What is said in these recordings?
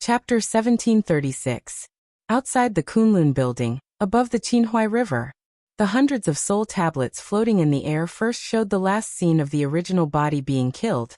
Chapter 1736. Outside the Kunlun building, above the Qinhuai River. The hundreds of soul tablets floating in the air first showed the last scene of the original body being killed,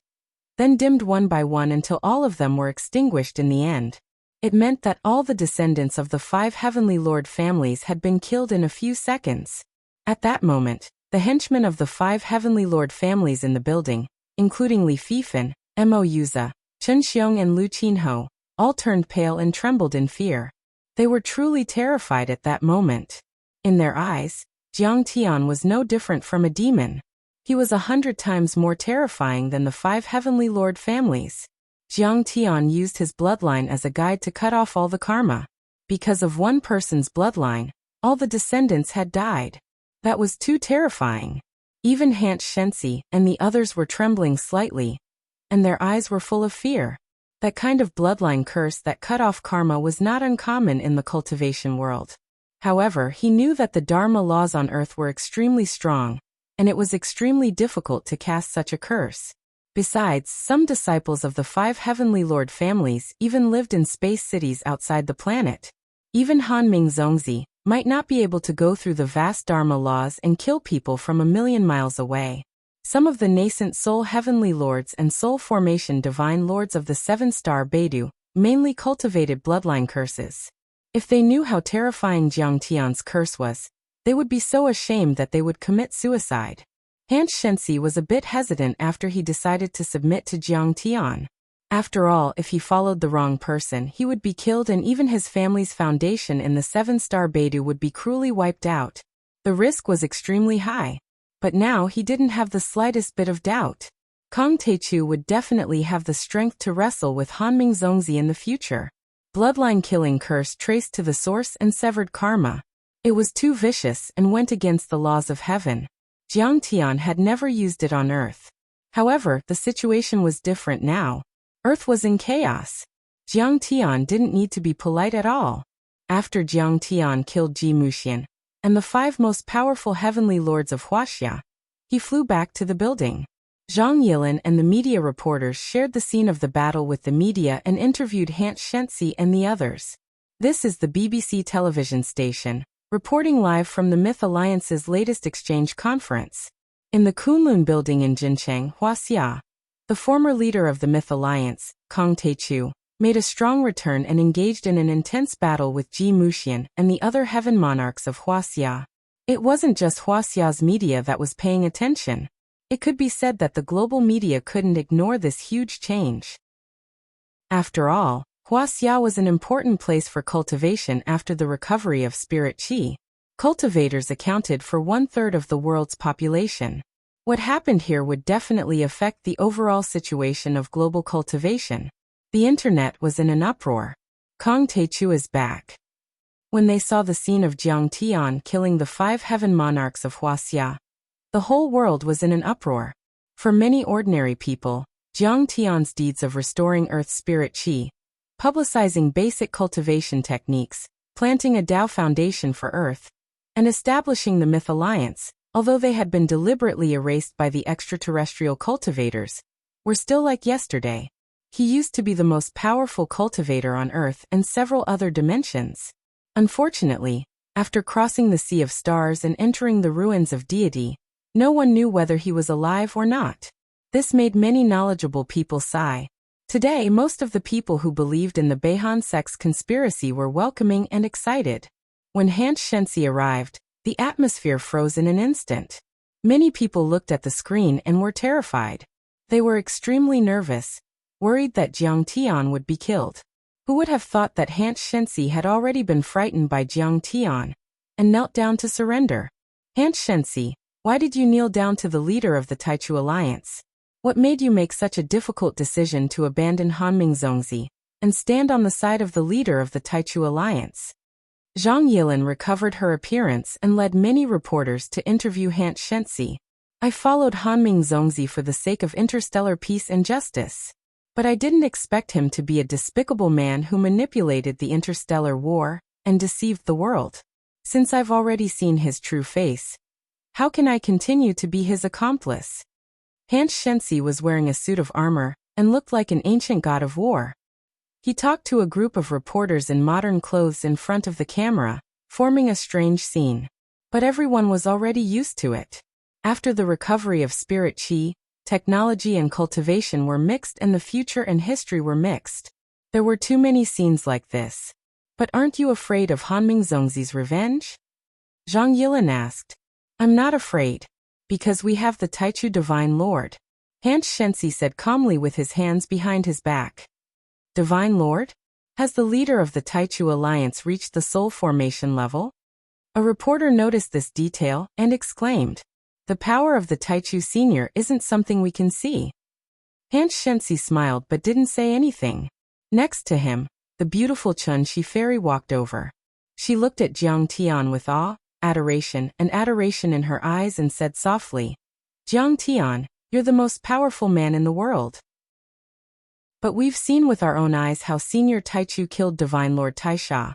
then dimmed one by one until all of them were extinguished in the end. It meant that all the descendants of the 5 Heavenly Lord families had been killed in a few seconds. At that moment, the henchmen of the 5 Heavenly Lord families in the building, including Li Fifan, Mo Yuza, Chen Xiong and Lu Qinho, all turned pale and trembled in fear. They were truly terrified at that moment. In their eyes, Jiang Tian was no different from a demon. He was 100 times more terrifying than the 5 Heavenly Lord families. Jiang Tian used his bloodline as a guide to cut off all the karma. Because of one person's bloodline, all the descendants had died. That was too terrifying. Even Hanch Shensi and the others were trembling slightly, and their eyes were full of fear. That kind of bloodline curse that cut off karma was not uncommon in the cultivation world. However, he knew that the Dharma laws on earth were extremely strong, and it was extremely difficult to cast such a curse. Besides, some disciples of the 5 Heavenly Lord families even lived in space cities outside the planet. Even Hanming Zongzi might not be able to go through the vast Dharma laws and kill people from 1,000,000 miles away. Some of the nascent soul heavenly lords and soul formation divine lords of the 7-star Beidou mainly cultivated bloodline curses. If they knew how terrifying Jiang Tian's curse was, they would be so ashamed that they would commit suicide. Hanch Shensi was a bit hesitant after he decided to submit to Jiang Tian. After all, if he followed the wrong person, he would be killed and even his family's foundation in the 7-star Beidou would be cruelly wiped out. The risk was extremely high. But now he didn't have the slightest bit of doubt. Kong Teichu would definitely have the strength to wrestle with Hanming Zongzi in the future. Bloodline killing curse traced to the source and severed karma. It was too vicious and went against the laws of heaven. Jiang Tian had never used it on Earth. However, the situation was different now. Earth was in chaos. Jiang Tian didn't need to be polite at all. After Jiang Tian killed Ji Muxian and the 5 most powerful heavenly lords of Wuxia, he flew back to the building. Zhang Yilin and the media reporters shared the scene of the battle with the media and interviewed Hanch Shensi and the others. This is the BBC television station, reporting live from the Myth Alliance's latest exchange conference. In the Kunlun building in Jincheng, Wuxia, the former leader of the Myth Alliance, Kong Teichu, made a strong return and engaged in an intense battle with Ji Muxian and the other heaven monarchs of Wuxia. It wasn't just Huaxia's media that was paying attention. It could be said that the global media couldn't ignore this huge change. After all, Wuxia was an important place for cultivation after the recovery of spirit qi. Cultivators accounted for 1/3 of the world's population. What happened here would definitely affect the overall situation of global cultivation. The internet was in an uproar. Kong Teichu is back. When they saw the scene of Jiang Tian killing the 5 heaven monarchs of Wuxia, the whole world was in an uproar. For many ordinary people, Jiang Tian's deeds of restoring Earth's spirit qi, publicizing basic cultivation techniques, planting a Tao foundation for Earth, and establishing the Myth Alliance, although they had been deliberately erased by the extraterrestrial cultivators, were still like yesterday. He used to be the most powerful cultivator on Earth and several other dimensions. Unfortunately, after crossing the Sea of Stars and entering the ruins of deity, no one knew whether he was alive or not. This made many knowledgeable people sigh. Today, most of the people who believed in the Beihan sect's conspiracy were welcoming and excited. When Hanch Shensi arrived, the atmosphere froze in an instant. Many people looked at the screen and were terrified. They were extremely nervous, worried that Jiang Tian would be killed. Who would have thought that Hanch Shensi had already been frightened by Jiang Tian and knelt down to surrender? Hanch Shensi, why did you kneel down to the leader of the Taichu Alliance? What made you make such a difficult decision to abandon Hanming Zongzi and stand on the side of the leader of the Taichu Alliance? Zhang Yilin recovered her appearance and led many reporters to interview Hanch Shensi. I followed Hanming Zongzi for the sake of interstellar peace and justice. But I didn't expect him to be a despicable man who manipulated the interstellar war and deceived the world. Since I've already seen his true face, how can I continue to be his accomplice? Hanch Shensi was wearing a suit of armor and looked like an ancient god of war. He talked to a group of reporters in modern clothes in front of the camera, forming a strange scene. But everyone was already used to it. After the recovery of spirit chi, technology and cultivation were mixed and the future and history were mixed. There were too many scenes like this. But aren't you afraid of Hanming Zongzi's revenge? Zhang Yilin asked. I'm not afraid. Because we have the Taichu Divine Lord. Han Shensi said calmly with his hands behind his back. Divine Lord? Has the leader of the Taichu Alliance reached the soul formation level? A reporter noticed this detail and exclaimed. The power of the Taichu Senior isn't something we can see. Han Shensi smiled but didn't say anything. Next to him, the beautiful Chun Shi fairy walked over. She looked at Jiang Tian with awe, adoration in her eyes and said softly, Jiang Tian, you're the most powerful man in the world. But we've seen with our own eyes how Senior Taichu killed Divine Lord Taisha.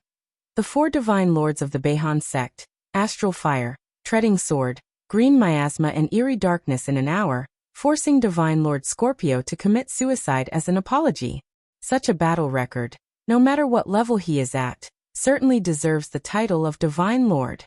The 4 Divine Lords of the Beihan sect, Astral Fire, Treading Sword, Green Miasma and Eerie Darkness in an hour, forcing Divine Lord Scorpio to commit suicide as an apology. Such a battle record, no matter what level he is at, certainly deserves the title of Divine Lord.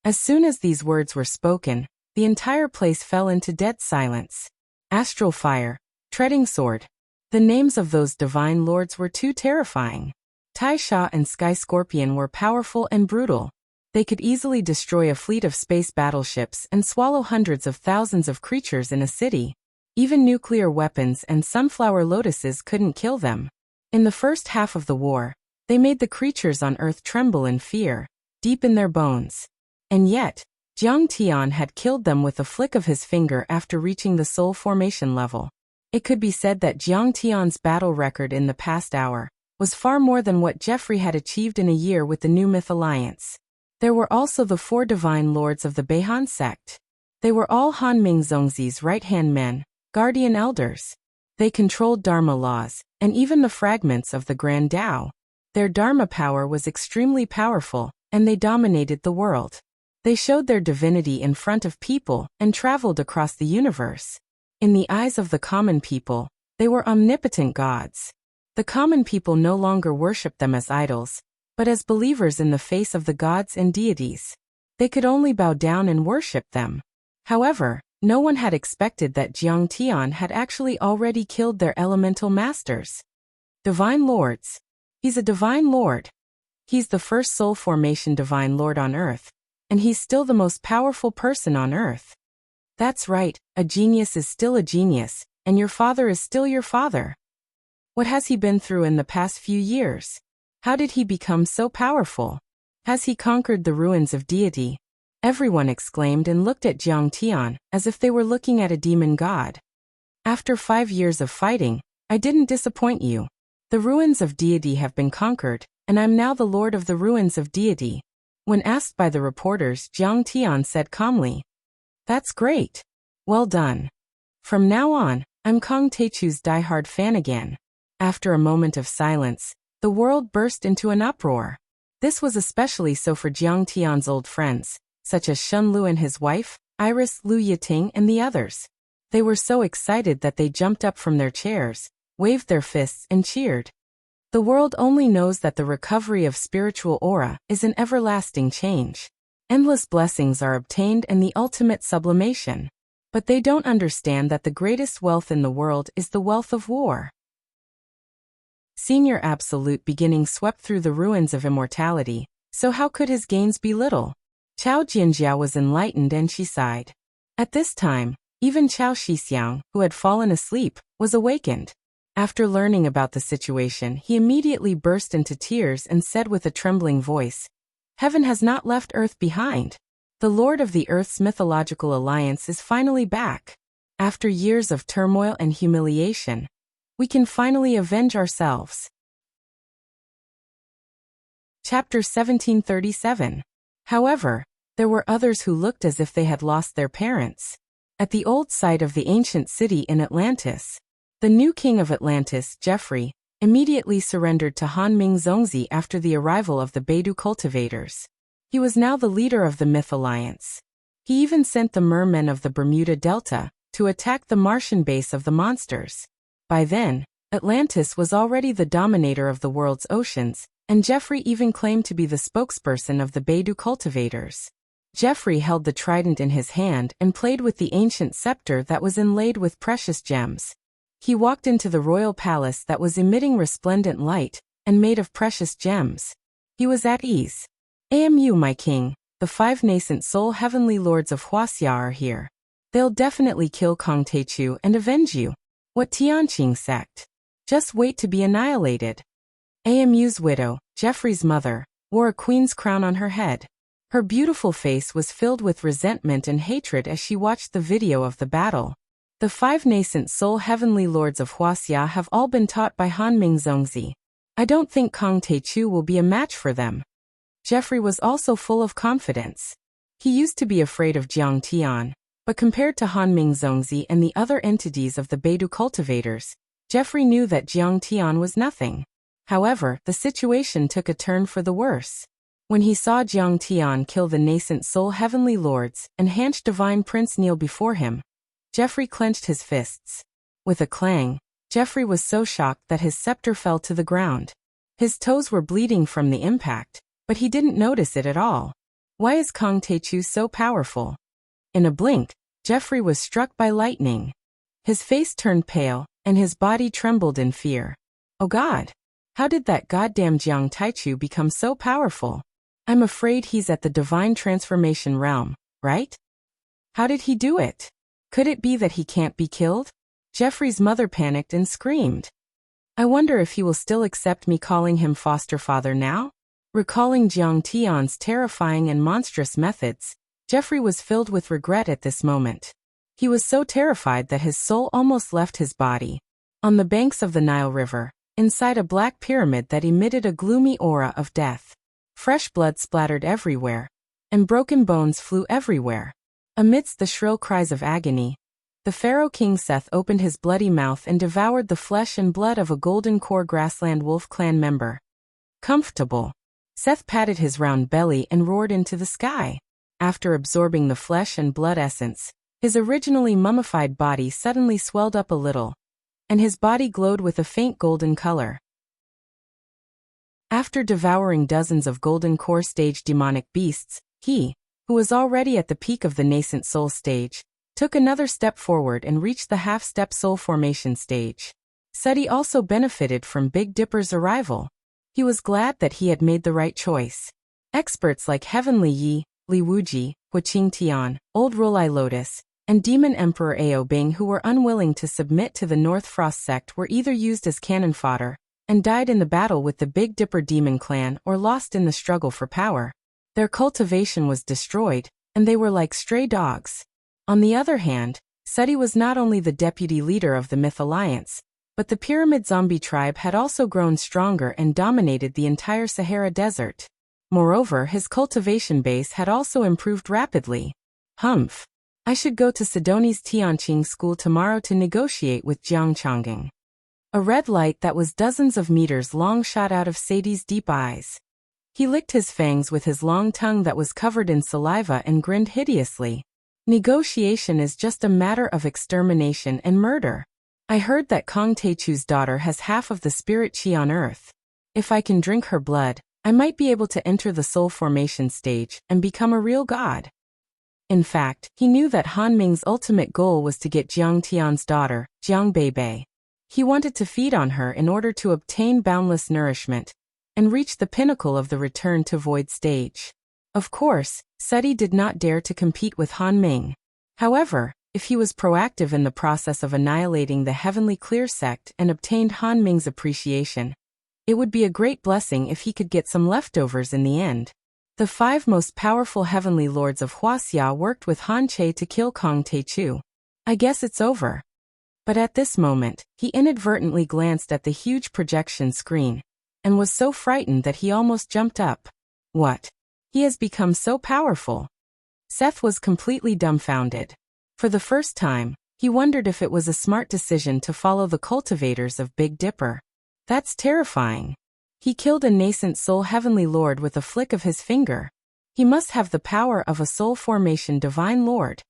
As soon as these words were spoken, the entire place fell into dead silence. Astral Fire, Treading Sword. The names of those Divine Lords were too terrifying. Taisha and Sky Scorpion were powerful and brutal. They could easily destroy a fleet of space battleships and swallow hundreds of thousands of creatures in a city. Even nuclear weapons and sunflower lotuses couldn't kill them. In the first half of the war, they made the creatures on Earth tremble in fear, deep in their bones. And yet, Jiang Tian had killed them with a flick of his finger after reaching the soul formation level. It could be said that Jiang Tian's battle record in the past hour was far more than what Jeffrey had achieved in a year with the New Myth Alliance. There were also the 4 Divine Lords of the Beihan sect. They were all Hanming Zongzi's right-hand men, guardian elders. They controlled Dharma laws, and even the fragments of the Grand Tao. Their Dharma power was extremely powerful, and they dominated the world. They showed their divinity in front of people and traveled across the universe. In the eyes of the common people, they were omnipotent gods. The common people no longer worshipped them as idols, but as believers in the face of the gods and deities. They could only bow down and worship them. However, no one had expected that Jiang Tian had actually already killed their elemental masters. Divine Lords. He's a Divine Lord. He's the first soul formation Divine Lord on Earth, and he's still the most powerful person on Earth. That's right, a genius is still a genius, and your father is still your father. What has he been through in the past few years? How did he become so powerful? Has he conquered the ruins of deity? Everyone exclaimed and looked at Jiang Tian as if they were looking at a demon god. After 5 years of fighting, I didn't disappoint you. The ruins of deity have been conquered, and I'm now the lord of the ruins of deity. When asked by the reporters, Jiang Tian said calmly, That's great. Well done. From now on, I'm Kong Taichu's diehard fan again. After a moment of silence, the world burst into an uproar. This was especially so for Jiang Tian's old friends, such as Shun Lu and his wife, Iris, Lu Yiting and the others. They were so excited that they jumped up from their chairs, waved their fists and cheered. The world only knows that the recovery of spiritual aura is an everlasting change. Endless blessings are obtained and the ultimate sublimation. But they don't understand that the greatest wealth in the world is the wealth of war. Senior Absolute beginning swept through the ruins of immortality, so how could his gains be little? Chao Jianjiao was enlightened and she sighed. At this time, even Chao Shixiang, who had fallen asleep, was awakened. After learning about the situation, he immediately burst into tears and said with a trembling voice, Heaven has not left Earth behind. The Lord of the Earth's mythological alliance is finally back. After years of turmoil and humiliation, we can finally avenge ourselves. Chapter 1737. However, there were others who looked as if they had lost their parents. At the old site of the ancient city in Atlantis, the new king of Atlantis, Jeffrey, immediately surrendered to Hanming Zongzi after the arrival of the Beidou cultivators. He was now the leader of the Myth Alliance. He even sent the mermen of the Bermuda Delta to attack the Martian base of the monsters. By then, Atlantis was already the dominator of the world's oceans, and Jeffrey even claimed to be the spokesperson of the Beidou cultivators. Jeffrey held the trident in his hand and played with the ancient scepter that was inlaid with precious gems. He walked into the royal palace that was emitting resplendent light and made of precious gems. He was at ease. "Amu, my king, the 5 nascent soul heavenly lords of Wuxia are here. They'll definitely kill Kong Teichu and avenge you. What Tianqing sect? Just wait to be annihilated." Amu's widow, Jeffrey's mother, wore a queen's crown on her head. Her beautiful face was filled with resentment and hatred as she watched the video of the battle. The 5 nascent soul heavenly lords of Wuxia have all been taught by Hanming Zongzi. I don't think Kong Teichu will be a match for them. Jeffrey was also full of confidence. He used to be afraid of Jiang Tian, but compared to Hanming Zongzi and the other entities of the Beidou cultivators, Jeffrey knew that Jiang Tian was nothing. However, the situation took a turn for the worse. When he saw Jiang Tian kill the nascent soul heavenly lords and Hanch divine prince kneel before him, Jeffrey clenched his fists. With a clang, Jeffrey was so shocked that his scepter fell to the ground. His toes were bleeding from the impact, but he didn't notice it at all. Why is Kong Teichu so powerful? In a blink, Jeffrey was struck by lightning. His face turned pale, and his body trembled in fear. Oh God! How did that goddamn Jiang Taichu become so powerful? I'm afraid he's at the divine transformation realm, right? How did he do it? Could it be that he can't be killed? Jeffrey's mother panicked and screamed. I wonder if he will still accept me calling him foster father now? Recalling Jiang Tian's terrifying and monstrous methods, Jeffrey was filled with regret at this moment. He was so terrified that his soul almost left his body. On the banks of the Nile River, inside a black pyramid that emitted a gloomy aura of death, fresh blood splattered everywhere, and broken bones flew everywhere. Amidst the shrill cries of agony, the Pharaoh King Seth opened his bloody mouth and devoured the flesh and blood of a golden core grassland wolf clan member. Comfortable. Seth patted his round belly and roared into the sky. After absorbing the flesh and blood essence, his originally mummified body suddenly swelled up a little, and his body glowed with a faint golden color. After devouring dozens of golden core stage demonic beasts, he, who was already at the peak of the nascent soul stage, took another step forward and reached the half-step soul formation stage. Seti also benefited from Big Dipper's arrival. He was glad that he had made the right choice. Experts like Heavenly Yi, Li Wuji, Huaqing Tian, Old Rolai Lotus, and Demon Emperor Ao Bing, who were unwilling to submit to the North Frost sect, were either used as cannon fodder and died in the battle with the Big Dipper demon clan or lost in the struggle for power. Their cultivation was destroyed, and they were like stray dogs. On the other hand, Seti was not only the deputy leader of the Myth Alliance, but the Pyramid Zombie tribe had also grown stronger and dominated the entire Sahara Desert. Moreover, his cultivation base had also improved rapidly. Humph. I should go to Sidoni's Tianqing school tomorrow to negotiate with Jiang Changing. A red light that was dozens of meters long shot out of Seti's deep eyes. He licked his fangs with his long tongue that was covered in saliva and grinned hideously. Negotiation is just a matter of extermination and murder. I heard that Kong Teichu's daughter has half of the spirit chi on Earth. If I can drink her blood, I might be able to enter the soul formation stage and become a real god. In fact, he knew that Han Ming's ultimate goal was to get Jiang Tian's daughter, Jiang Beibei. He wanted to feed on her in order to obtain boundless nourishment and reach the pinnacle of the return to void stage. Of course, Seti did not dare to compete with Han Ming. However, if he was proactive in the process of annihilating the Heavenly Clear sect and obtained Han Ming's appreciation, it would be a great blessing if he could get some leftovers in the end. The 5 most powerful heavenly lords of Wuxia worked with Han Che to kill Kong Teichu. I guess it's over. But at this moment, he inadvertently glanced at the huge projection screen and was so frightened that he almost jumped up. What? He has become so powerful. Seth was completely dumbfounded. For the first time, he wondered if it was a smart decision to follow the cultivators of Big Dipper. That's terrifying. He killed a nascent soul heavenly lord with a flick of his finger. He must have the power of a soul formation divine lord.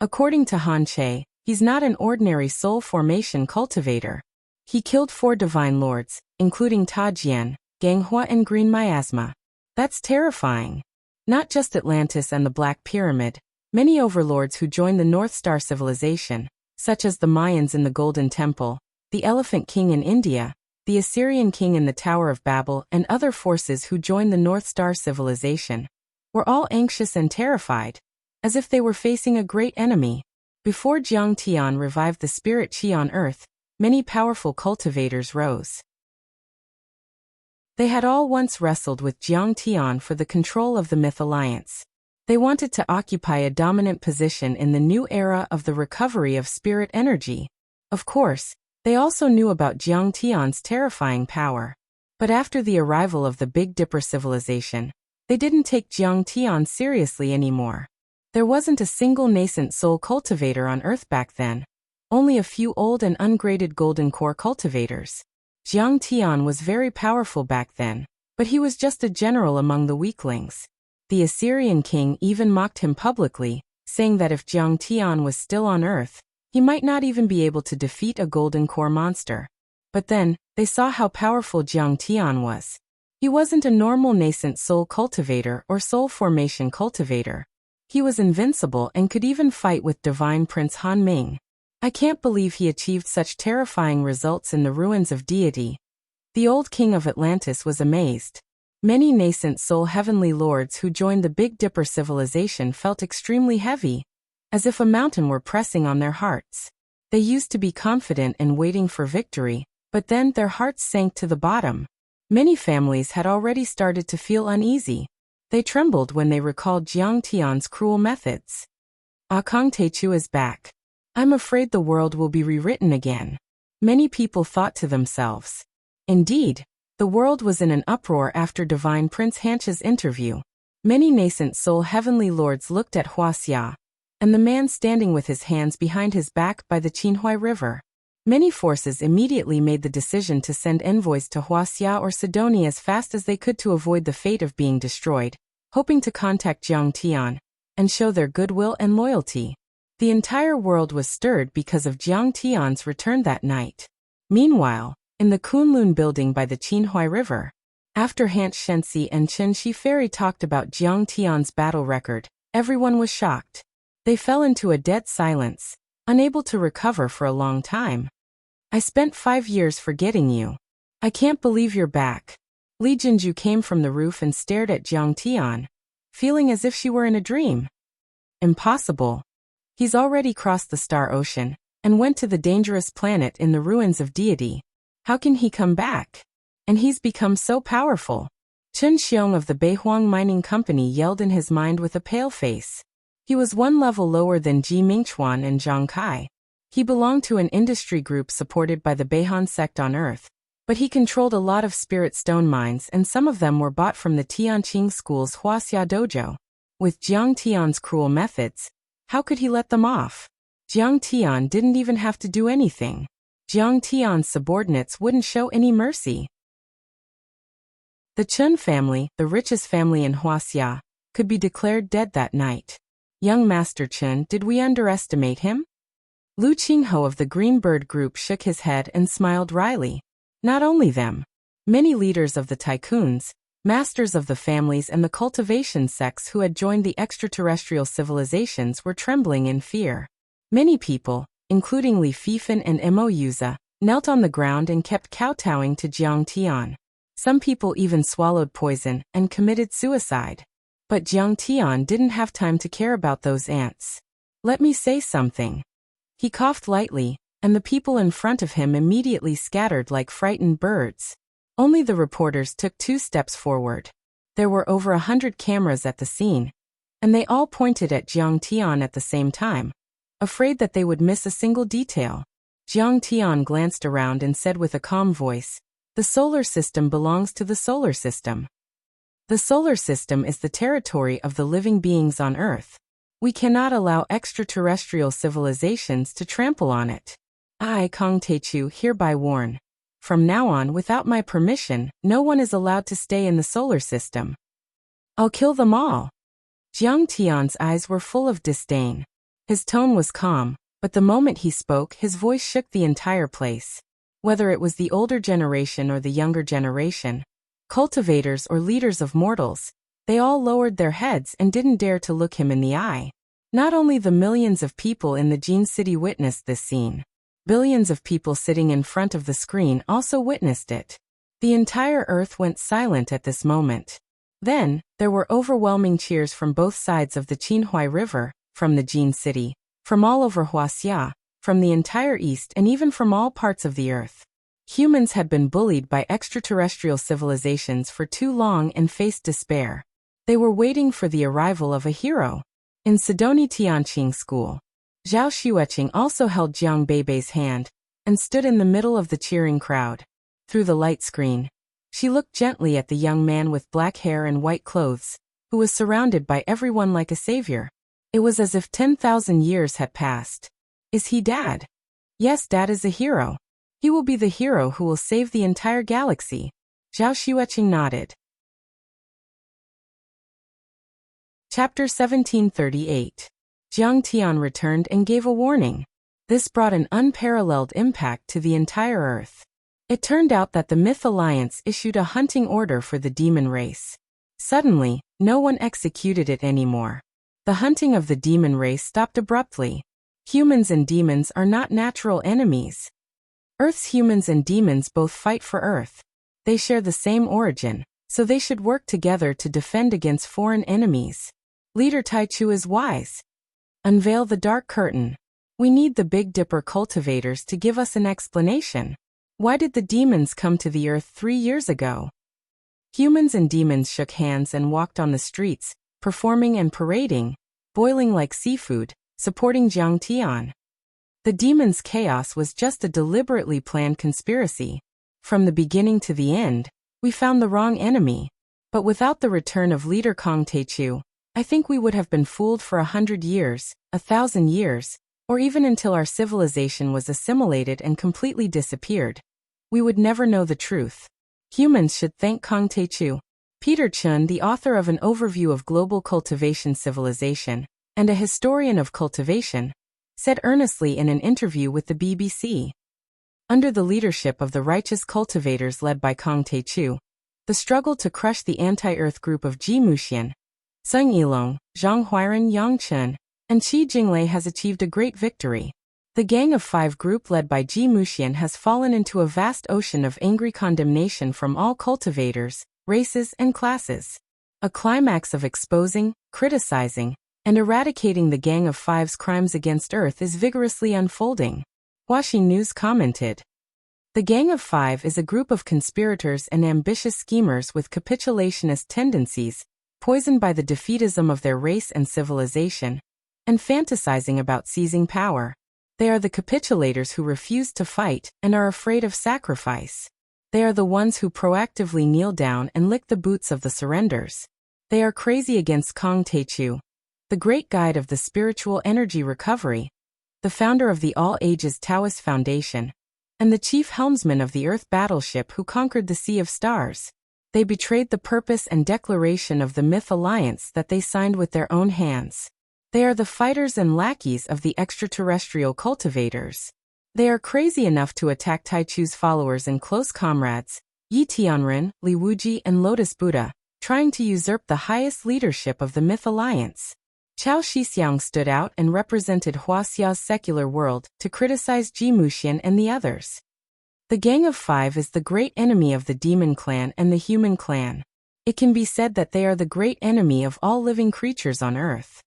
According to Han Che, he's not an ordinary soul formation cultivator. He killed 4 divine lords, including Ta Jian, Ganghua and Green Miasma. That's terrifying. Not just Atlantis and the Black Pyramid, many overlords who joined the North Star civilization, such as the Mayans in the Golden Temple, the Elephant King in India, the Assyrian king in the Tower of Babel, and other forces who joined the North Star civilization, were all anxious and terrified, as if they were facing a great enemy. Before Jiang Tian revived the spirit qi on earth, many powerful cultivators rose. They had all once wrestled with Jiang Tian for the control of the Myth Alliance. They wanted to occupy a dominant position in the new era of the recovery of spirit energy. Of course, they also knew about Jiang Tian's terrifying power. But after the arrival of the Big Dipper civilization, they didn't take Jiang Tian seriously anymore. There wasn't a single nascent soul cultivator on Earth back then. Only a few old and ungraded golden core cultivators. Jiang Tian was very powerful back then, but he was just a general among the weaklings. The Assyrian king even mocked him publicly, saying that if Jiang Tian was still on Earth, he might not even be able to defeat a golden core monster. But then, they saw how powerful Jiang Tian was. He wasn't a normal nascent soul cultivator or soul formation cultivator. He was invincible and could even fight with Divine Prince Han Ming. I can't believe he achieved such terrifying results in the ruins of deity. The old king of Atlantis was amazed. Many nascent soul heavenly lords who joined the Big Dipper civilization felt extremely heavy, as if a mountain were pressing on their hearts. They used to be confident and waiting for victory, but then their hearts sank to the bottom. Many families had already started to feel uneasy. They trembled when they recalled Jiang Tian's cruel methods. Kong Techu is back. I'm afraid the world will be rewritten again. Many people thought to themselves. Indeed, the world was in an uproar after Divine Prince Hancha's interview. Many nascent soul heavenly lords looked at Wuxia, and the man standing with his hands behind his back by the Qinhuai River. Many forces immediately made the decision to send envoys to Wuxia or Sidonia as fast as they could to avoid the fate of being destroyed, hoping to contact Jiang Tian and show their goodwill and loyalty. The entire world was stirred because of Jiang Tian's return that night. Meanwhile, in the Kunlun building by the Qinhuai River, after Han Shenxi and Chen Shiferi talked about Jiang Tian's battle record, everyone was shocked. They fell into a dead silence, unable to recover for a long time. I spent 5 years forgetting you. I can't believe you're back. Li Jinju came from the roof and stared at Jiang Tian, feeling as if she were in a dream. Impossible. He's already crossed the Star Ocean and went to the dangerous planet in the ruins of deity. How can he come back? And he's become so powerful. Chen Xiong of the Beihuang Mining Company yelled in his mind with a pale face. He was 1 level lower than Ji Mingchuan and Zhang Kai. He belonged to an industry group supported by the Beihan sect on Earth, but he controlled a lot of spirit stone mines and some of them were bought from the Tianqing School's Huaxia dojo. With Jiang Tian's cruel methods, how could he let them off? Jiang Tian didn't even have to do anything. Jiang Tian's subordinates wouldn't show any mercy. The Chen family, the richest family in Huaxia, could be declared dead that night. Young Master Chen, did we underestimate him? Lu Qingho of the Green Bird Group shook his head and smiled wryly. Not only them. Many leaders of the tycoons, masters of the families and the cultivation sects who had joined the extraterrestrial civilizations were trembling in fear. Many people, including Li Fifan and Mo Yuza, knelt on the ground and kept kowtowing to Jiang Tian. Some people even swallowed poison and committed suicide. But Jiang Tian didn't have time to care about those ants. Let me say something. He coughed lightly, and the people in front of him immediately scattered like frightened birds. Only the reporters took 2 steps forward. There were over 100 cameras at the scene, and they all pointed at Jiang Tian at the same time, afraid that they would miss a single detail. Jiang Tian glanced around and said with a calm voice, "The solar system belongs to the solar system. The solar system is the territory of the living beings on Earth. We cannot allow extraterrestrial civilizations to trample on it. I, Kong Techu, hereby warn. From now on, without my permission, no one is allowed to stay in the solar system. I'll kill them all." Jiang Tian's eyes were full of disdain. His tone was calm, but the moment he spoke, his voice shook the entire place. Whether it was the older generation or the younger generation, cultivators or leaders of mortals, they all lowered their heads and didn't dare to look him in the eye. Not only the millions of people in the Jin City witnessed this scene, billions of people sitting in front of the screen also witnessed it. The entire earth went silent at this moment. Then, there were overwhelming cheers from both sides of the Qinhuai River, from the Jin City, from all over Wuxia, from the entire east and even from all parts of the earth. Humans had been bullied by extraterrestrial civilizations for too long and faced despair. They were waiting for the arrival of a hero. In Sidoni Tianqing School, Zhao Xueqing also held Jiang Beibei's hand and stood in the middle of the cheering crowd. Through the light screen, she looked gently at the young man with black hair and white clothes, who was surrounded by everyone like a savior. It was as if 10,000 years had passed. Is he Dad? Yes, Dad is a hero. He will be the hero who will save the entire galaxy. Zhao Xueqing nodded. Chapter 1738. Jiang Tian returned and gave a warning. This brought an unparalleled impact to the entire Earth. It turned out that the Myth Alliance issued a hunting order for the demon race. Suddenly, no one executed it anymore. The hunting of the demon race stopped abruptly. Humans and demons are not natural enemies. Earth's humans and demons both fight for Earth. They share the same origin, so they should work together to defend against foreign enemies. Leader Taichu is wise. Unveil the dark curtain. We need the Big Dipper cultivators to give us an explanation. Why did the demons come to the Earth 3 years ago? Humans and demons shook hands and walked on the streets, performing and parading, boiling like seafood, supporting Jiang Tian. The demons' chaos was just a deliberately planned conspiracy. From the beginning to the end, we found the wrong enemy. But without the return of leader Kong Taichu, I think we would have been fooled for 100 years, 1,000 years, or even until our civilization was assimilated and completely disappeared. We would never know the truth. Humans should thank Kong Taichu. Peter Chun, the author of an overview of global cultivation civilization, and a historian of cultivation, said earnestly in an interview with the BBC. Under the leadership of the righteous cultivators led by Kong Taichu, the struggle to crush the anti-Earth group of Ji Muxian, Sung Yilong, Zhang Huiran, Yang Chen, and Qi Jinglei has achieved a great victory. The Gang of Five group led by Ji Muxian has fallen into a vast ocean of angry condemnation from all cultivators, races, and classes. A climax of exposing, criticizing, and eradicating the Gang of Five's crimes against Earth is vigorously unfolding. Huaxi News commented. The Gang of Five is a group of conspirators and ambitious schemers with capitulationist tendencies, poisoned by the defeatism of their race and civilization, and fantasizing about seizing power. They are the capitulators who refuse to fight and are afraid of sacrifice. They are the ones who proactively kneel down and lick the boots of the surrenders. They are crazy against Kong Taichu, the great guide of the spiritual energy recovery, the founder of the All Ages Taoist Foundation, and the chief helmsman of the Earth battleship who conquered the Sea of Stars. They betrayed the purpose and declaration of the Myth Alliance that they signed with their own hands. They are the fighters and lackeys of the extraterrestrial cultivators. They are crazy enough to attack Taichu's followers and close comrades, Yi Tianren, Li Wuji, and Lotus Buddha, trying to usurp the highest leadership of the Myth Alliance. Chao Shixiang stood out and represented Huaxia's secular world to criticize Ji Muxian and the others. The Gang of Five is the great enemy of the Demon Clan and the Human Clan. It can be said that they are the great enemy of all living creatures on Earth.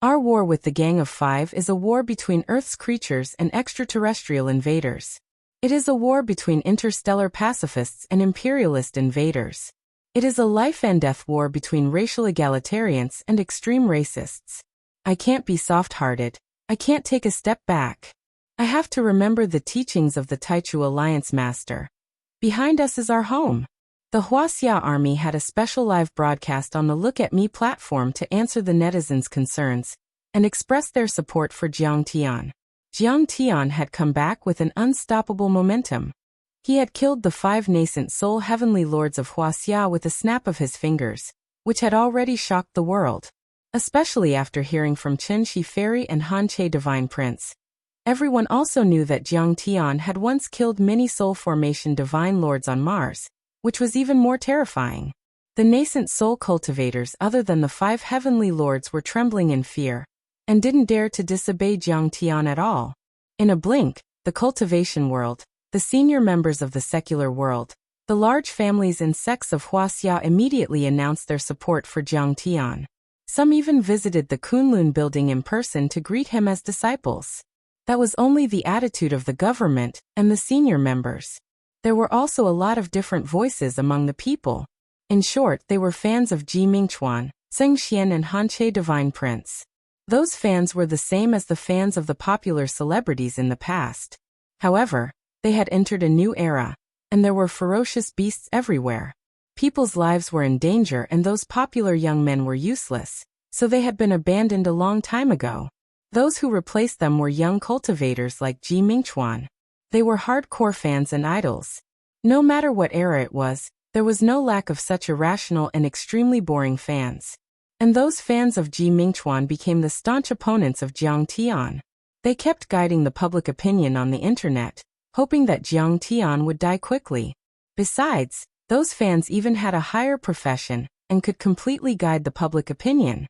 Our war with the Gang of Five is a war between Earth's creatures and extraterrestrial invaders. It is a war between interstellar pacifists and imperialist invaders. It is a life-and-death war between racial egalitarians and extreme racists. I can't be soft-hearted. I can't take a step back. I have to remember the teachings of the Taichu Alliance Master. Behind us is our home. The Huaxia Army had a special live broadcast on the Look at Me platform to answer the netizens' concerns and express their support for Jiang Tian. Jiang Tian had come back with an unstoppable momentum. He had killed the 5 nascent soul heavenly lords of Huaxia with a snap of his fingers, which had already shocked the world. Especially after hearing from Chen Shi Fairy and Han Che Divine Prince. Everyone also knew that Jiang Tian had once killed many soul formation divine lords on Mars, which was even more terrifying. The nascent soul cultivators other than the 5 heavenly lords were trembling in fear, and didn't dare to disobey Jiang Tian at all. In a blink, the cultivation world, the senior members of the secular world, the large families and sects of Wuxia immediately announced their support for Jiang Tian. Some even visited the Kunlun building in person to greet him as disciples. That was only the attitude of the government and the senior members. There were also a lot of different voices among the people. In short, they were fans of Ji Mingchuan, Zheng Xian and Han Che Divine Prince. Those fans were the same as the fans of the popular celebrities in the past. However, they had entered a new era, and there were ferocious beasts everywhere. People's lives were in danger and those popular young men were useless, so they had been abandoned a long time ago. Those who replaced them were young cultivators like Ji Mingchuan. They were hardcore fans and idols. No matter what era it was, there was no lack of such irrational and extremely boring fans. And those fans of Ji Mingchuan became the staunch opponents of Jiang Tian. They kept guiding the public opinion on the internet, hoping that Jiang Tian would die quickly. Besides, those fans even had a higher profession and could completely guide the public opinion.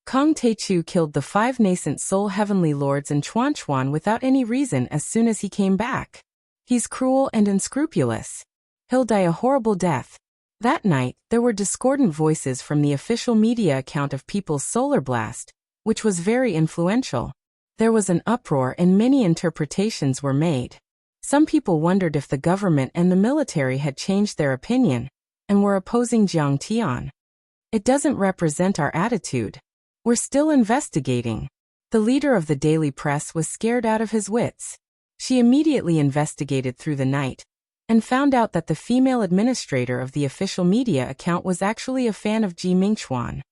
Kong Taichu killed the 5 nascent soul heavenly lords in Chuan without any reason as soon as he came back. He's cruel and unscrupulous. He'll die a horrible death. That night, there were discordant voices from the official media account of People's Solar Blast, which was very influential. There was an uproar and many interpretations were made. Some people wondered if the government and the military had changed their opinion and were opposing Jiang Tian. It doesn't represent our attitude. We're still investigating. The leader of the daily press was scared out of his wits. She immediately investigated through the night and found out that the female administrator of the official media account was actually a fan of Ji Mingchuan.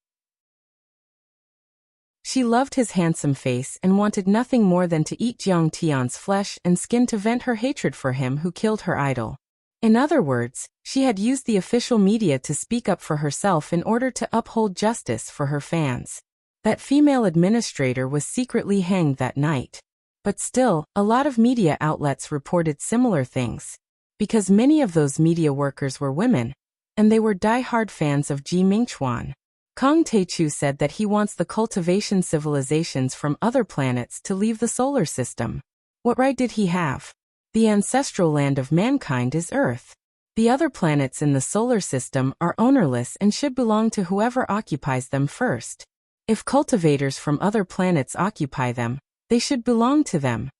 She loved his handsome face and wanted nothing more than to eat Jiang Tian's flesh and skin to vent her hatred for him who killed her idol. In other words, she had used the official media to speak up for herself in order to uphold justice for her fans. That female administrator was secretly hanged that night. But still, a lot of media outlets reported similar things. Because many of those media workers were women, and they were die-hard fans of Ji Mingchuan. Kong Taichu said that he wants the cultivation civilizations from other planets to leave the solar system. What right did he have? The ancestral land of mankind is Earth. The other planets in the solar system are ownerless and should belong to whoever occupies them first. If cultivators from other planets occupy them, they should belong to them.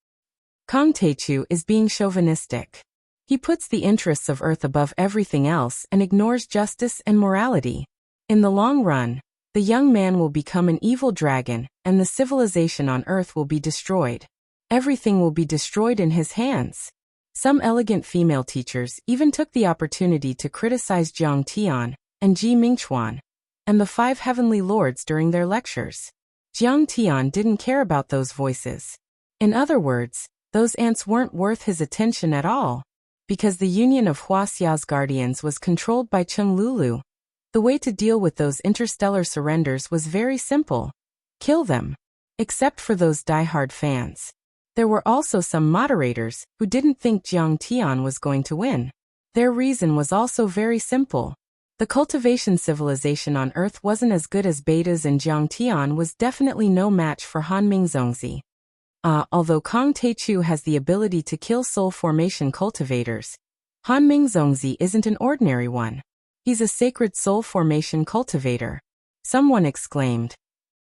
Kong Taichu is being chauvinistic. He puts the interests of Earth above everything else and ignores justice and morality. In the long run, the young man will become an evil dragon, and the civilization on Earth will be destroyed. Everything will be destroyed in his hands. Some elegant female teachers even took the opportunity to criticize Jiang Tian and Ji Mingchuan and the 5 heavenly lords during their lectures. Jiang Tian didn't care about those voices. In other words, those ants weren't worth his attention at all. Because the union of Huaxia's guardians was controlled by Cheng Lulu. The way to deal with those interstellar surrenders was very simple. Kill them. Except for those die-hard fans. There were also some moderators who didn't think Jiang Tian was going to win. Their reason was also very simple. The cultivation civilization on Earth wasn't as good as Betas and Jiang Tian was definitely no match for Han Mingzongzi. Although Kong Taichu has the ability to kill soul formation cultivators, Han Mingzongzi isn't an ordinary one. He's a sacred soul formation cultivator. Someone exclaimed.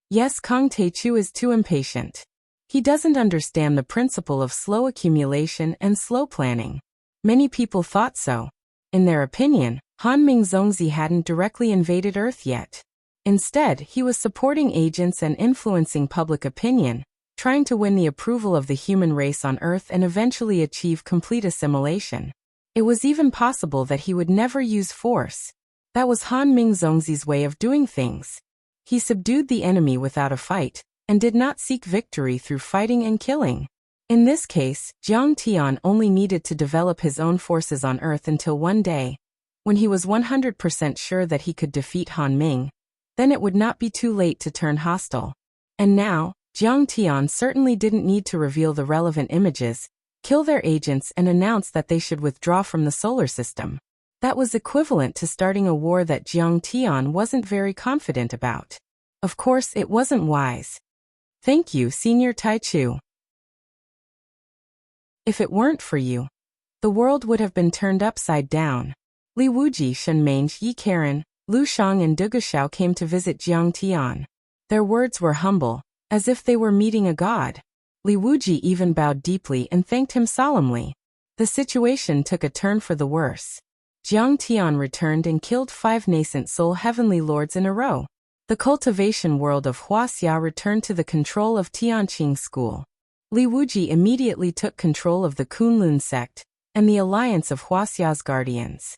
Yes, Kong Taichu is too impatient. He doesn't understand the principle of slow accumulation and slow planning. Many people thought so. In their opinion, Han Mingzongzi hadn't directly invaded Earth yet. Instead, he was supporting agents and influencing public opinion, trying to win the approval of the human race on Earth and eventually achieve complete assimilation. It was even possible that he would never use force. That was Han Mingzongzi's way of doing things. He subdued the enemy without a fight, and did not seek victory through fighting and killing. In this case, Jiang Tian only needed to develop his own forces on Earth until one day, when he was 100% sure that he could defeat Han Ming, then it would not be too late to turn hostile. And now, Jiang Tian certainly didn't need to reveal the relevant images, kill their agents and announce that they should withdraw from the solar system. That was equivalent to starting a war that Jiang Tian wasn't very confident about. Of course, it wasn't wise. Thank you, Senior Taichu. If it weren't for you, the world would have been turned upside down. Li Wuji, Shen Mange, Yi Karen, Lu Shang and Duguxiao came to visit Jiang Tian. Their words were humble, as if they were meeting a god. Li Wuji even bowed deeply and thanked him solemnly. The situation took a turn for the worse. Jiang Tian returned and killed 5 nascent soul heavenly lords in a row. The cultivation world of Wuxia returned to the control of Tianqing School. Li Wuji immediately took control of the Kunlun sect and the alliance of Wuxia's guardians.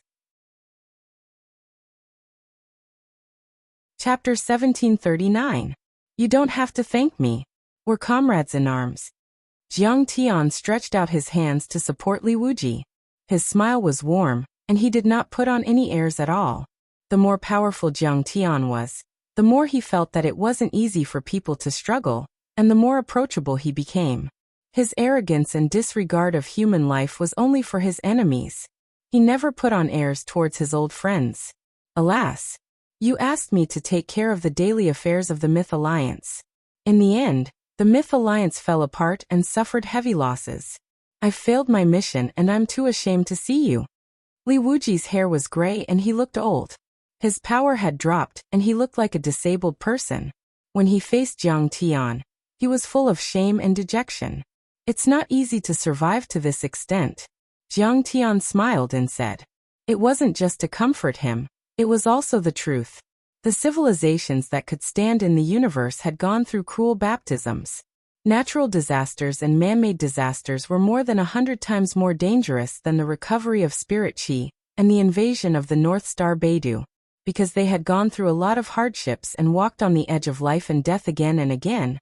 Chapter 1739. You don't have to thank me. We're comrades in arms. Jiang Tian stretched out his hands to support Li Wuji. His smile was warm, and he did not put on any airs at all. The more powerful Jiang Tian was, the more he felt that it wasn't easy for people to struggle, and the more approachable he became. His arrogance and disregard of human life was only for his enemies. He never put on airs towards his old friends. Alas, you asked me to take care of the daily affairs of the Myth Alliance. In the end, the Myth Alliance fell apart and suffered heavy losses. I've failed my mission and I'm too ashamed to see you. Li Wuji's hair was gray and he looked old. His power had dropped and he looked like a disabled person. When he faced Jiang Tian, he was full of shame and dejection. It's not easy to survive to this extent. Jiang Tian smiled and said. It wasn't just to comfort him, it was also the truth. The civilizations that could stand in the universe had gone through cruel baptisms. Natural disasters and man-made disasters were more than 100 times more dangerous than the recovery of spirit chi and the invasion of the North Star Beidou, because they had gone through a lot of hardships and walked on the edge of life and death again and again.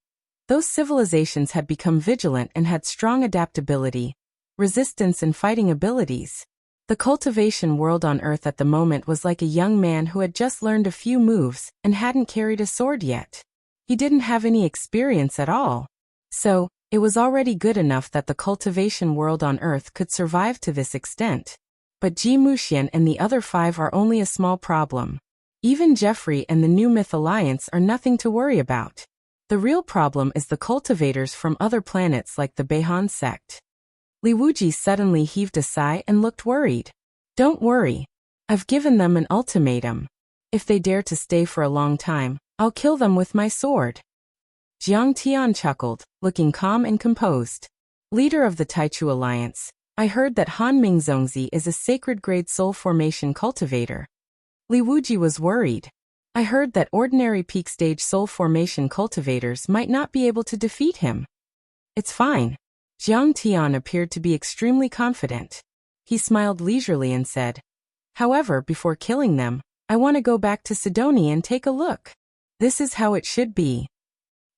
Those civilizations had become vigilant and had strong adaptability, resistance and fighting abilities. The cultivation world on Earth at the moment was like a young man who had just learned a few moves and hadn't carried a sword yet. He didn't have any experience at all. So, it was already good enough that the cultivation world on Earth could survive to this extent. But Ji Muxian and the other 5 are only a small problem. Even Jeffrey and the New Myth Alliance are nothing to worry about. The real problem is the cultivators from other planets like the Beihan sect. Li Wuji suddenly heaved a sigh and looked worried. Don't worry. I've given them an ultimatum. If they dare to stay for a long time, I'll kill them with my sword. Jiang Tian chuckled, looking calm and composed. Leader of the Taichu Alliance, I heard that Han Mingzongzi is a sacred grade soul formation cultivator. Li Wuji was worried. I heard that ordinary peak stage soul formation cultivators might not be able to defeat him. It's fine. Jiang Tian appeared to be extremely confident. He smiled leisurely and said, however, before killing them, I want to go back to Sidonia and take a look. This is how it should be.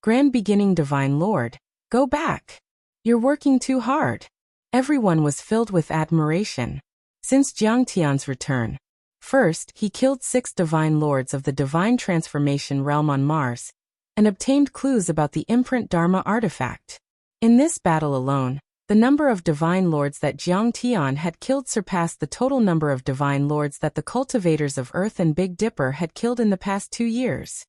Grand beginning Divine Lord, go back. You're working too hard. Everyone was filled with admiration. Since Jiang Tian's return, first, he killed 6 Divine Lords of the Divine Transformation realm on Mars, and obtained clues about the imprint Dharma artifact. In this battle alone, the number of Divine Lords that Jiang Tian had killed surpassed the total number of Divine Lords that the cultivators of Earth and Big Dipper had killed in the past 2 years.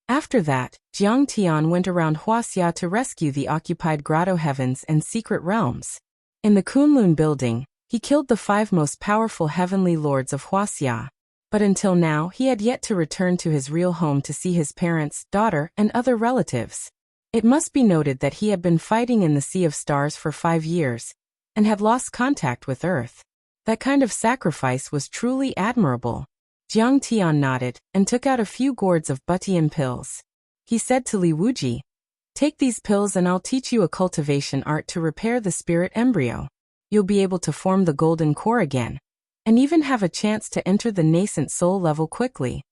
After that, Jiang Tian went around Wuxia to rescue the occupied grotto heavens and secret realms. In the Kunlun building, he killed the 5 most powerful heavenly lords of Wuxia. But until now he had yet to return to his real home to see his parents, daughter, and other relatives. It must be noted that he had been fighting in the Sea of Stars for 5 years, and had lost contact with Earth. That kind of sacrifice was truly admirable. Jiang Tian nodded, and took out a few gourds of Butian pills. He said to Li Wuji, take these pills and I'll teach you a cultivation art to repair the spirit embryo. You'll be able to form the golden core again, and even have a chance to enter the nascent soul level quickly.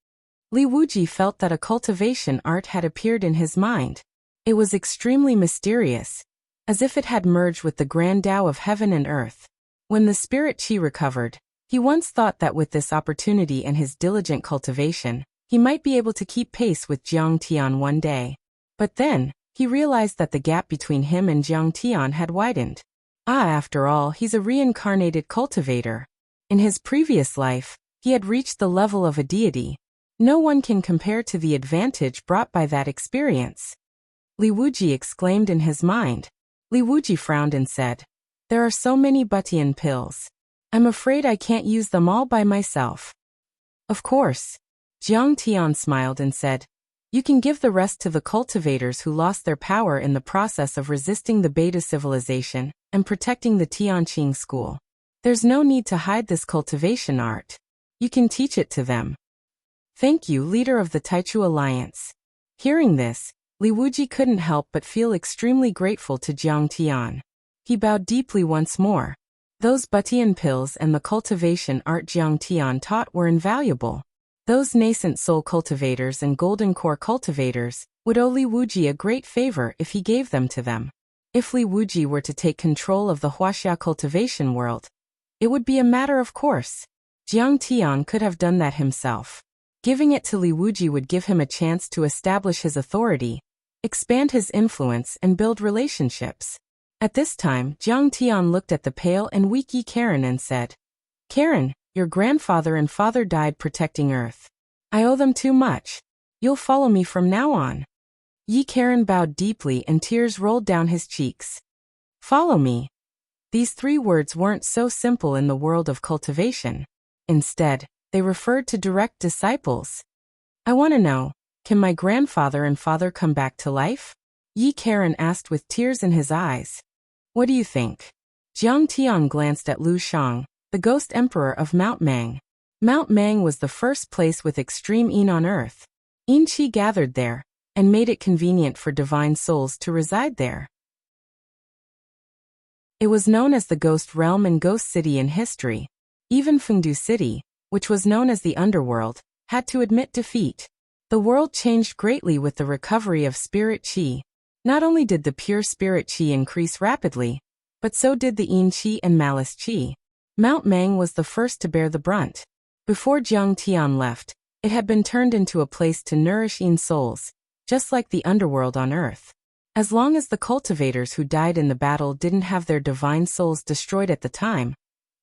Li Wuji felt that a cultivation art had appeared in his mind. It was extremely mysterious, as if it had merged with the grand Tao of heaven and earth. When the spirit chi recovered, he once thought that with this opportunity and his diligent cultivation, He might be able to keep pace with Jiang Tian one day. But then, he realized that the gap between him and Jiang Tian had widened. After all, he's a reincarnated cultivator. In his previous life, he had reached the level of a deity. No one can compare to the advantage brought by that experience. Li Wuji exclaimed in his mind. Li Wuji frowned and said, "There are so many Butian pills. I'm afraid I can't use them all by myself." "Of course." Jiang Tian smiled and said, "You can give the rest to the cultivators who lost their power in the process of resisting the Beta civilization and protecting the Tianqing school. There's no need to hide this cultivation art. You can teach it to them." "Thank you, leader of the Taichu Alliance." Hearing this, Li Wuji couldn't help but feel extremely grateful to Jiang Tian. He bowed deeply once more. Those Butian pills and the cultivation art Jiang Tian taught were invaluable. Those nascent soul cultivators and golden core cultivators would owe Li Wuji a great favor if he gave them to them. If Li Wuji were to take control of the Wuxia cultivation world, it would be a matter of course. Jiang Tian could have done that himself. Giving it to Li Wuji would give him a chance to establish his authority, expand his influence, and build relationships. At this time, Jiang Tian looked at the pale and weak Yi Karen and said, "Karen, your grandfather and father died protecting Earth. I owe them too much. You'll follow me from now on." Yi Karen bowed deeply and tears rolled down his cheeks. "Follow me." These three words weren't so simple in the world of cultivation. Instead, they referred to direct disciples. "I want to know, can my grandfather and father come back to life?" Yi Karen asked with tears in his eyes. "What do you think?" Jiang Tian glanced at Lu Shang, the ghost emperor of Mount Mang. Mount Mang was the first place with extreme yin on earth. Yin Qi gathered there, and made it convenient for divine souls to reside there. It was known as the Ghost Realm and Ghost City in history. Even Fengdu City, which was known as the Underworld, had to admit defeat. The world changed greatly with the recovery of Spirit Qi. Not only did the pure Spirit Qi increase rapidly, but so did the Yin Qi and Malice Qi. Mount Mang was the first to bear the brunt. Before Jiang Tian left, it had been turned into a place to nourish Yin souls, just like the underworld on Earth. As long as the cultivators who died in the battle didn't have their divine souls destroyed at the time,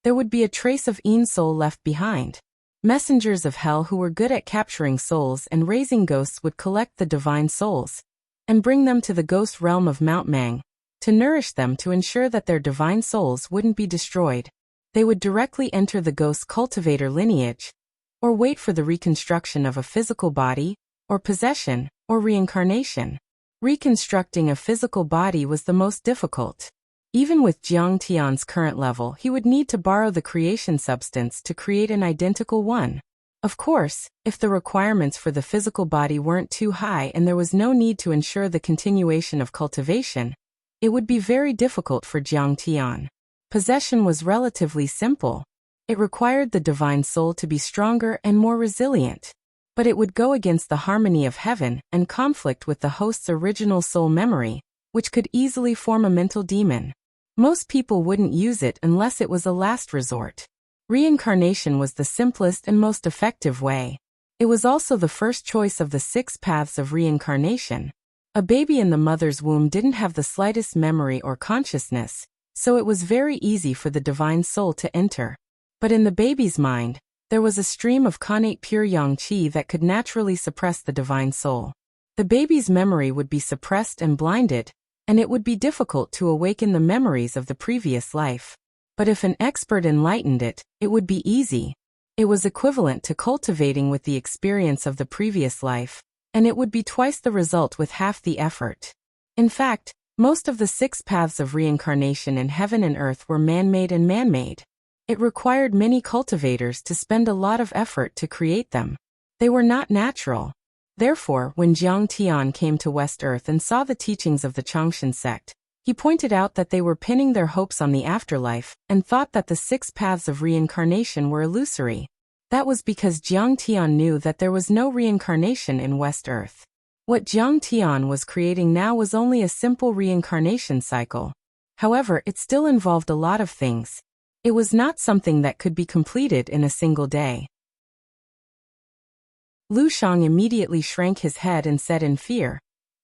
there would be a trace of Yin soul left behind. Messengers of hell who were good at capturing souls and raising ghosts would collect the divine souls and bring them to the ghost realm of Mount Mang to nourish them to ensure that their divine souls wouldn't be destroyed. They would directly enter the ghost cultivator lineage, or wait for the reconstruction of a physical body, or possession, or reincarnation. Reconstructing a physical body was the most difficult. Even with Jiang Tian's current level, he would need to borrow the creation substance to create an identical one. Of course, if the requirements for the physical body weren't too high and there was no need to ensure the continuation of cultivation, it would be very difficult for Jiang Tian. Possession was relatively simple. It required the divine soul to be stronger and more resilient. But it would go against the harmony of heaven and conflict with the host's original soul memory, which could easily form a mental demon. Most people wouldn't use it unless it was a last resort. Reincarnation was the simplest and most effective way. It was also the first choice of the 6 paths of reincarnation. A baby in the mother's womb didn't have the slightest memory or consciousness, so it was very easy for the divine soul to enter. But in the baby's mind, there was a stream of connate pure yang qi that could naturally suppress the divine soul. The baby's memory would be suppressed and blinded, and it would be difficult to awaken the memories of the previous life. But if an expert enlightened it, it would be easy. It was equivalent to cultivating with the experience of the previous life, and it would be twice the result with half the effort. In fact, most of the 6 paths of reincarnation in heaven and earth were man-made and man-made. It required many cultivators to spend a lot of effort to create them. They were not natural. Therefore, when Jiang Tian came to West Earth and saw the teachings of the Changshan sect, he pointed out that they were pinning their hopes on the afterlife and thought that the 6 paths of reincarnation were illusory. That was because Jiang Tian knew that there was no reincarnation in West Earth. What Jiang Tian was creating now was only a simple reincarnation cycle. However, it still involved a lot of things. It was not something that could be completed in a single day. Lu Shang immediately shrank his head and said in fear.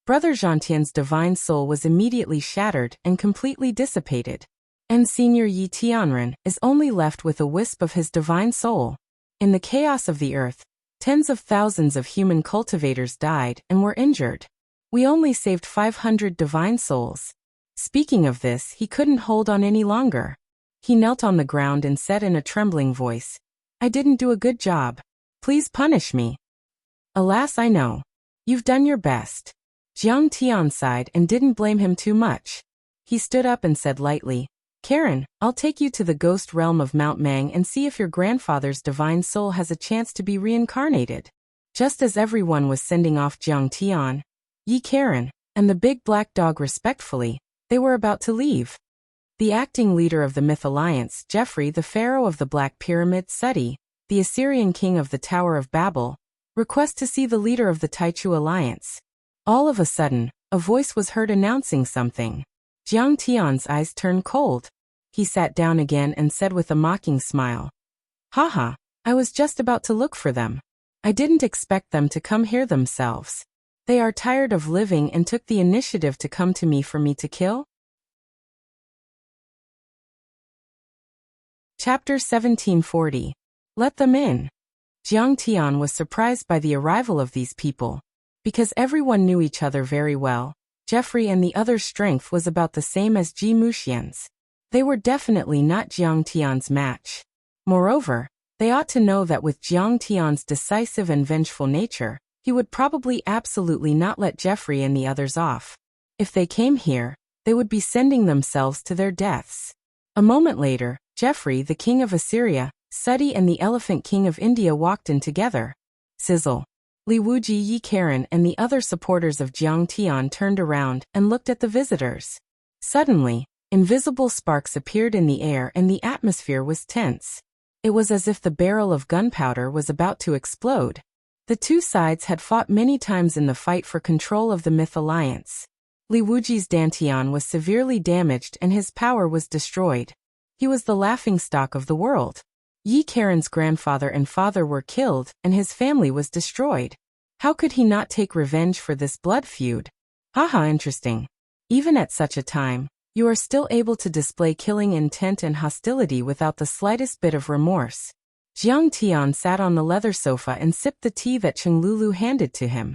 Brother Zhantian's divine soul was immediately shattered and completely dissipated. And Senior Yi Tianren is only left with a wisp of his divine soul. In the chaos of the earth, tens of thousands of human cultivators died and were injured. We only saved 500 divine souls. Speaking of this, he couldn't hold on any longer. He knelt on the ground and said in a trembling voice, I didn't do a good job. Please punish me. Alas, I know. You've done your best. Jiang Tian sighed and didn't blame him too much. He stood up and said lightly, Karen, I'll take you to the ghost realm of Mount Mang and see if your grandfather's divine soul has a chance to be reincarnated. Just as everyone was sending off Jiang Tian, Yi Karen, and the big black dog respectfully, they were about to leave. The acting leader of the Myth Alliance, Geoffrey the Pharaoh of the Black Pyramid, Seti, the Assyrian king of the Tower of Babel, request to see the leader of the Taichu Alliance. All of a sudden, a voice was heard announcing something. Jiang Tian's eyes turned cold. He sat down again and said with a mocking smile, Haha, I was just about to look for them. I didn't expect them to come here themselves. They are tired of living and took the initiative to come to me for me to kill? Chapter 1740. Let them in. Jiang Tian was surprised by the arrival of these people. Because everyone knew each other very well, Geoffrey and the other's strength was about the same as Ji Muxian's. They were definitely not Jiang Tian's match. Moreover, they ought to know that with Jiang Tian's decisive and vengeful nature, he would probably absolutely not let Geoffrey and the others off. If they came here, they would be sending themselves to their deaths. A moment later, Geoffrey, the king of Assyria, Seti and the Elephant King of India walked in together. Sizzle. Li Wuji, Yi Karen and the other supporters of Jiang Tian turned around and looked at the visitors. Suddenly, invisible sparks appeared in the air and the atmosphere was tense. It was as if the barrel of gunpowder was about to explode. The two sides had fought many times in the fight for control of the Myth Alliance. Li Wuji's dantian was severely damaged and his power was destroyed. He was the laughingstock of the world. Yi Karen's grandfather and father were killed and his family was destroyed. How could he not take revenge for this blood feud? Haha, interesting. Even at such a time, you are still able to display killing intent and hostility without the slightest bit of remorse. Jiang Tian sat on the leather sofa and sipped the tea that Cheng Lulu handed to him.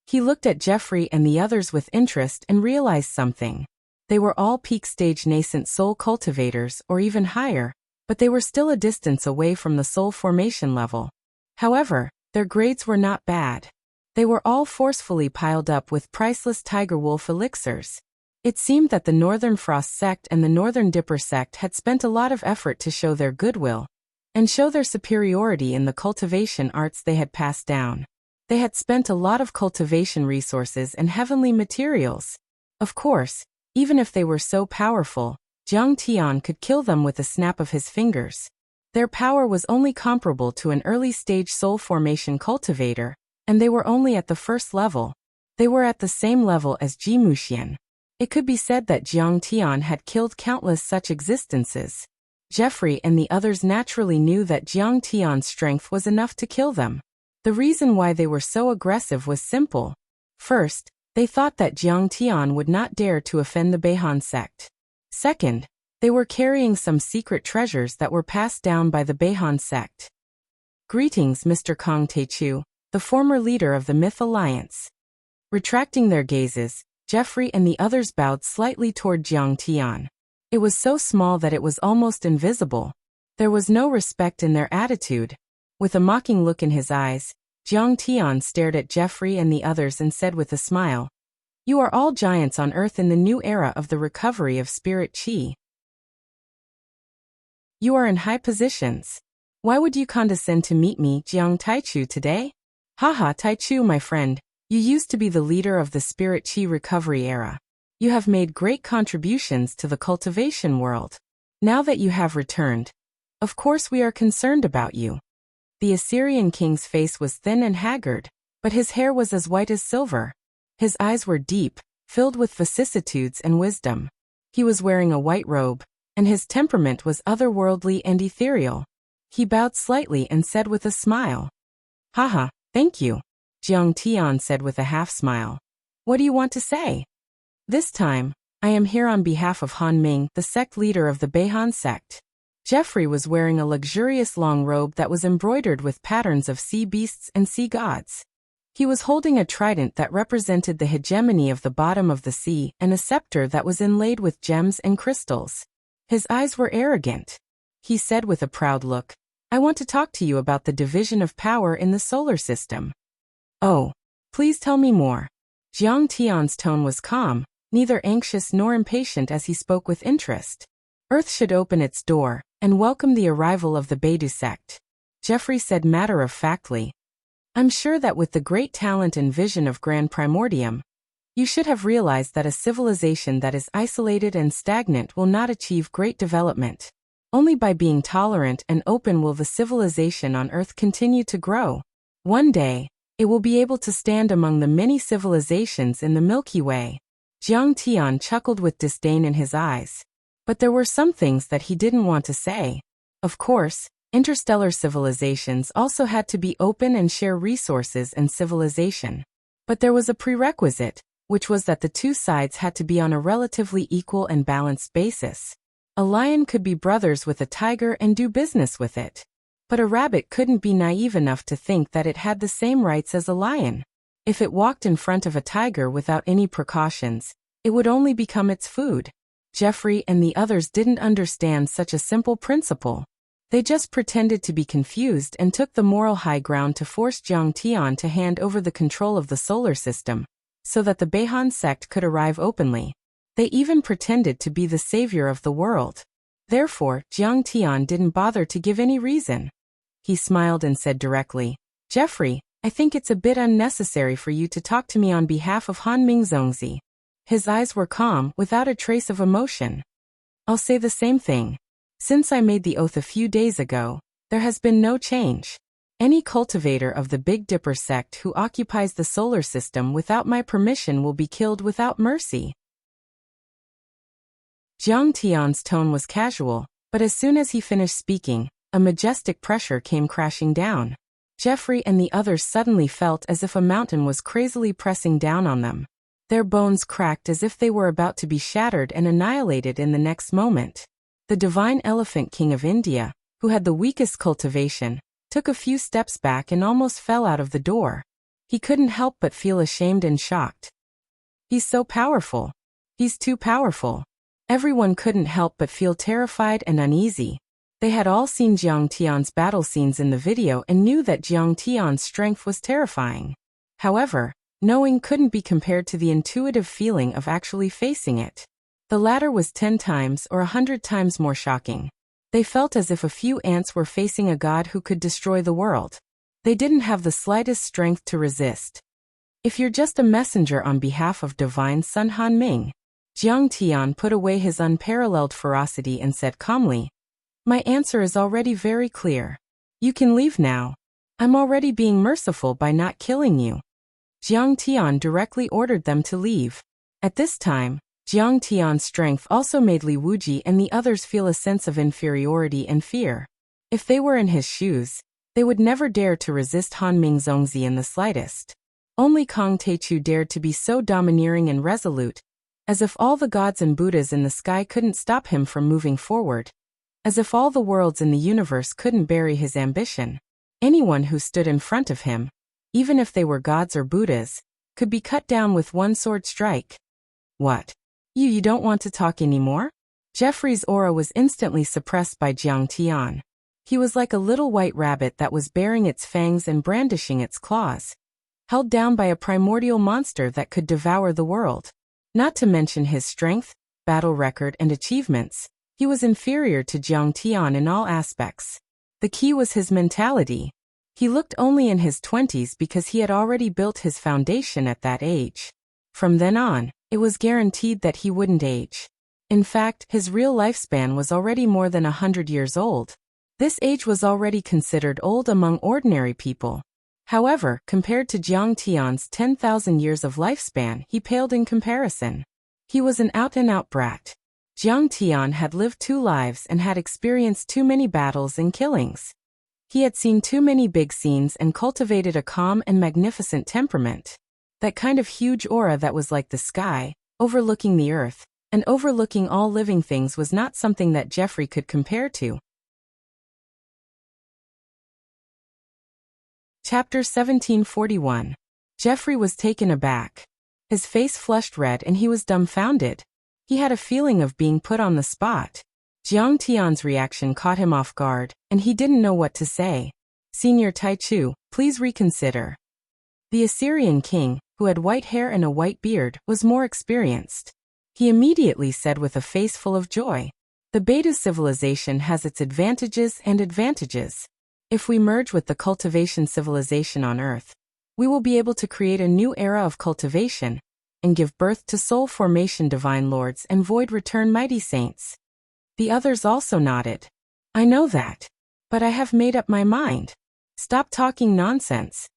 He looked at Geoffrey and the others with interest and realized something. They were all peak stage nascent soul cultivators or even higher, but they were still a distance away from the soul formation level. However, their grades were not bad. They were all forcefully piled up with priceless tiger wolf elixirs. It seemed that the Northern Frost sect and the Northern Dipper sect had spent a lot of effort to show their goodwill and show their superiority in the cultivation arts they had passed down. They had spent a lot of cultivation resources and heavenly materials. Of course, even if they were so powerful, Jiang Tian could kill them with a snap of his fingers. Their power was only comparable to an early-stage soul formation cultivator, and they were only at the first level. They were at the same level as Ji Muxian. It could be said that Jiang Tian had killed countless such existences. Geoffrey and the others naturally knew that Jiang Tian's strength was enough to kill them. The reason why they were so aggressive was simple. First, they thought that Jiang Tian would not dare to offend the Beihan sect. Second, they were carrying some secret treasures that were passed down by the Beihan sect. Greetings, Mr. Kong Taichu, the former leader of the Myth Alliance. Retracting their gazes, Geoffrey and the others bowed slightly toward Jiang Tian. It was so small that it was almost invisible. There was no respect in their attitude. With a mocking look in his eyes, Jiang Tian stared at Geoffrey and the others and said with a smile, "You are all giants on Earth in the new era of the recovery of spirit qi. You are in high positions. Why would you condescend to meet me, Jiang Taichu, today? Haha, Taichu, my friend, you used to be the leader of the spirit qi recovery era. You have made great contributions to the cultivation world. Now that you have returned, of course we are concerned about you." The Assyrian king's face was thin and haggard, but his hair was as white as silver. His eyes were deep, filled with vicissitudes and wisdom. He was wearing a white robe, and his temperament was otherworldly and ethereal. He bowed slightly and said with a smile, "Haha, Thank you, Jiang Tian said with a half-smile. What do you want to say? This time, I am here on behalf of Han Ming, the sect leader of the Beihan sect. Jeffrey was wearing a luxurious long robe that was embroidered with patterns of sea beasts and sea gods. He was holding a trident that represented the hegemony of the bottom of the sea and a scepter that was inlaid with gems and crystals. His eyes were arrogant. He said with a proud look, I want to talk to you about the division of power in the solar system. Oh, please tell me more. Jiang Tian's tone was calm, neither anxious nor impatient as he spoke with interest. Earth should open its door and welcome the arrival of the Beidou sect, Jeffrey said matter-of-factly. I'm sure that with the great talent and vision of Grand Primordium, you should have realized that a civilization that is isolated and stagnant will not achieve great development. Only by being tolerant and open will the civilization on Earth continue to grow. One day, it will be able to stand among the many civilizations in the Milky Way. Jiang Tian chuckled with disdain in his eyes. But there were some things that he didn't want to say. Of course, interstellar civilizations also had to be open and share resources and civilization. But there was a prerequisite, which was that the two sides had to be on a relatively equal and balanced basis. A lion could be brothers with a tiger and do business with it. But a rabbit couldn't be naive enough to think that it had the same rights as a lion. If it walked in front of a tiger without any precautions, it would only become its food. Jeffrey and the others didn't understand such a simple principle. They just pretended to be confused and took the moral high ground to force Jiang Tian to hand over the control of the solar system, so that the Beihan sect could arrive openly. They even pretended to be the savior of the world. Therefore, Jiang Tian didn't bother to give any reason. He smiled and said directly, Jeffrey, I think it's a bit unnecessary for you to talk to me on behalf of Han Ming Zongzi. His eyes were calm, without a trace of emotion. I'll say the same thing. Since I made the oath a few days ago, there has been no change. Any cultivator of the Big Dipper sect who occupies the solar system without my permission will be killed without mercy. Jiang Tian's tone was casual, but as soon as he finished speaking, a majestic pressure came crashing down. Jeffrey and the others suddenly felt as if a mountain was crazily pressing down on them. Their bones cracked as if they were about to be shattered and annihilated in the next moment. The divine elephant king of India, who had the weakest cultivation, took a few steps back and almost fell out of the door. He couldn't help but feel ashamed and shocked. He's so powerful. He's too powerful. Everyone couldn't help but feel terrified and uneasy. They had all seen Jiang Tian's battle scenes in the video and knew that Jiang Tian's strength was terrifying. However, knowing couldn't be compared to the intuitive feeling of actually facing it. The latter was 10 times or 100 times more shocking. They felt as if a few ants were facing a god who could destroy the world. They didn't have the slightest strength to resist. If you're just a messenger on behalf of Divine Son Han Ming, Jiang Tian put away his unparalleled ferocity and said calmly, my answer is already very clear. You can leave now. I'm already being merciful by not killing you. Jiang Tian directly ordered them to leave. At this time, Jiang Tian's strength also made Li Wuji and the others feel a sense of inferiority and fear. If they were in his shoes, they would never dare to resist Han Ming Zongzi in the slightest. Only Kong Teichu dared to be so domineering and resolute, as if all the gods and Buddhas in the sky couldn't stop him from moving forward. As if all the worlds in the universe couldn't bury his ambition. Anyone who stood in front of him, even if they were gods or Buddhas, could be cut down with one sword strike. What? You don't want to talk anymore? Jeffrey's aura was instantly suppressed by Jiang Tian. He was like a little white rabbit that was baring its fangs and brandishing its claws, held down by a primordial monster that could devour the world. Not to mention his strength, battle record and achievements, he was inferior to Jiang Tian in all aspects. The key was his mentality. He looked only in his 20s because he had already built his foundation at that age. From then on, it was guaranteed that he wouldn't age. In fact, his real lifespan was already more than 100 years old. This age was already considered old among ordinary people. However, compared to Jiang Tian's 10,000 years of lifespan, he paled in comparison. He was an out-and-out brat. Jiang Tian had lived 2 lives and had experienced too many battles and killings. He had seen too many big scenes and cultivated a calm and magnificent temperament. That kind of huge aura that was like the sky, overlooking the earth, and overlooking all living things was not something that Jeffrey could compare to. Chapter 1741. Jeffrey was taken aback. His face flushed red and he was dumbfounded. He had a feeling of being put on the spot. Jiang Tian's reaction caught him off guard, and he didn't know what to say. Senior Taichu, please reconsider. The Assyrian king, who had white hair and a white beard, was more experienced. He immediately said with a face full of joy, "The Beta civilization has its advantages and advantages. If we merge with the cultivation civilization on Earth, we will be able to create a new era of cultivation and give birth to soul formation divine lords and void return mighty saints." The others also nodded. "I know that. But I have made up my mind. Stop talking nonsense."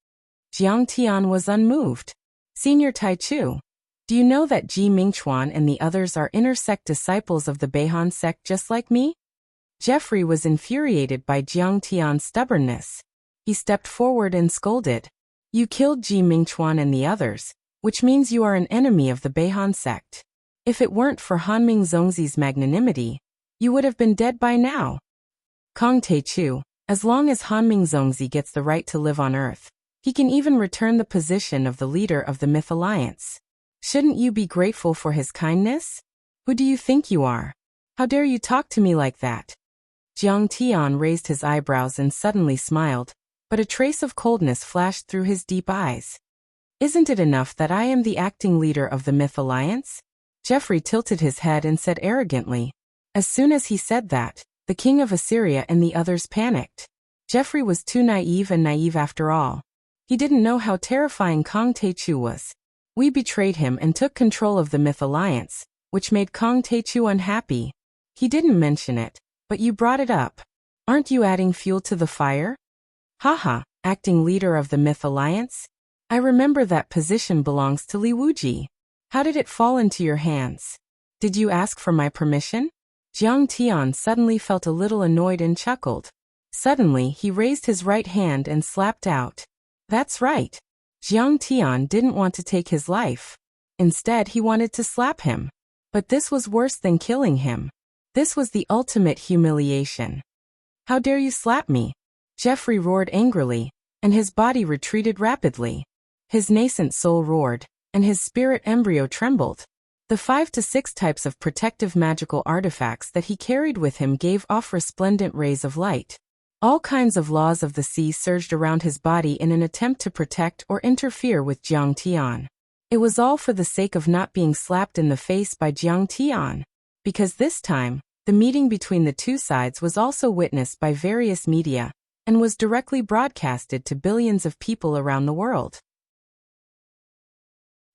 Jiang Tian was unmoved. "Senior Taichu, do you know that Ji Mingchuan and the others are inner sect disciples of the Beihan sect just like me?" Jeffrey was infuriated by Jiang Tian's stubbornness. He stepped forward and scolded. "You killed Ji Mingchuan and the others, which means you are an enemy of the Beihan sect. If it weren't for Hanming Zongzi's magnanimity, you would have been dead by now. Kong Taichu, as long as Hanming Zongzi gets the right to live on Earth, he can even return the position of the leader of the Myth Alliance. Shouldn't you be grateful for his kindness? Who do you think you are? How dare you talk to me like that?" Jiang Tian raised his eyebrows and suddenly smiled, but a trace of coldness flashed through his deep eyes. "Isn't it enough that I am the acting leader of the Myth Alliance?" Jeffrey tilted his head and said arrogantly. As soon as he said that, the king of Assyria and the others panicked. Jeffrey was too naive after all. He didn't know how terrifying Kong Taichu was. "We betrayed him and took control of the Myth Alliance, which made Kong Taichu unhappy. He didn't mention it, but you brought it up. Aren't you adding fuel to the fire?" "Haha, acting leader of the Myth Alliance? I remember that position belongs to Li Wuji. How did it fall into your hands? Did you ask for my permission?" Jiang Tian suddenly felt a little annoyed and chuckled. Suddenly, he raised his right hand and slapped out. "That's right. Jiang Tian didn't want to take his life. Instead, he wanted to slap him. But this was worse than killing him. This was the ultimate humiliation. How dare you slap me?" Jeffrey roared angrily, and his body retreated rapidly. His nascent soul roared, and his spirit embryo trembled. The 5 to 6 types of protective magical artifacts that he carried with him gave off resplendent rays of light. All kinds of laws of the sea surged around his body in an attempt to protect or interfere with Jiang Tian. It was all for the sake of not being slapped in the face by Jiang Tian. Because this time, the meeting between the two sides was also witnessed by various media, and was directly broadcasted to billions of people around the world.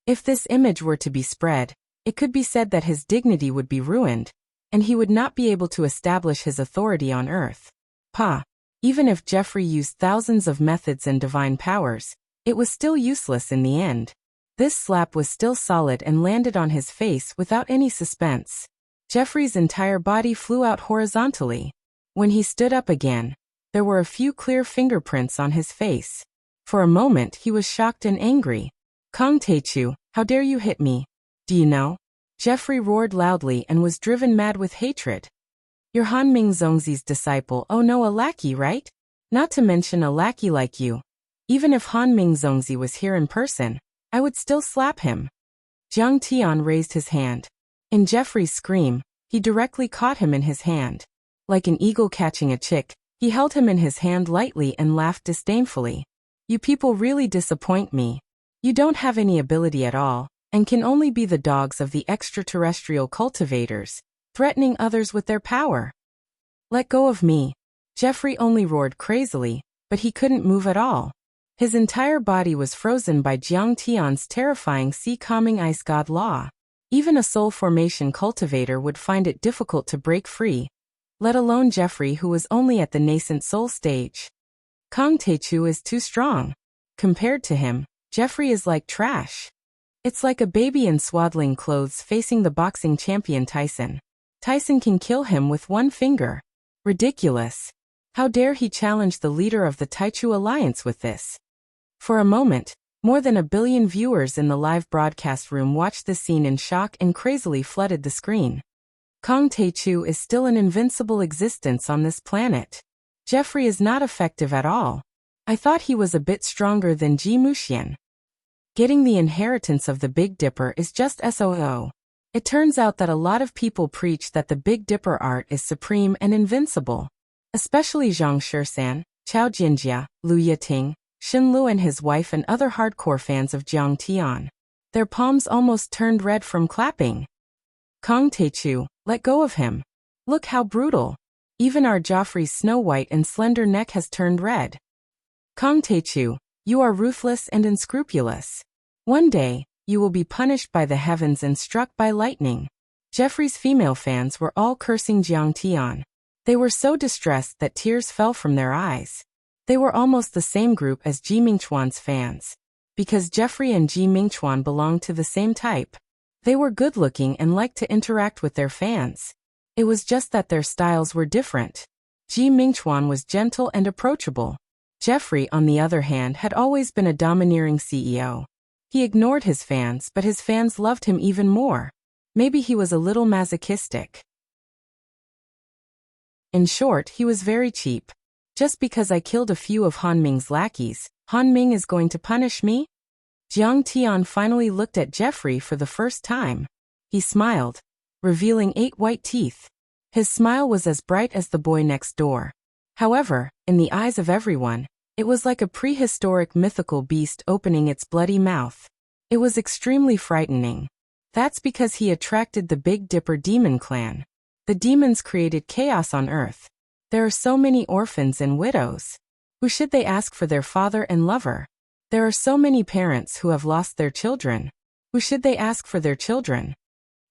If this image were to be spread, it could be said that his dignity would be ruined, and he would not be able to establish his authority on Earth. Even if Jeffrey used thousands of methods and divine powers, it was still useless in the end. This slap was still solid and landed on his face without any suspense. Jeffrey's entire body flew out horizontally. When he stood up again, there were a few clear fingerprints on his face. For a moment he was shocked and angry. "Kong Taichu, how dare you hit me? Do you know?" Jeffrey roared loudly and was driven mad with hatred. "You're Hanming Zongzi's disciple, oh no, a lackey, right? Not to mention a lackey like you. Even if Hanming Zongzi was here in person, I would still slap him." Jiang Tian raised his hand. In Jeffrey's scream, he directly caught him in his hand. Like an eagle catching a chick, he held him in his hand lightly and laughed disdainfully. "You people really disappoint me. You don't have any ability at all, and can only be the dogs of the extraterrestrial cultivators, threatening others with their power. Let go of me." Jeffrey only roared crazily, but he couldn't move at all. His entire body was frozen by Jiang Tian's terrifying sea-calming ice god law. Even a soul formation cultivator would find it difficult to break free, let alone Jeffrey, who was only at the nascent soul stage. Kong Taichu is too strong. Compared to him, Jeffrey is like trash. It's like a baby in swaddling clothes facing the boxing champion Tyson. Tyson can kill him with one finger. Ridiculous. How dare he challenge the leader of the Taichu alliance with this? For a moment, more than 1 billion viewers in the live broadcast room watched this scene in shock and crazily flooded the screen. Kong Taichu is still an invincible existence on this planet. Jeffrey is not effective at all. I thought he was a bit stronger than Ji Muxian. Getting the inheritance of the Big Dipper is just SOO. It turns out that a lot of people preach that the Big Dipper art is supreme and invincible. Especially Zhang Shisan, Chao Jinjia, Lu Yiting, Xin Lu and his wife and other hardcore fans of Jiang Tian. Their palms almost turned red from clapping. Kong Taichu, let go of him. Look how brutal. Even our Joffrey's snow white and slender neck has turned red. Kong Taichu, you are ruthless and unscrupulous. One day, you will be punished by the heavens and struck by lightning. Jeffrey's female fans were all cursing Jiang Tian. They were so distressed that tears fell from their eyes. They were almost the same group as Ji Mingchuan's fans. Because Jeffrey and Ji Mingchuan belonged to the same type. They were good-looking and liked to interact with their fans. It was just that their styles were different. Ji Mingchuan was gentle and approachable. Jeffrey, on the other hand, had always been a domineering CEO. He ignored his fans, but his fans loved him even more. Maybe he was a little masochistic. In short, he was very cheap. Just because I killed a few of Han Ming's lackeys, Han Ming is going to punish me? Jiang Tian finally looked at Jeffrey for the first time. He smiled, revealing 8 white teeth. His smile was as bright as the boy next door. However, in the eyes of everyone, it was like a prehistoric mythical beast opening its bloody mouth. It was extremely frightening. That's because he attracted the Big Dipper demon clan. The demons created chaos on Earth. There are so many orphans and widows. Who should they ask for their father and lover? There are so many parents who have lost their children. Who should they ask for their children?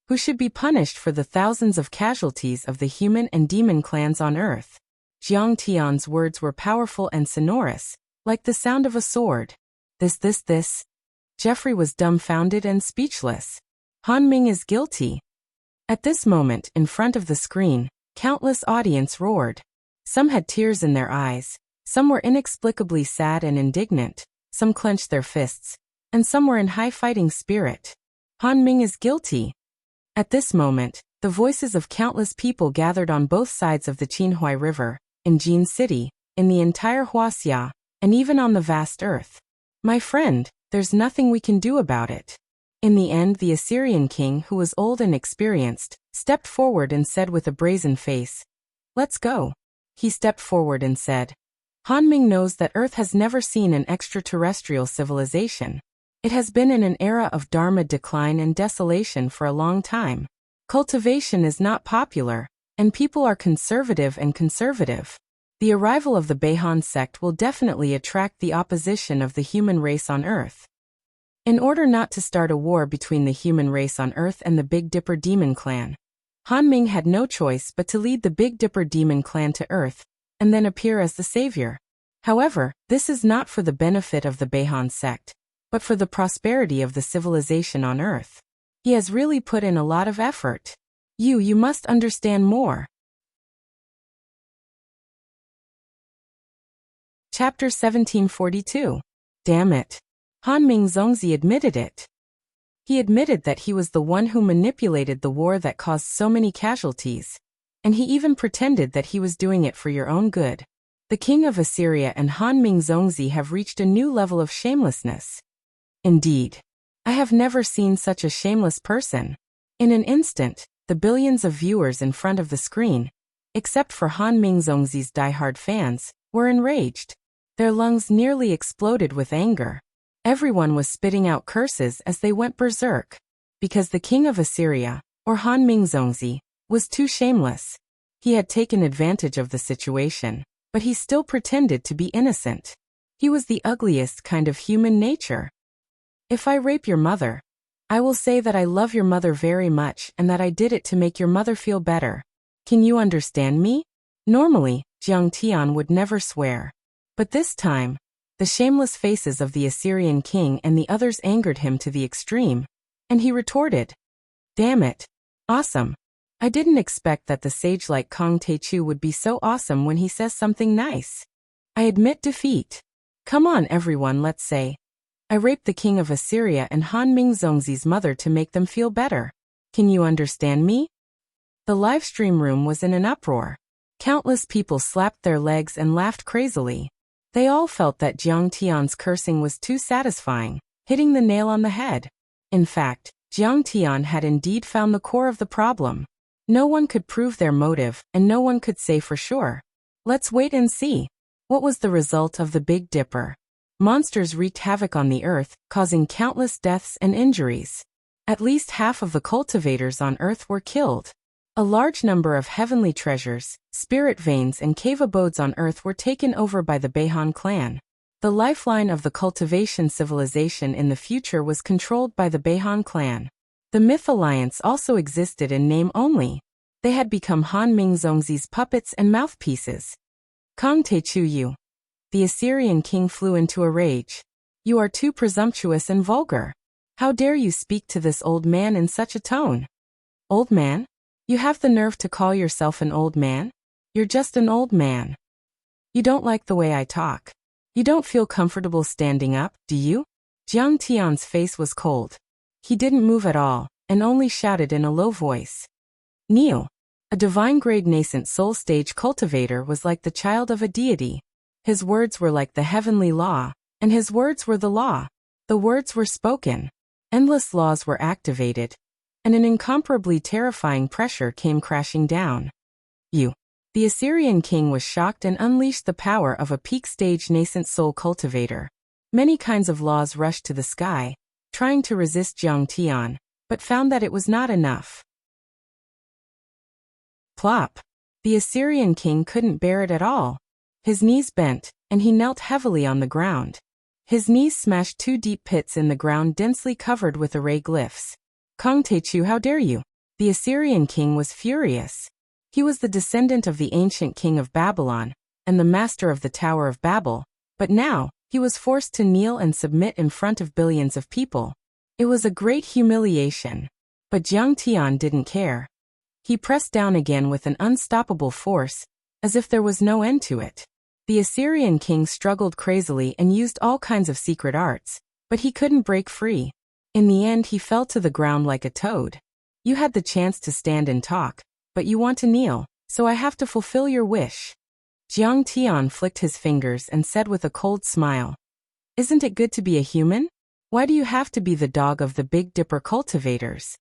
Who should be punished for the thousands of casualties of the human and demon clans on Earth? Jiang Tian's words were powerful and sonorous, like the sound of a sword. This. Jeffrey was dumbfounded and speechless. Han Ming is guilty. At this moment, in front of the screen, countless audience roared. Some had tears in their eyes, some were inexplicably sad and indignant, some clenched their fists, and some were in high fighting spirit. Han Ming is guilty. At this moment, the voices of countless people gathered on both sides of the Qinhuai River, in Jin City, in the entire Wuxia, and even on the vast earth. My friend, there's nothing we can do about it. In the end, the Assyrian king, who was old and experienced, stepped forward and said with a brazen face, "Let's go." He stepped forward and said, Han Ming knows that Earth has never seen an extraterrestrial civilization. It has been in an era of Dharma decline and desolation for a long time. Cultivation is not popular, and people are conservative. The arrival of the Beihan sect will definitely attract the opposition of the human race on Earth. In order not to start a war between the human race on Earth and the Big Dipper demon clan, Han Ming had no choice but to lead the Big Dipper demon clan to Earth, and then appear as the savior. However, this is not for the benefit of the Beihan sect, but for the prosperity of the civilization on Earth. He has really put in a lot of effort. You must understand more. Chapter 1742. Damn it. Han Ming Zongzi admitted it. He admitted that he was the one who manipulated the war that caused so many casualties, and he even pretended that he was doing it for your own good. The king of Assyria and Han Ming Zongzi have reached a new level of shamelessness. Indeed, I have never seen such a shameless person. In an instant, the billions of viewers in front of the screen, except for Han Ming Zongzi's diehard fans, were enraged. Their lungs nearly exploded with anger. Everyone was spitting out curses as they went berserk. Because the king of Assyria, or Han Ming Zongzi, was too shameless. He had taken advantage of the situation, but he still pretended to be innocent. He was the ugliest kind of human nature. If I rape your mother, I will say that I love your mother very much and that I did it to make your mother feel better. Can you understand me? Normally, Jiang Tian would never swear. But this time, the shameless faces of the Assyrian king and the others angered him to the extreme, and he retorted, "Damn it. Awesome. I didn't expect that the sage like Kong Taechu would be so awesome when he says something nice. I admit defeat. Come on everyone, let's say. I raped the king of Assyria and Han Mingzongzi's mother to make them feel better. Can you understand me? The live stream room was in an uproar. Countless people slapped their legs and laughed crazily. They all felt that Jiang Tian's cursing was too satisfying, hitting the nail on the head. In fact, Jiang Tian had indeed found the core of the problem. No one could prove their motive, and no one could say for sure. Let's wait and see. What was the result of the Big Dipper? Monsters wreaked havoc on the earth, causing countless deaths and injuries. At least half of the cultivators on earth were killed. A large number of heavenly treasures, spirit veins and cave abodes on earth were taken over by the Beihan clan. The lifeline of the cultivation civilization in the future was controlled by the Beihan clan. The Myth Alliance also existed in name only. They had become Han Mingzongzi's puppets and mouthpieces. Kong Taechu Yu. The Assyrian king flew into a rage. You are too presumptuous and vulgar. How dare you speak to this old man in such a tone? Old man? You have the nerve to call yourself an old man? You're just an old man. You don't like the way I talk. You don't feel comfortable standing up, do you? Jiang Tian's face was cold. He didn't move at all, and only shouted in a low voice. Kneel. A divine-grade nascent soul stage cultivator was like the child of a deity. His words were like the heavenly law, and his words were the law. The words were spoken. Endless laws were activated, and an incomparably terrifying pressure came crashing down. The Assyrian king was shocked and unleashed the power of a peak-stage nascent soul cultivator. Many kinds of laws rushed to the sky, trying to resist Jiang Tian, but found that it was not enough. Plop! The Assyrian king couldn't bear it at all. His knees bent, and he knelt heavily on the ground. His knees smashed two deep pits in the ground densely covered with array glyphs. Kong Taechu, how dare you? The Assyrian king was furious. He was the descendant of the ancient king of Babylon, and the master of the Tower of Babel, but now, he was forced to kneel and submit in front of billions of people. It was a great humiliation. But Jiang Tian didn't care. He pressed down again with an unstoppable force, as if there was no end to it. The Assyrian king struggled crazily and used all kinds of secret arts, but he couldn't break free. In the end he fell to the ground like a toad. You had the chance to stand and talk, but you want to kneel, so I have to fulfill your wish. Jiang Tian flicked his fingers and said with a cold smile, Isn't it good to be a human? Why do you have to be the dog of the Big Dipper cultivators?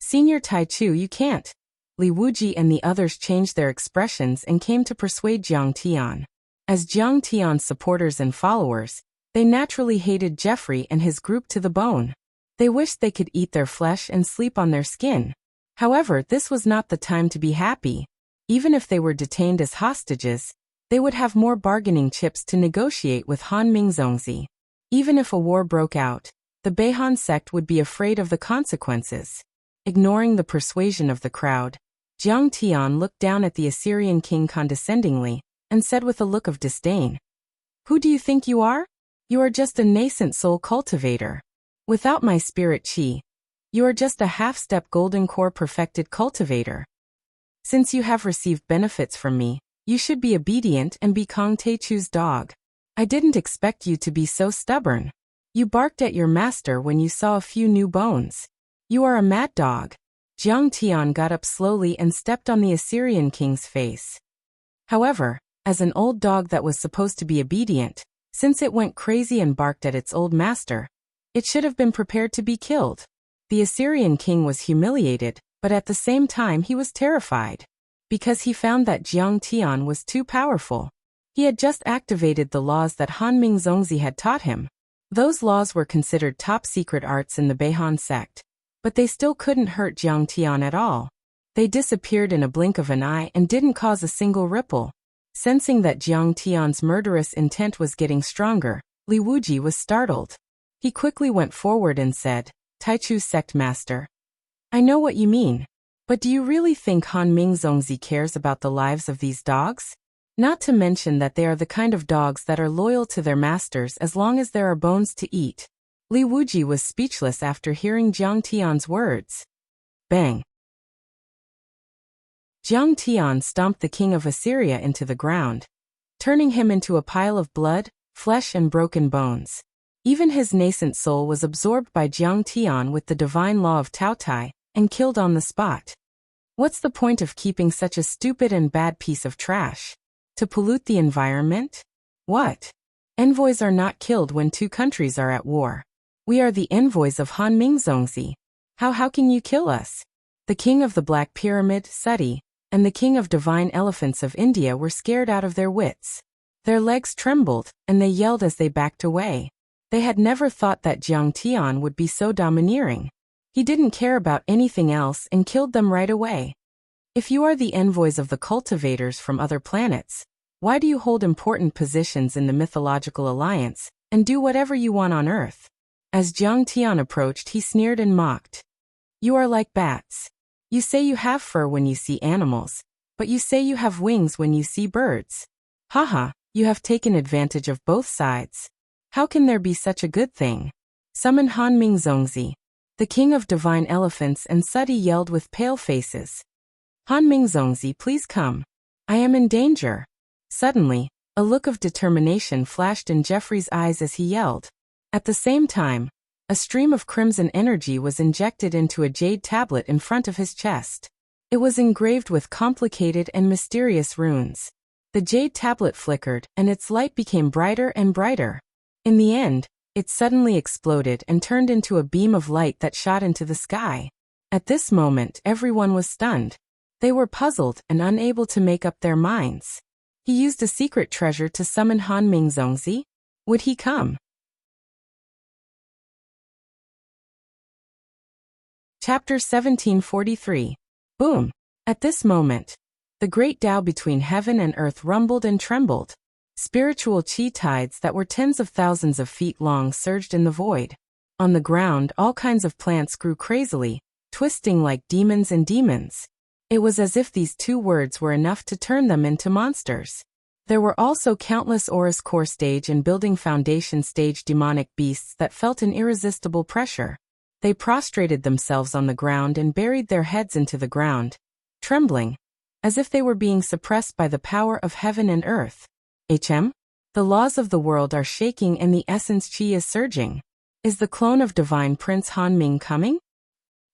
Senior Taichu, you can't. Li Wuji and the others changed their expressions and came to persuade Jiang Tian. As Jiang Tian's supporters and followers, they naturally hated Jeffrey and his group to the bone. They wished they could eat their flesh and sleep on their skin. However, this was not the time to be happy. Even if they were detained as hostages, they would have more bargaining chips to negotiate with Han Mingzongzi. Even if a war broke out, the Beihan sect would be afraid of the consequences. Ignoring the persuasion of the crowd, Jiang Tian looked down at the Assyrian king condescendingly and said with a look of disdain, Who do you think you are? You are just a nascent soul cultivator. Without my spirit chi, you are just a half-step golden core perfected cultivator. Since you have received benefits from me, you should be obedient and be Kong Taechu's dog. I didn't expect you to be so stubborn. You barked at your master when you saw a few new bones. You are a mad dog. Jiang Tian got up slowly and stepped on the Assyrian king's face. However, as an old dog that was supposed to be obedient, since it went crazy and barked at its old master, it should have been prepared to be killed. The Assyrian king was humiliated, but at the same time he was terrified. Because he found that Jiang Tian was too powerful. He had just activated the laws that Han Mingzongzi had taught him. Those laws were considered top-secret arts in the Beihan sect. But they still couldn't hurt Jiang Tian at all. They disappeared in a blink of an eye and didn't cause a single ripple. Sensing that Jiang Tian's murderous intent was getting stronger, Li Wuji was startled. He quickly went forward and said, Taichu's sect master. I know what you mean. But do you really think Han Mingzongzi cares about the lives of these dogs? Not to mention that they are the kind of dogs that are loyal to their masters as long as there are bones to eat. Li Wuji was speechless after hearing Jiang Tian's words. Bang! Jiang Tian stomped the king of Assyria into the ground, turning him into a pile of blood, flesh and broken bones. Even his nascent soul was absorbed by Jiang Tian with the divine law of Taotai, and killed on the spot. What's the point of keeping such a stupid and bad piece of trash? To pollute the environment? What? Envoys are not killed when two countries are at war. We are the envoys of Han Mingzongzi. How can you kill us? The king of the Black Pyramid, Seti, and the king of divine elephants of India were scared out of their wits. Their legs trembled, and they yelled as they backed away. They had never thought that Jiang Tian would be so domineering. He didn't care about anything else and killed them right away. If you are the envoys of the cultivators from other planets, why do you hold important positions in the mythological alliance, and do whatever you want on Earth? As Jiang Tian approached, he sneered and mocked. You are like bats. You say you have fur when you see animals, but you say you have wings when you see birds. Haha, you have taken advantage of both sides. How can there be such a good thing? Summon Han Mingzongzi. The king of divine elephants and Seti yelled with pale faces. Han Mingzongzi, please come. I am in danger. Suddenly, a look of determination flashed in Jeffrey's eyes as he yelled. At the same time, a stream of crimson energy was injected into a jade tablet in front of his chest. It was engraved with complicated and mysterious runes. The jade tablet flickered, and its light became brighter and brighter. In the end, it suddenly exploded and turned into a beam of light that shot into the sky. At this moment, everyone was stunned. They were puzzled and unable to make up their minds. He used a secret treasure to summon Han Mingzongzi? Would he come? Chapter 1743. Boom! At this moment, the great Tao between heaven and earth rumbled and trembled. Spiritual chi tides that were tens of thousands of feet long surged in the void. On the ground, all kinds of plants grew crazily, twisting like demons and demons. It was as if these two words were enough to turn them into monsters. There were also countless Aurus core stage and building foundation stage demonic beasts that felt an irresistible pressure. They prostrated themselves on the ground and buried their heads into the ground, trembling, as if they were being suppressed by the power of heaven and earth. The laws of the world are shaking and the essence chi is surging. Is the clone of divine Prince Han Ming coming?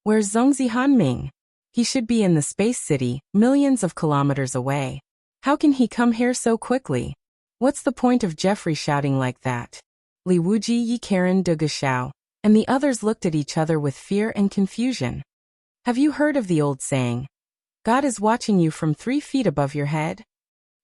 Where's Zongzi Han Ming? He should be in the space city, millions of kilometers away. How can he come here so quickly? What's the point of Jeffrey shouting like that? Li Wuji Yi Karen de Gashao, and the others looked at each other with fear and confusion. Have you heard of the old saying, God is watching you from 3 feet above your head?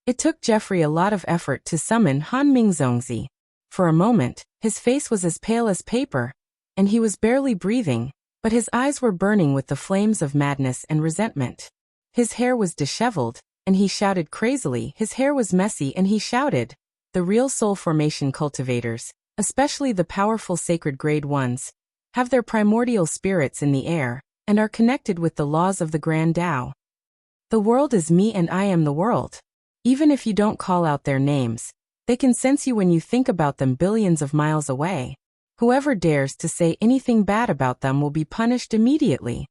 It took Jeffrey a lot of effort to summon Han Mingzongzi. For a moment, his face was as pale as paper, and he was barely breathing, but his eyes were burning with the flames of madness and resentment. His hair was disheveled, and he shouted crazily. His hair was messy and he shouted. The real soul formation cultivators, especially the powerful sacred grade ones, have their primordial spirits in the air, and are connected with the laws of the Grand Tao. The world is me and I am the world. Even if you don't call out their names, they can sense you when you think about them billions of miles away. Whoever dares to say anything bad about them will be punished immediately.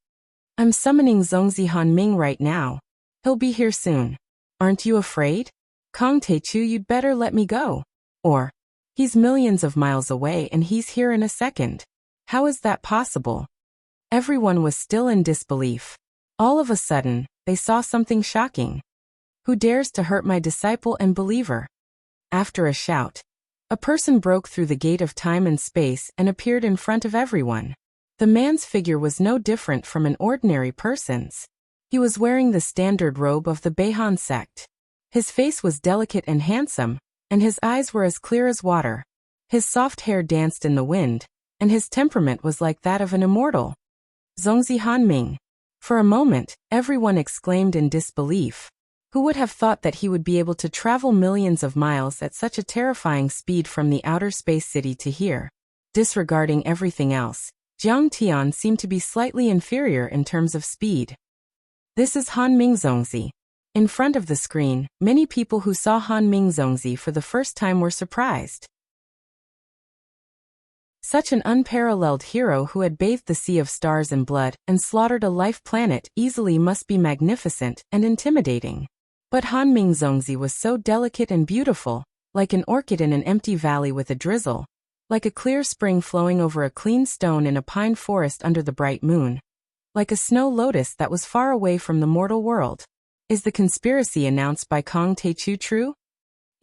I'm summoning Zongzi Han Ming right now. He'll be here soon. Aren't you afraid? Kong Teichu, you'd better let me go. Or, he's millions of miles away and he's here in a second. How is that possible? Everyone was still in disbelief. All of a sudden, they saw something shocking. Who dares to hurt my disciple and believer? After a shout, a person broke through the gate of time and space and appeared in front of everyone. The man's figure was no different from an ordinary person's. He was wearing the standard robe of the Beihan sect. His face was delicate and handsome, and his eyes were as clear as water. His soft hair danced in the wind, and his temperament was like that of an immortal. Zongzi Han Ming. For a moment, everyone exclaimed in disbelief. Who would have thought that he would be able to travel millions of miles at such a terrifying speed from the outer space city to here? Disregarding everything else, Jiang Tian seemed to be slightly inferior in terms of speed. This is Han Mingzongzi. In front of the screen, many people who saw Han Mingzongzi for the first time were surprised. Such an unparalleled hero who had bathed the sea of stars in blood and slaughtered a life planet easily must be magnificent and intimidating. But Han Mingzongzi was so delicate and beautiful, like an orchid in an empty valley with a drizzle, like a clear spring flowing over a clean stone in a pine forest under the bright moon, like a snow lotus that was far away from the mortal world. Is the conspiracy announced by Kang Taechu true?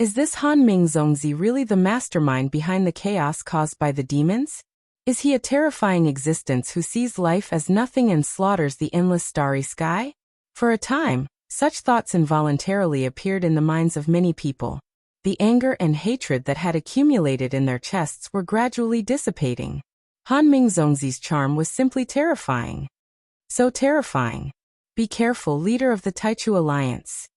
Is this Han Mingzongzi really the mastermind behind the chaos caused by the demons? Is he a terrifying existence who sees life as nothing and slaughters the endless starry sky? For a time, such thoughts involuntarily appeared in the minds of many people. The anger and hatred that had accumulated in their chests were gradually dissipating. Han Mingzongzi's charm was simply terrifying. So terrifying. Be careful, leader of the Taichu Alliance.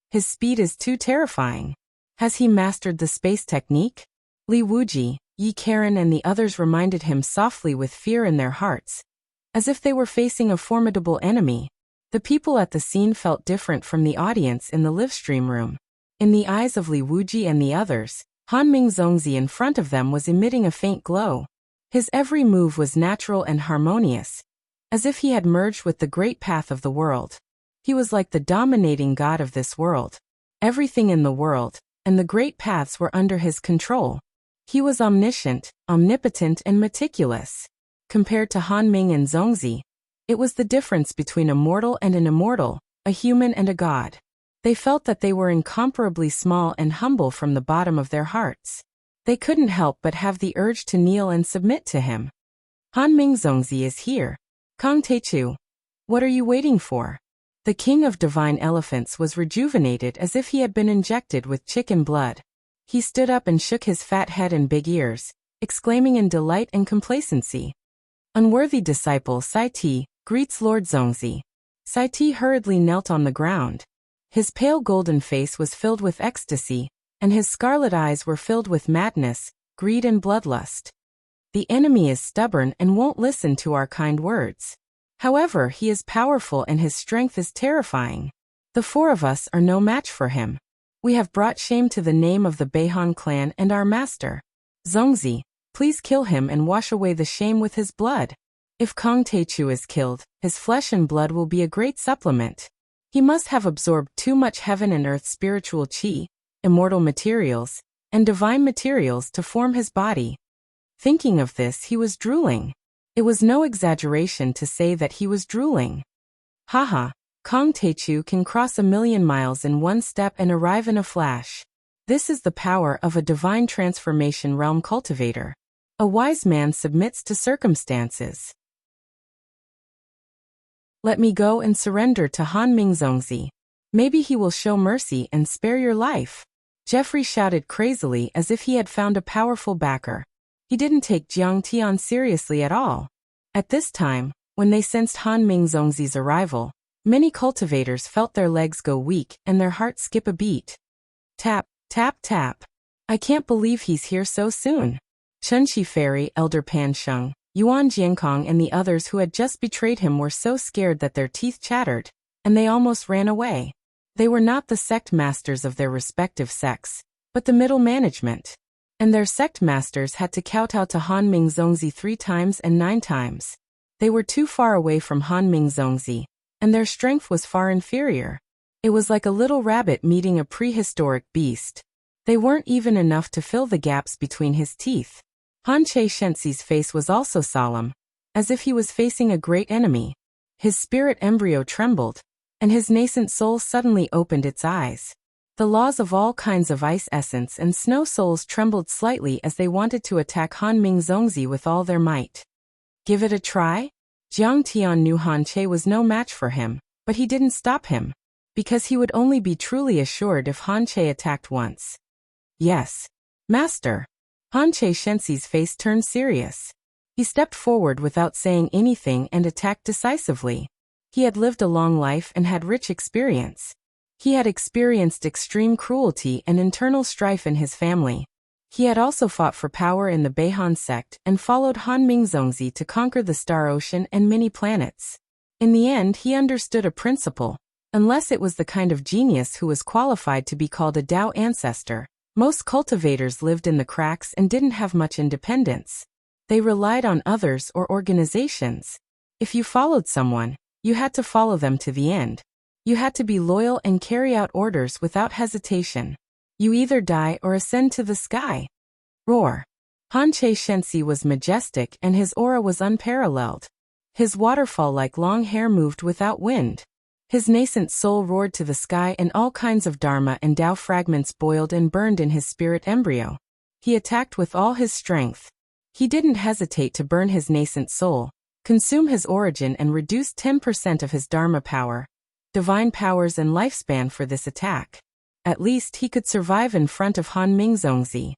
His speed is too terrifying. Has he mastered the space technique? Li Wuji, Yi Karen and the others reminded him softly with fear in their hearts, as if they were facing a formidable enemy. The people at the scene felt different from the audience in the livestream room. In the eyes of Li Wuji and the others, Han Mingzongzi in front of them was emitting a faint glow. His every move was natural and harmonious, as if he had merged with the great path of the world. He was like the dominating god of this world. Everything in the world, and the great paths were under his control. He was omniscient, omnipotent and meticulous. Compared to Han Ming and Zongzi, it was the difference between a mortal and an immortal, a human and a god. They felt that they were incomparably small and humble from the bottom of their hearts. They couldn't help but have the urge to kneel and submit to him. Han Mingzongzi is here. Kang Taechu. What are you waiting for? The king of divine elephants was rejuvenated as if he had been injected with chicken blood. He stood up and shook his fat head and big ears, exclaiming in delight and complacency. Unworthy disciple Sai Ti, greets Lord Zongzi. Sai Ti hurriedly knelt on the ground. His pale golden face was filled with ecstasy, and his scarlet eyes were filled with madness, greed and bloodlust. The enemy is stubborn and won't listen to our kind words. However, he is powerful and his strength is terrifying. The four of us are no match for him. We have brought shame to the name of the Beihan clan and our master. Zongzi, please kill him and wash away the shame with his blood. If Kang Taechu is killed, his flesh and blood will be a great supplement. He must have absorbed too much heaven and earth spiritual chi, immortal materials, and divine materials to form his body. Thinking of this, he was drooling. It was no exaggeration to say that he was drooling. Haha, Kang Taechu can cross 1,000,000 miles in one step and arrive in a flash. This is the power of a divine transformation realm cultivator. A wise man submits to circumstances. Let me go and surrender to Han Mingzongzi. Maybe he will show mercy and spare your life. Jeffrey shouted crazily as if he had found a powerful backer. He didn't take Jiang Tian seriously at all. At this time, when they sensed Han Mingzongzi's arrival, many cultivators felt their legs go weak and their hearts skip a beat. Tap, tap, tap. I can't believe he's here so soon. Chunchi Fairy, Elder Pan Sheng, Yuan Jiankong and the others who had just betrayed him were so scared that their teeth chattered, and they almost ran away. They were not the sect masters of their respective sects, but the middle management. And their sect masters had to kowtow to Han Mingzongzi 3 times and 9 times. They were too far away from Han Mingzongzi, and their strength was far inferior. It was like a little rabbit meeting a prehistoric beast. They weren't even enough to fill the gaps between his teeth. Han Che Shenxi's face was also solemn, as if he was facing a great enemy. His spirit embryo trembled, and his nascent soul suddenly opened its eyes. The laws of all kinds of ice essence and snow souls trembled slightly as they wanted to attack Han Mingzongzi with all their might. Give it a try? Jiang Tian knew Han Che was no match for him, but he didn't stop him, because he would only be truly assured if Han Che attacked once. Yes, Master. Han Che Shenxi's face turned serious. He stepped forward without saying anything and attacked decisively. He had lived a long life and had rich experience. He had experienced extreme cruelty and internal strife in his family. He had also fought for power in the Beihan sect and followed Han Mingzongzi to conquer the Star Ocean and many planets. In the end, he understood a principle. Unless it was the kind of genius who was qualified to be called a Tao ancestor, most cultivators lived in the cracks and didn't have much independence. They relied on others or organizations. If you followed someone, you had to follow them to the end. You had to be loyal and carry out orders without hesitation. You either die or ascend to the sky. Roar. Hanche Shensi was majestic and his aura was unparalleled. His waterfall-like long hair moved without wind. His nascent soul roared to the sky and all kinds of dharma and Tao fragments boiled and burned in his spirit embryo. He attacked with all his strength. He didn't hesitate to burn his nascent soul, consume his origin and reduce 10% of his dharma power, divine powers and lifespan for this attack. At least he could survive in front of Han Mingzongzi.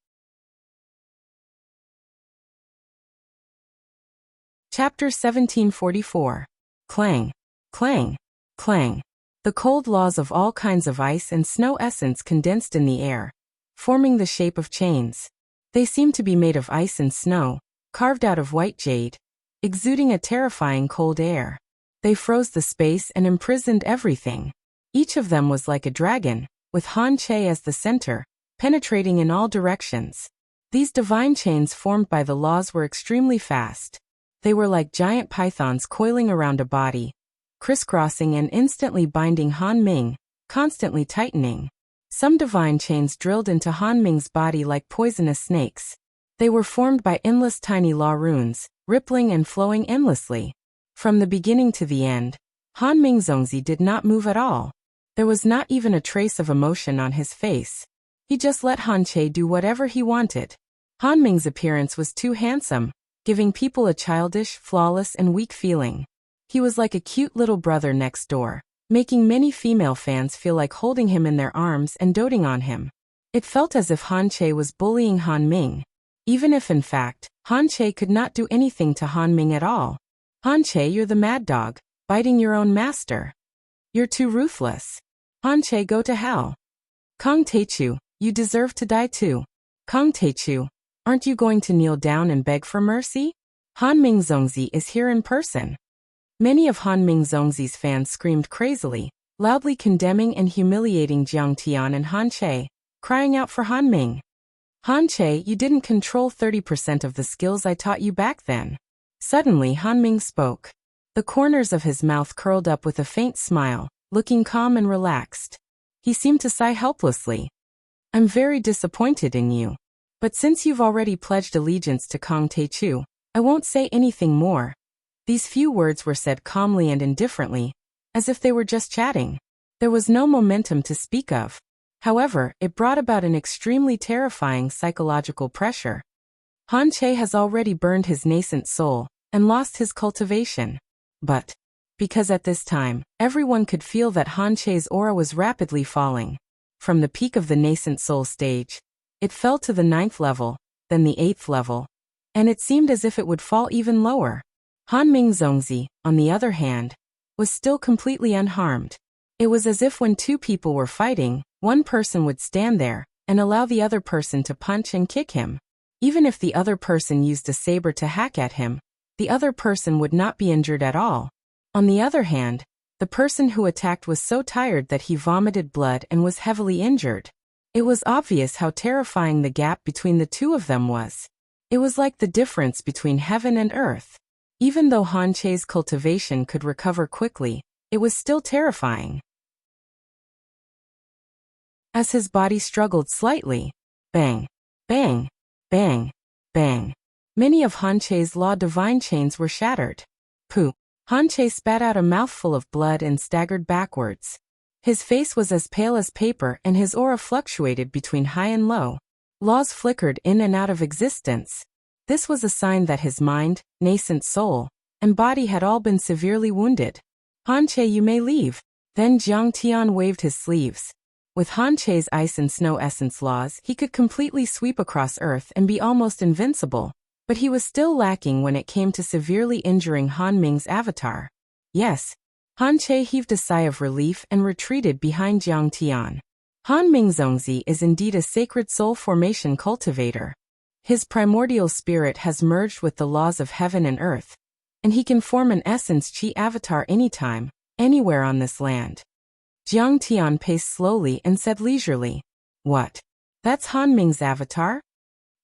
Chapter 1744. Clang. Clang. Clang. The cold laws of all kinds of ice and snow essence condensed in the air, forming the shape of chains. They seemed to be made of ice and snow, carved out of white jade, exuding a terrifying cold air. They froze the space and imprisoned everything. Each of them was like a dragon, with Han Che as the center, penetrating in all directions. These divine chains formed by the laws were extremely fast. They were like giant pythons coiling around a body, crisscrossing and instantly binding Han Ming, constantly tightening. Some divine chains drilled into Han Ming's body like poisonous snakes. They were formed by endless tiny law runes, rippling and flowing endlessly. From the beginning to the end, Han Mingzongzi did not move at all. There was not even a trace of emotion on his face. He just let Han Che do whatever he wanted. Han Ming's appearance was too handsome, giving people a childish, flawless and weak feeling. He was like a cute little brother next door, making many female fans feel like holding him in their arms and doting on him. It felt as if Han Che was bullying Han Ming, even if in fact, Han Che could not do anything to Han Ming at all. Han Che, you're the mad dog, biting your own master. You're too ruthless. Han Che, go to hell. Kong Teichu, you deserve to die too. Kong Teichu, aren't you going to kneel down and beg for mercy? Han Mingzongzi is here in person. Many of Han Mingzongzi's fans screamed crazily, loudly condemning and humiliating Jiang Tian and Han Che, crying out for Han Ming. Han Che, you didn't control 30% of the skills I taught you back then. Suddenly Han Ming spoke. The corners of his mouth curled up with a faint smile, looking calm and relaxed. He seemed to sigh helplessly. I'm very disappointed in you. But since you've already pledged allegiance to Kong Teichu, I won't say anything more. These few words were said calmly and indifferently, as if they were just chatting. There was no momentum to speak of. However, it brought about an extremely terrifying psychological pressure. Han Che has already burned his nascent soul and lost his cultivation. But, because at this time, everyone could feel that Han Che's aura was rapidly falling. From the peak of the nascent soul stage, it fell to the 9th level, then the 8th level, and it seemed as if it would fall even lower. Han Mingzongzi, on the other hand, was still completely unharmed. It was as if when two people were fighting, one person would stand there and allow the other person to punch and kick him. Even if the other person used a saber to hack at him, the other person would not be injured at all. On the other hand, the person who attacked was so tired that he vomited blood and was heavily injured. It was obvious how terrifying the gap between the two of them was. It was like the difference between heaven and earth. Even though Han Che's cultivation could recover quickly, it was still terrifying. As his body struggled slightly, bang, bang, bang, bang, many of Han Che's law divine chains were shattered. Pooh! Han Che spat out a mouthful of blood and staggered backwards. His face was as pale as paper and his aura fluctuated between high and low. Laws flickered in and out of existence. This was a sign that his mind, nascent soul, and body had all been severely wounded. Han Che, you may leave. Then Jiang Tian waved his sleeves. With Han Che's ice and snow essence laws, he could completely sweep across Earth and be almost invincible. But he was still lacking when it came to severely injuring Han Ming's avatar. Yes. Han Che heaved a sigh of relief and retreated behind Jiang Tian. Han Mingzongzi is indeed a sacred soul formation cultivator. His primordial spirit has merged with the laws of heaven and earth, and he can form an essence chi avatar anytime, anywhere on this land. Jiang Tian paced slowly and said leisurely, What? That's Han Ming's avatar?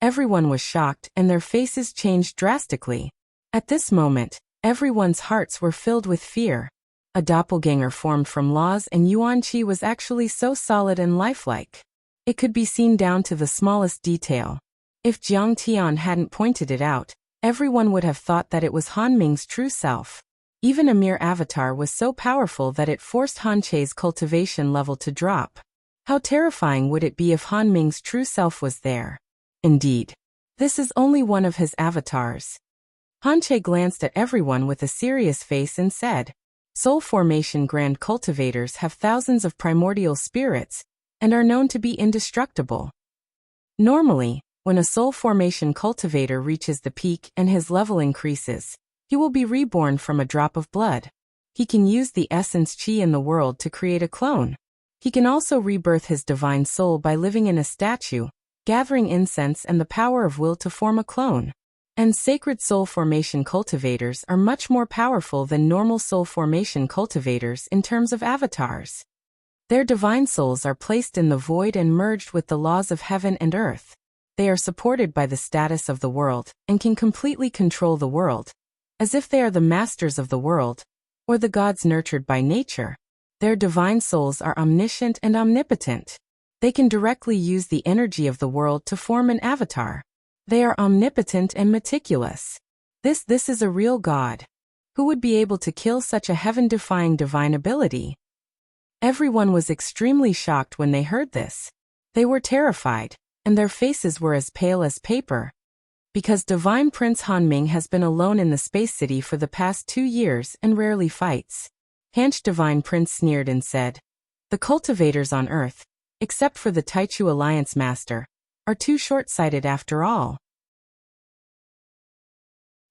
Everyone was shocked and their faces changed drastically. At this moment, everyone's hearts were filled with fear. A doppelganger formed from laws and Yuan Qi was actually so solid and lifelike. It could be seen down to the smallest detail. If Jiang Tian hadn't pointed it out, everyone would have thought that it was Han Ming's true self. Even a mere avatar was so powerful that it forced Han Che's cultivation level to drop. How terrifying would it be if Han Ming's true self was there? Indeed, this is only one of his avatars. Han Che glanced at everyone with a serious face and said, Soul formation grand cultivators have thousands of primordial spirits and are known to be indestructible. Normally, when a soul formation cultivator reaches the peak and his level increases, he will be reborn from a drop of blood. He can use the essence qi in the world to create a clone. He can also rebirth his divine soul by living in a statue, gathering incense and the power of will to form a clone. And sacred soul formation cultivators are much more powerful than normal soul formation cultivators in terms of avatars. Their divine souls are placed in the void and merged with the laws of heaven and earth. They are supported by the status of the world and can completely control the world, as if they are the masters of the world, or the gods nurtured by nature. Their divine souls are omniscient and omnipotent. They can directly use the energy of the world to form an avatar. They are omnipotent and meticulous. This is a real god. Who would be able to kill such a heaven-defying divine ability? Everyone was extremely shocked when they heard this. They were terrified, and their faces were as pale as paper. Because Divine Prince Han Ming has been alone in the Space City for the past 2 years and rarely fights. Hanch Divine Prince sneered and said, The cultivators on Earth, except for the Taichu Alliance Master, are too short-sighted after all.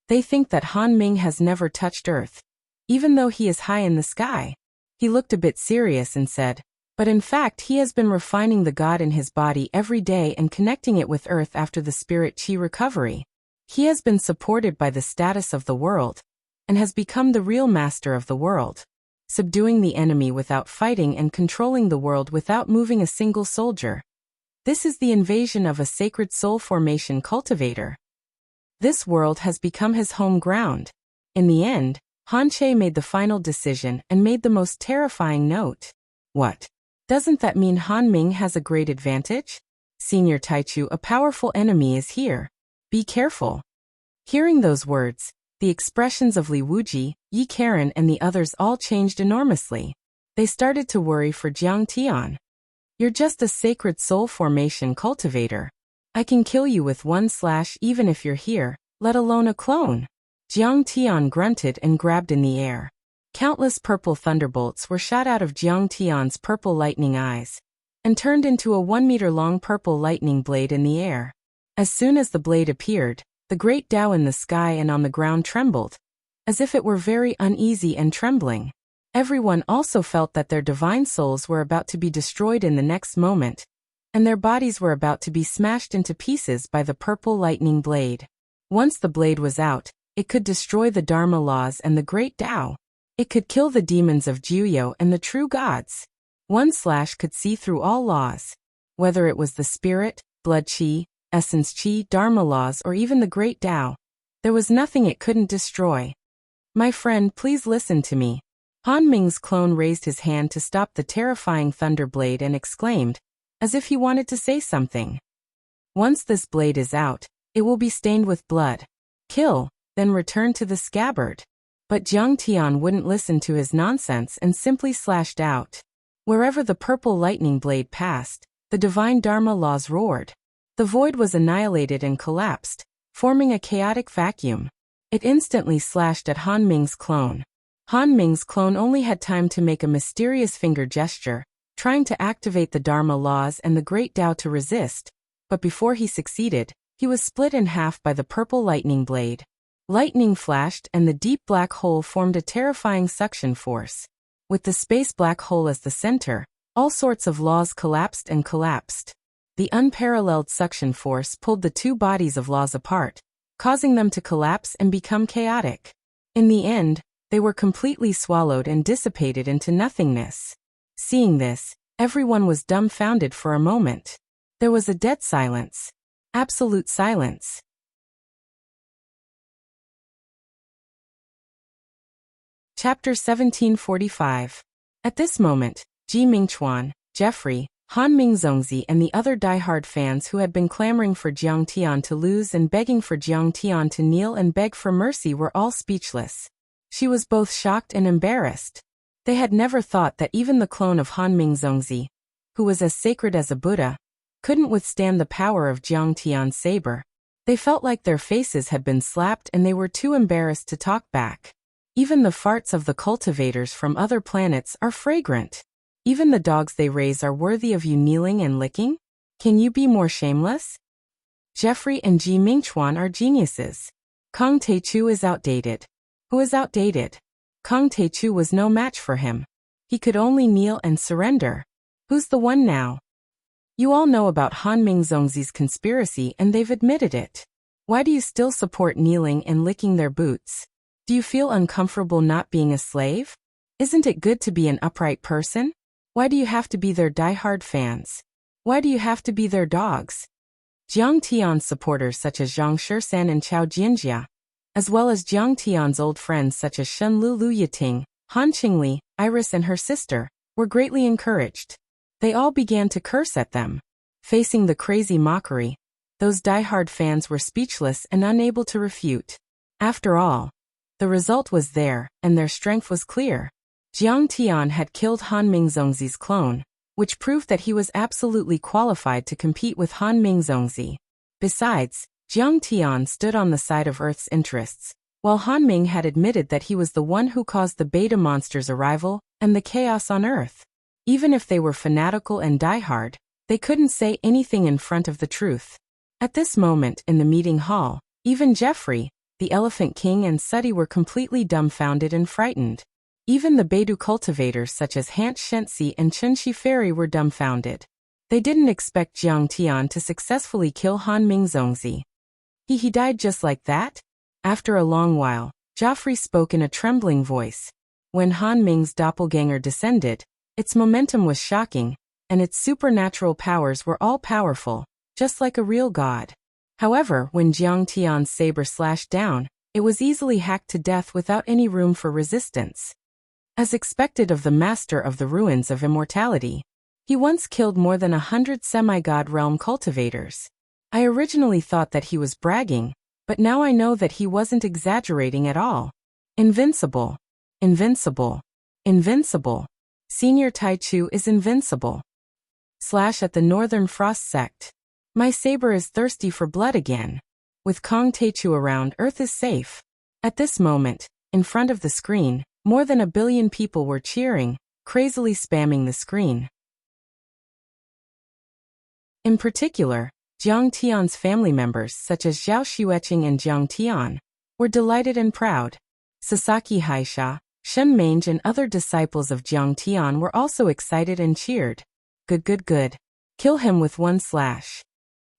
They think that Han Ming has never touched Earth, even though he is high in the sky. He looked a bit serious and said, But in fact he has been refining the god in his body every day and connecting it with Earth after the spirit chi recovery. He has been supported by the status of the world, and has become the real master of the world, subduing the enemy without fighting and controlling the world without moving a single soldier. This is the invasion of a sacred soul formation cultivator. This world has become his home ground. In the end, Han Che made the final decision and made the most terrifying note. What? Doesn't that mean Han Ming has a great advantage? Senior Taichu, a powerful enemy is here. Be careful. Hearing those words, the expressions of Li Wuji, Yi Karen and the others all changed enormously. They started to worry for Jiang Tian. You're just a sacred soul formation cultivator. I can kill you with one slash even if you're here, let alone a clone. Jiang Tian grunted and grabbed in the air. Countless purple thunderbolts were shot out of Jiang Tian's purple lightning eyes, and turned into a 1-meter-long purple lightning blade in the air. As soon as the blade appeared, the great Tao in the sky and on the ground trembled, as if it were very uneasy and trembling. Everyone also felt that their divine souls were about to be destroyed in the next moment, and their bodies were about to be smashed into pieces by the purple lightning blade. Once the blade was out, it could destroy the Dharma laws and the great Tao. It could kill the demons of Juyo and the true gods. One slash could see through all laws. Whether it was the spirit, blood chi, essence chi, Dharma laws or even the great Tao, there was nothing it couldn't destroy. My friend, please listen to me. Han Ming's clone raised his hand to stop the terrifying thunder blade and exclaimed, as if he wanted to say something. Once this blade is out, it will be stained with blood. Kill, then return to the scabbard. But Jiang Tian wouldn't listen to his nonsense and simply slashed out. Wherever the purple lightning blade passed, the divine Dharma laws roared. The void was annihilated and collapsed, forming a chaotic vacuum. It instantly slashed at Han Ming's clone. Han Ming's clone only had time to make a mysterious finger gesture, trying to activate the Dharma laws and the great Tao to resist, but before he succeeded, he was split in half by the purple lightning blade. Lightning flashed and the deep black hole formed a terrifying suction force. With the space black hole as the center, all sorts of laws collapsed and collapsed. The unparalleled suction force pulled the two bodies of laws apart, causing them to collapse and become chaotic. In the end, they were completely swallowed and dissipated into nothingness. Seeing this, everyone was dumbfounded for a moment. There was a dead silence. Absolute silence. Chapter 1745. At this moment, Ji Mingchuan, Jeffrey, Han Mingzongzi and the other die-hard fans who had been clamoring for Jiang Tian to lose and begging for Jiang Tian to kneel and beg for mercy were all speechless. She was both shocked and embarrassed. They had never thought that even the clone of Han Mingzongzi, who was as sacred as a Buddha, couldn't withstand the power of Jiang Tian's saber. They felt like their faces had been slapped and they were too embarrassed to talk back. Even the farts of the cultivators from other planets are fragrant. Even the dogs they raise are worthy of you kneeling and licking? Can you be more shameless? Jeffrey and Ji Mingchuan are geniuses. Kong Taichu is outdated. Who is outdated? Kong Taichu was no match for him. He could only kneel and surrender. Who's the one now? You all know about Han Mingzongzi's conspiracy and they've admitted it. Why do you still support kneeling and licking their boots? Do you feel uncomfortable not being a slave? Isn't it good to be an upright person? Why do you have to be their die-hard fans? Why do you have to be their dogs? Jiang Tian's supporters such as Zhang Shersan and Chao Jianjia, as well as Jiang Tian's old friends such as Shen Lu Yating, Han Qingli, Iris and her sister, were greatly encouraged. They all began to curse at them. Facing the crazy mockery, those die-hard fans were speechless and unable to refute. After all, the result was there, and their strength was clear. Jiang Tian had killed Han Mingzongzi's clone, which proved that he was absolutely qualified to compete with Han Mingzongzi. Besides, Jiang Tian stood on the side of Earth's interests, while Han Ming had admitted that he was the one who caused the beta monster's arrival and the chaos on Earth. Even if they were fanatical and diehard, they couldn't say anything in front of the truth. At this moment in the meeting hall, even Jeffrey, the Elephant King and Sudi were completely dumbfounded and frightened. Even the Beidou cultivators such as Hant Shensi and Chen Shiferi were dumbfounded. They didn't expect Jiang Tian to successfully kill Han Mingzongzi. He died just like that? After a long while, Joffrey spoke in a trembling voice. When Han Ming's doppelganger descended, its momentum was shocking, and its supernatural powers were all-powerful, just like a real god. However, when Jiang Tian's saber slashed down, it was easily hacked to death without any room for resistance. As expected of the master of the ruins of immortality, he once killed more than 100 semi-god realm cultivators. I originally thought that he was bragging, but now I know that he wasn't exaggerating at all. Invincible. Invincible. Invincible. Senior Taichu is invincible. At the Northern Frost Sect. My saber is thirsty for blood again. With Kong Taichu around, Earth is safe. At this moment, in front of the screen, more than 1 billion people were cheering, crazily spamming the screen. In particular, Jiang Tian's family members such as Zhao Xueqing and Jiang Tian were delighted and proud. Sasaki Haisha, Shen Mange and other disciples of Jiang Tian were also excited and cheered. Good. Kill him with one slash.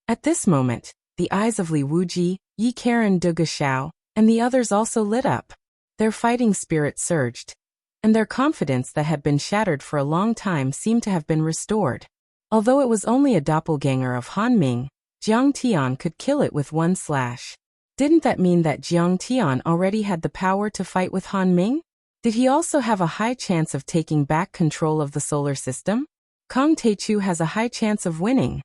At this moment, the eyes of Li Wuji, Yi Karen de Gashao, and the others also lit up. Their fighting spirit surged, and their confidence that had been shattered for a long time seemed to have been restored. Although it was only a doppelganger of Han Ming, Jiang Tian could kill it with one slash. Didn't that mean that Jiang Tian already had the power to fight with Han Ming? Did he also have a high chance of taking back control of the solar system? Kong Taichu has a high chance of winning.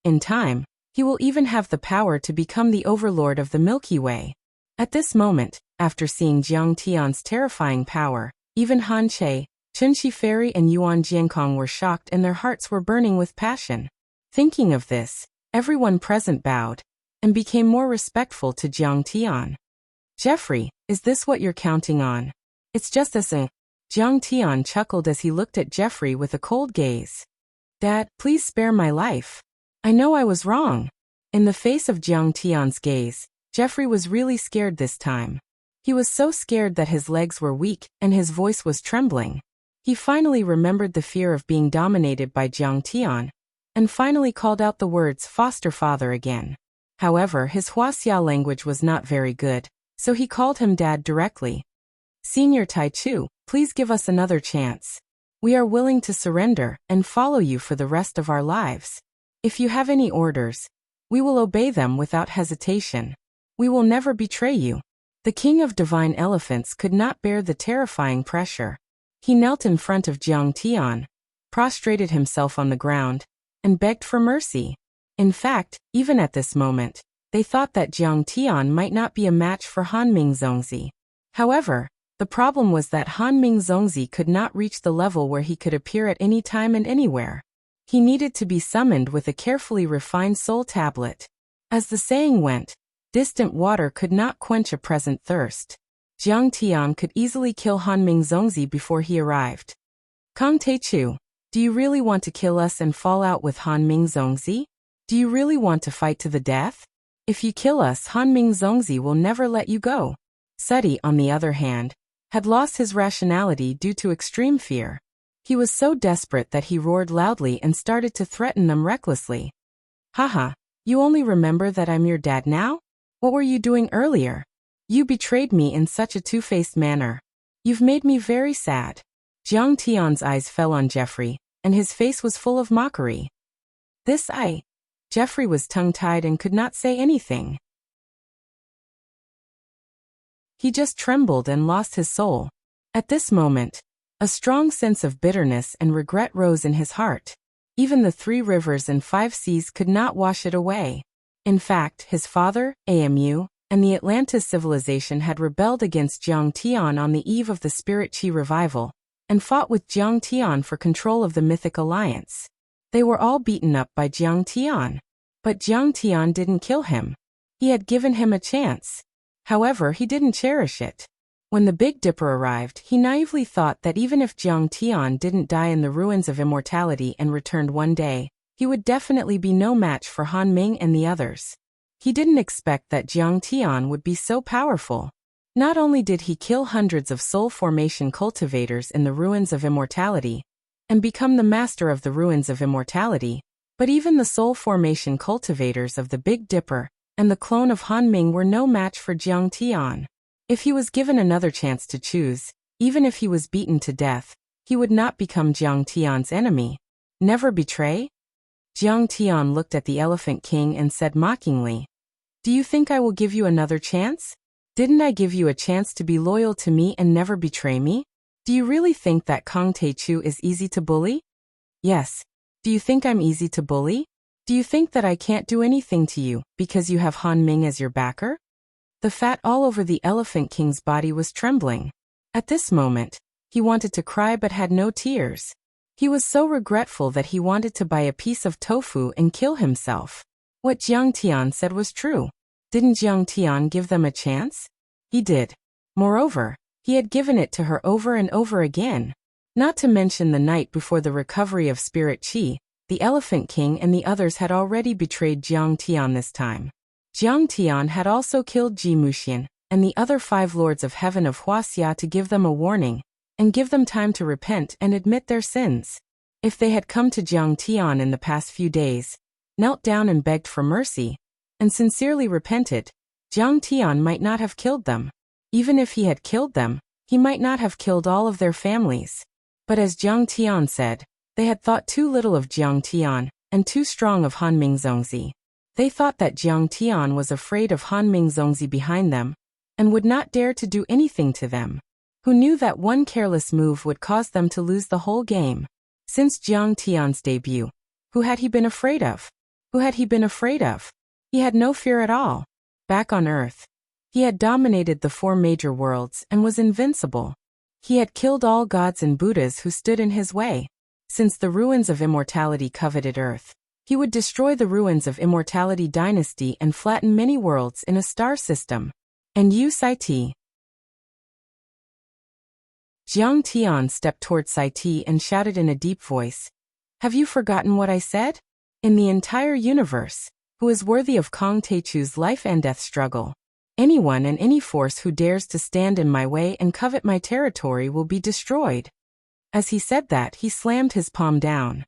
In time, he will even have the power to become the overlord of the Milky Way. At this moment, after seeing Jiang Tian's terrifying power, even Han Che, Chen Shiferi and Yuan Jiankong were shocked and their hearts were burning with passion. Thinking of this, everyone present bowed and became more respectful to Jiang Tian. Jeffrey, is this what you're counting on? It's just as a... Jiang Tian chuckled as he looked at Jeffrey with a cold gaze. Dad, please spare my life. I know I was wrong. In the face of Jiang Tian's gaze, Jeffrey was really scared this time. He was so scared that his legs were weak and his voice was trembling. He finally remembered the fear of being dominated by Jiang Tian, and finally called out the words foster father again. However, his Huaxia language was not very good, so he called him Dad directly. Senior Taichu, please give us another chance. We are willing to surrender and follow you for the rest of our lives. If you have any orders, We will obey them without hesitation. We will never betray you. The king of divine elephants could not bear the terrifying pressure. He knelt in front of Jiang Tian, prostrated himself on the ground, and begged for mercy. In fact, even at this moment, they thought that Jiang Tian might not be a match for Hanming Zongzi. However, the problem was that Hanming Zongzi could not reach the level where he could appear at any time and anywhere. He needed to be summoned with a carefully refined soul tablet. As the saying went, distant water could not quench a present thirst. Jiang Tian could easily kill Hanming Zongzi before he arrived. Kang Teichu, do you really want to kill us and fall out with Hanming Zongzi? Do you really want to fight to the death? If you kill us, Hanming Zongzi will never let you go. Seti, on the other hand, had lost his rationality due to extreme fear. He was so desperate that he roared loudly and started to threaten them recklessly. Haha, you only remember that I'm your dad now? What were you doing earlier? You betrayed me in such a two-faced manner. You've made me very sad. Jiang Tian's eyes fell on Jeffrey, and his face was full of mockery. Jeffrey was tongue-tied and could not say anything. He just trembled and lost his soul. At this moment, a strong sense of bitterness and regret rose in his heart. Even the 3 rivers and 5 seas could not wash it away. In fact, his father, Amu, and the Atlantis civilization had rebelled against Jiang Tian on the eve of the Spirit Qi revival, and fought with Jiang Tian for control of the Mythic Alliance. They were all beaten up by Jiang Tian. But Jiang Tian didn't kill him. He had given him a chance. However, he didn't cherish it. When the Big Dipper arrived, he naively thought that even if Jiang Tian didn't die in the ruins of immortality and returned one day, he would definitely be no match for Han Ming and the others. He didn't expect that Jiang Tian would be so powerful. Not only did he kill hundreds of soul formation cultivators in the ruins of immortality, and become the master of the ruins of immortality, but even the soul formation cultivators of the Big Dipper and the clone of Han Ming were no match for Jiang Tian. If he was given another chance to choose, even if he was beaten to death, he would not become Jiang Tian's enemy. Never betray? Jiang Tian looked at the Elephant King and said mockingly, "Do you think I will give you another chance? Didn't I give you a chance to be loyal to me and never betray me? Do you really think that Kang Teichu is easy to bully? Yes. Do you think I'm easy to bully? Do you think that I can't do anything to you because you have Han Ming as your backer?" The fat all over the Elephant King's body was trembling. At this moment, he wanted to cry but had no tears. He was so regretful that he wanted to buy a piece of tofu and kill himself. What Jiang Tian said was true. Didn't Jiang Tian give them a chance? He did. Moreover, he had given it to her over and over again. Not to mention the night before the recovery of Spirit Qi, the Elephant King and the others had already betrayed Jiang Tian this time. Jiang Tian had also killed Ji Muxian and the other 5 lords of heaven of Wuxia to give them a warning, and give them time to repent and admit their sins. If they had come to Jiang Tian in the past few days, knelt down and begged for mercy, and sincerely repented, Jiang Tian might not have killed them. Even if he had killed them, he might not have killed all of their families. But as Jiang Tian said, they had thought too little of Jiang Tian, and too strong of Hanming Zongzi. They thought that Jiang Tian was afraid of Hanming Zongzi behind them, and would not dare to do anything to them. Who knew that one careless move would cause them to lose the whole game? Since Jiang Tian's debut, who had he been afraid of? Who had he been afraid of? He had no fear at all. Back on Earth, he had dominated the 4 major worlds and was invincible. He had killed all gods and Buddhas who stood in his way. Since the ruins of immortality coveted Earth, he would destroy the ruins of Immortality Dynasty and flatten many worlds in a star system. And you, Saiti? Jiang Tian stepped toward Saiti and shouted in a deep voice, "Have you forgotten what I said? In the entire universe, who is worthy of Kang Teichu's life and death struggle? Anyone and any force who dares to stand in my way and covet my territory will be destroyed." As he said that, he slammed his palm down.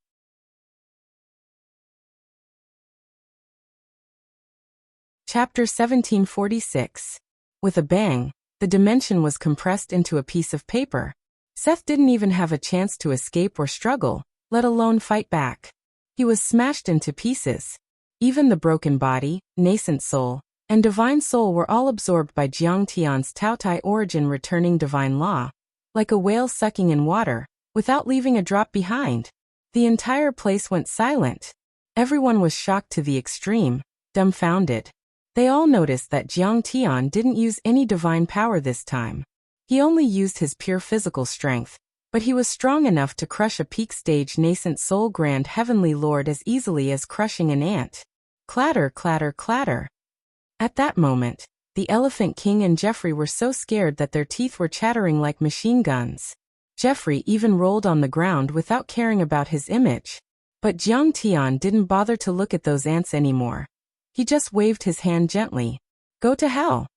Chapter 1746. With a bang, the dimension was compressed into a piece of paper. Seth didn't even have a chance to escape or struggle, let alone fight back. He was smashed into pieces. Even the broken body, nascent soul, and divine soul were all absorbed by Jiang Tian's Taotai origin returning divine law, like a whale sucking in water, without leaving a drop behind. The entire place went silent. Everyone was shocked to the extreme, dumbfounded. They all noticed that Jiang Tian didn't use any divine power this time. He only used his pure physical strength, but he was strong enough to crush a peak-stage nascent soul grand heavenly lord as easily as crushing an ant. Clatter, clatter, clatter. At that moment, the Elephant King and Jeffrey were so scared that their teeth were chattering like machine guns. Jeffrey even rolled on the ground without caring about his image. But Jiang Tian didn't bother to look at those ants anymore. He just waved his hand gently. Go to hell.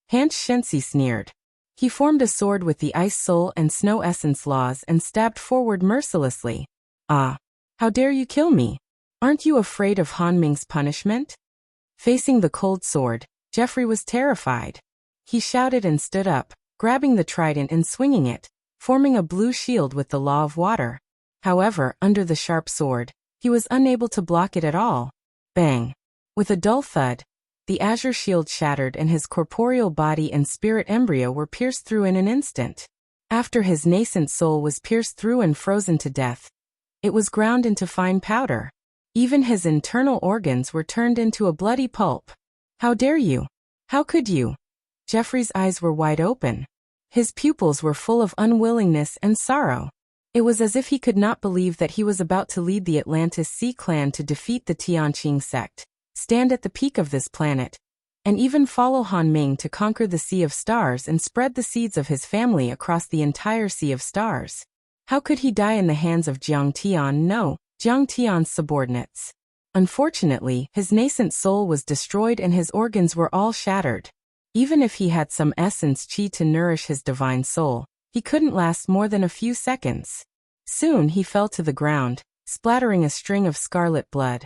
Han Shensi sneered. He formed a sword with the ice soul and snow essence laws and stabbed forward mercilessly. Ah! How dare you kill me? Aren't you afraid of Han Ming's punishment? Facing the cold sword, Jeffrey was terrified. He shouted and stood up, grabbing the trident and swinging it, forming a blue shield with the law of water. However, under the sharp sword, he was unable to block it at all. Bang! With a dull thud, the azure shield shattered and his corporeal body and spirit embryo were pierced through in an instant. After his nascent soul was pierced through and frozen to death, it was ground into fine powder. Even his internal organs were turned into a bloody pulp. How dare you? How could you? Jeffrey's eyes were wide open. His pupils were full of unwillingness and sorrow. It was as if he could not believe that he was about to lead the Atlantis Sea clan to defeat the Tianqing sect, stand at the peak of this planet, and even follow Han Ming to conquer the Sea of Stars and spread the seeds of his family across the entire Sea of Stars. How could he die in the hands of Jiang Tian? No, Jiang Tian's subordinates. Unfortunately, his nascent soul was destroyed and his organs were all shattered. Even if he had some essence qi to nourish his divine soul, he couldn't last more than a few seconds. Soon he fell to the ground, splattering a string of scarlet blood.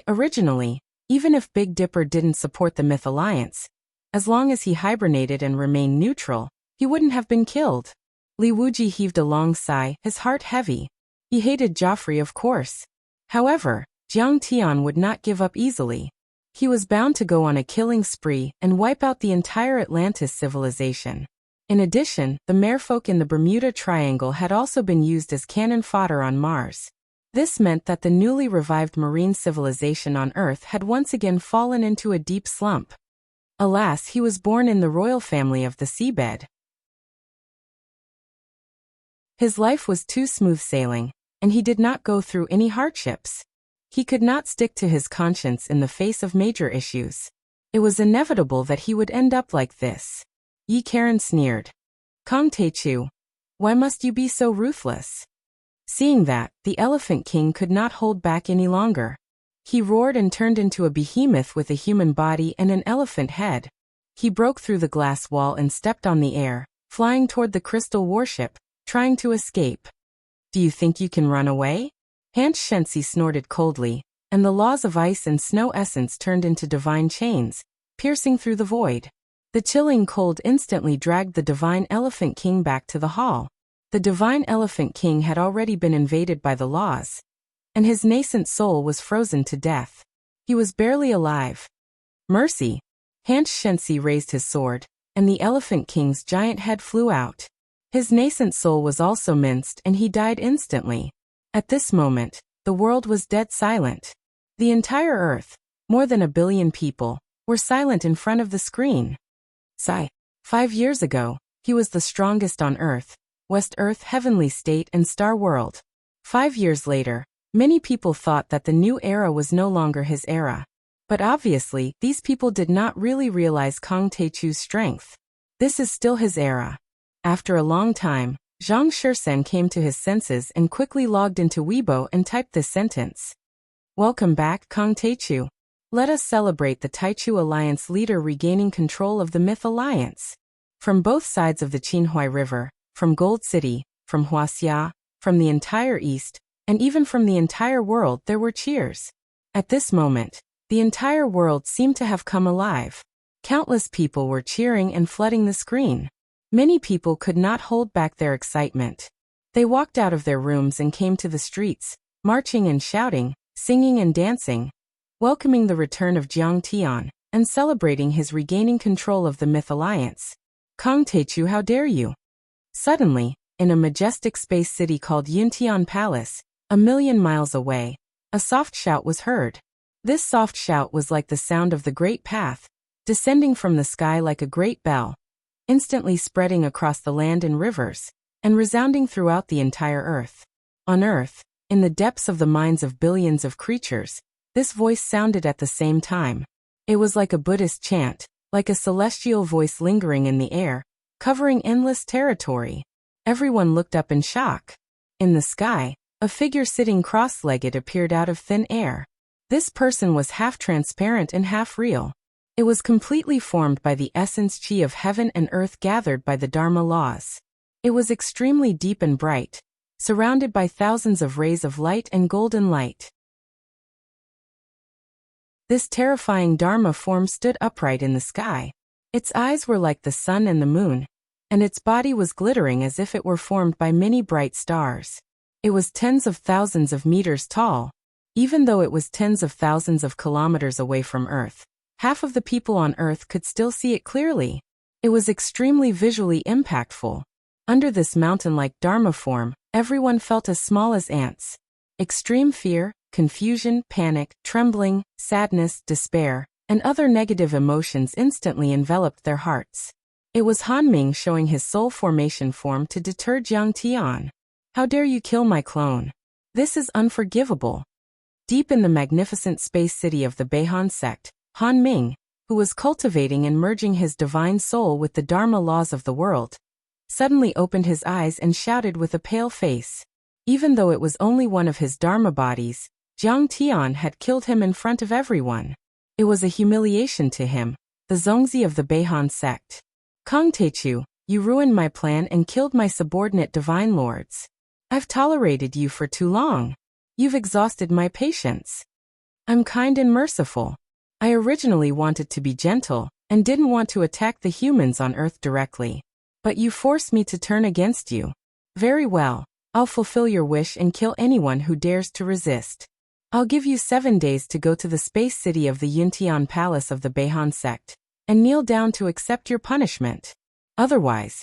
Originally, even if Big Dipper didn't support the Myth Alliance, as long as he hibernated and remained neutral, he wouldn't have been killed. Li Wuji heaved a long sigh, his heart heavy. He hated Joffrey, of course. However, Jiang Tian would not give up easily. He was bound to go on a killing spree and wipe out the entire Atlantis civilization. In addition, the merfolk in the Bermuda Triangle had also been used as cannon fodder on Mars. This meant that the newly revived marine civilization on Earth had once again fallen into a deep slump. Alas, he was born in the royal family of the seabed. His life was too smooth sailing, and he did not go through any hardships. He could not stick to his conscience in the face of major issues. It was inevitable that he would end up like this. Yi Karen sneered. Kong Teichu, why must you be so ruthless? Seeing that, the Elephant King could not hold back any longer. He roared and turned into a behemoth with a human body and an elephant head. He broke through the glass wall and stepped on the air, flying toward the crystal warship, trying to escape. Do you think you can run away? Han Shensi snorted coldly, and the laws of ice and snow essence turned into divine chains, piercing through the void. The chilling cold instantly dragged the divine Elephant King back to the hall. The divine Elephant King had already been invaded by the laws, and his nascent soul was frozen to death. He was barely alive. Mercy! Han Shensi raised his sword, and the Elephant King's giant head flew out. His nascent soul was also minced and he died instantly. At this moment, the world was dead silent. The entire Earth, more than 1 billion people, were silent in front of the screen. 5 years ago, he was the strongest on Earth, West Earth, Heavenly State and Star World. 5 years later, many people thought that the new era was no longer his era. But obviously, these people did not really realize Kong Teichu's strength. This is still his era. After a long time, Zhang Shirsen came to his senses and quickly logged into Weibo and typed this sentence. Welcome back, Kong Teichu. Let us celebrate the Taichu Alliance leader regaining control of the Myth Alliance. From both sides of the Qinhuai River, from Gold City, from Wuxia, from the entire East, and even from the entire world there were cheers. At this moment, the entire world seemed to have come alive. Countless people were cheering and flooding the screen. Many people could not hold back their excitement. They walked out of their rooms and came to the streets, marching and shouting, singing and dancing. welcoming the return of Jiang Tian, and celebrating his regaining control of the Myth Alliance. Kang Teichu, how dare you? Suddenly, in a majestic space city called Yuntian Palace, a million miles away, a soft shout was heard. This soft shout was like the sound of the great path, descending from the sky like a great bell, instantly spreading across the land and rivers, and resounding throughout the entire earth. On earth, in the depths of the minds of billions of creatures, this voice sounded at the same time. It was like a Buddhist chant, like a celestial voice lingering in the air, covering endless territory. Everyone looked up in shock. In the sky, a figure sitting cross-legged appeared out of thin air. This person was half transparent and half real. It was completely formed by the essence chi of heaven and earth gathered by the Dharma laws. It was extremely deep and bright, surrounded by thousands of rays of light and golden light. This terrifying Dharma form stood upright in the sky. Its eyes were like the sun and the moon, and its body was glittering as if it were formed by many bright stars. It was tens of thousands of meters tall. Even though it was tens of thousands of kilometers away from Earth, half of the people on Earth could still see it clearly. It was extremely visually impactful. Under this mountain-like Dharma form, everyone felt as small as ants. Extreme fear, confusion, panic, trembling, sadness, despair, and other negative emotions instantly enveloped their hearts. It was Han Ming showing his soul formation form to deter Jiang Tian. How dare you kill my clone? This is unforgivable. Deep in the magnificent space city of the Beihan sect, Han Ming, who was cultivating and merging his divine soul with the Dharma laws of the world, suddenly opened his eyes and shouted with a pale face. Even though it was only one of his Dharma bodies, Jiang Tian had killed him in front of everyone. It was a humiliation to him, the Zongzi of the Beihan sect. Kang Teichu, you ruined my plan and killed my subordinate divine lords. I've tolerated you for too long. You've exhausted my patience. I'm kind and merciful. I originally wanted to be gentle, and didn't want to attack the humans on Earth directly. But you forced me to turn against you. Very well, I'll fulfill your wish and kill anyone who dares to resist. I'll give you 7 days to go to the space city of the Yuntian Palace of the Beihan sect, and kneel down to accept your punishment. Otherwise,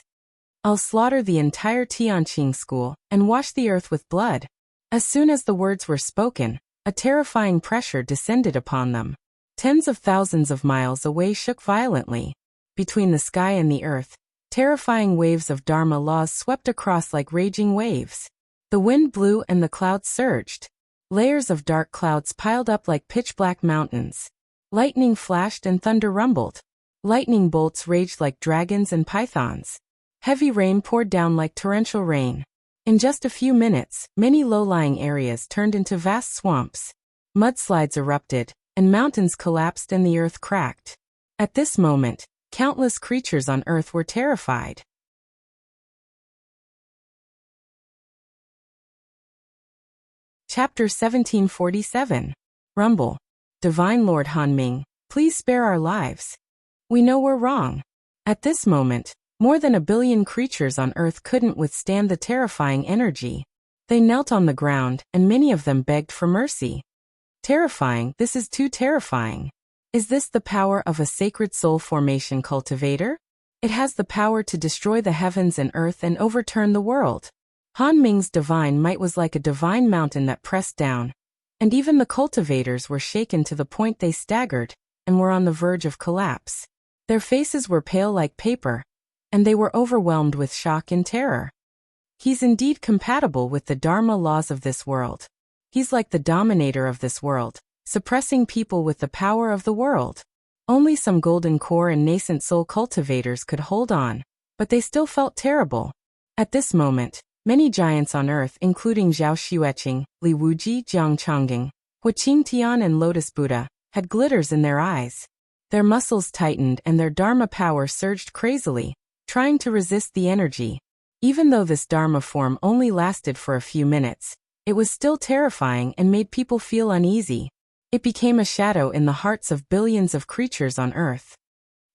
I'll slaughter the entire Tianqing school and wash the earth with blood. As soon as the words were spoken, a terrifying pressure descended upon them. Tens of thousands of miles away shook violently. Between the sky and the earth, terrifying waves of Dharma laws swept across like raging waves. The wind blew and the clouds surged. Layers of dark clouds piled up like pitch-black mountains. Lightning flashed and thunder rumbled. Lightning bolts raged like dragons and pythons. Heavy rain poured down like torrential rain. In just a few minutes, many low-lying areas turned into vast swamps. Mudslides erupted, and mountains collapsed and the earth cracked. At this moment, countless creatures on Earth were terrified. Chapter 1747. Rumble. Divine Lord Han Ming, please spare our lives. We know we're wrong. At this moment, more than 1 billion creatures on Earth couldn't withstand the terrifying energy. They knelt on the ground, and many of them begged for mercy. Terrifying, this is too terrifying. Is this the power of a sacred soul formation cultivator? It has the power to destroy the heavens and earth and overturn the world. Han Ming's divine might was like a divine mountain that pressed down, and even the cultivators were shaken to the point they staggered, and were on the verge of collapse. Their faces were pale like paper, and they were overwhelmed with shock and terror. He's indeed compatible with the Dharma laws of this world. He's like the dominator of this world, suppressing people with the power of the world. Only some golden core and nascent soul cultivators could hold on, but they still felt terrible. At this moment, many giants on Earth, including Zhao Xueqing, Li Wuji, Jiang Changding, Huaqing Tian and Lotus Buddha, had glitters in their eyes. Their muscles tightened and their Dharma power surged crazily, trying to resist the energy. Even though this Dharma form only lasted for a few minutes, it was still terrifying and made people feel uneasy. It became a shadow in the hearts of billions of creatures on Earth.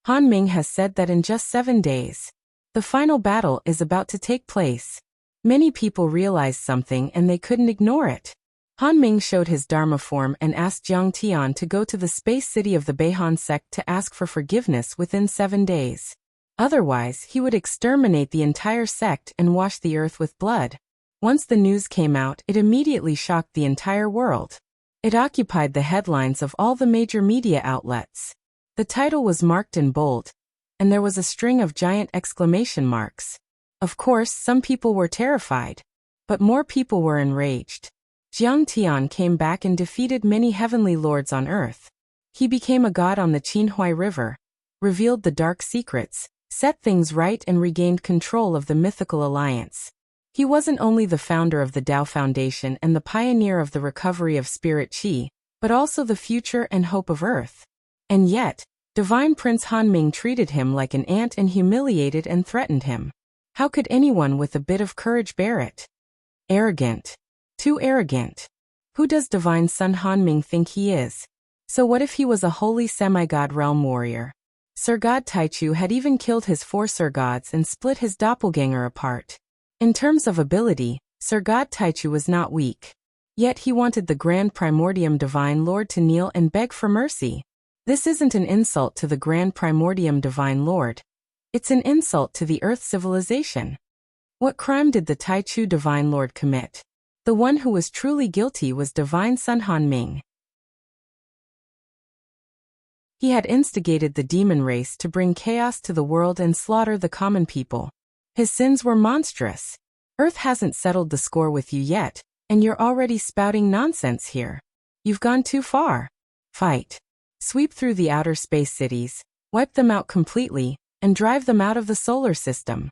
Han Ming has said that in just 7 days, the final battle is about to take place. Many people realized something and they couldn't ignore it. Han Ming showed his Dharma form and asked Jiang Tian to go to the space city of the Beihan sect to ask for forgiveness within 7 days. Otherwise, he would exterminate the entire sect and wash the earth with blood. Once the news came out, it immediately shocked the entire world. It occupied the headlines of all the major media outlets. The title was marked in bold, and there was a string of giant exclamation marks. Of course, some people were terrified, but more people were enraged. Jiang Tian came back and defeated many heavenly lords on earth. He became a god on the Qinhuai River, revealed the dark secrets, set things right and regained control of the mythical alliance. He wasn't only the founder of the Dao Foundation and the pioneer of the recovery of spirit qi, but also the future and hope of earth. And yet, Divine Prince Han Ming treated him like an ant and humiliated and threatened him. How could anyone with a bit of courage bear it? Arrogant. Too arrogant. Who does Divine Son Han Ming think he is? So what if he was a holy semi-god realm warrior? Sir God Taichu had even killed his 4 Sir Gods and split his doppelganger apart. In terms of ability, Sir God Taichu was not weak. Yet he wanted the Grand Primordium Divine Lord to kneel and beg for mercy. This isn't an insult to the Grand Primordium Divine Lord. It's an insult to the Earth civilization. What crime did the Taichu Divine Lord commit? The one who was truly guilty was Divine Son Han Ming. He had instigated the demon race to bring chaos to the world and slaughter the common people. His sins were monstrous. Earth hasn't settled the score with you yet, and you're already spouting nonsense here. You've gone too far. Fight. Sweep through the outer space cities, wipe them out completely, and drive them out of the solar system.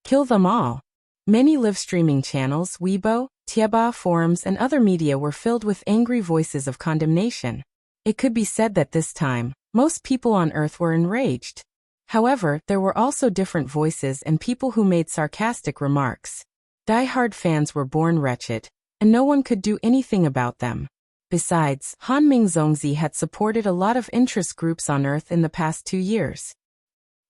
Kill them all. Many live-streaming channels, Weibo, Tieba forums and other media were filled with angry voices of condemnation. It could be said that this time, most people on Earth were enraged. However, there were also different voices and people who made sarcastic remarks. Die-hard fans were born wretched, and no one could do anything about them. Besides, Han Ming Zongzi had supported a lot of interest groups on Earth in the past 2 years.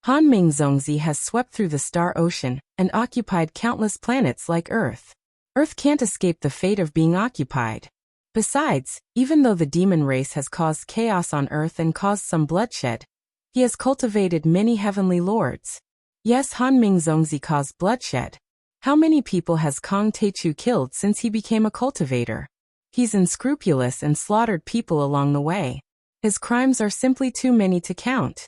Han Ming Zongzi has swept through the star ocean and occupied countless planets like Earth. Earth can't escape the fate of being occupied. Besides, even though the demon race has caused chaos on Earth and caused some bloodshed, he has cultivated many heavenly lords. Yes, Han Ming Zongzi caused bloodshed. How many people has Kong Taichu killed since he became a cultivator? He's unscrupulous and slaughtered people along the way. His crimes are simply too many to count.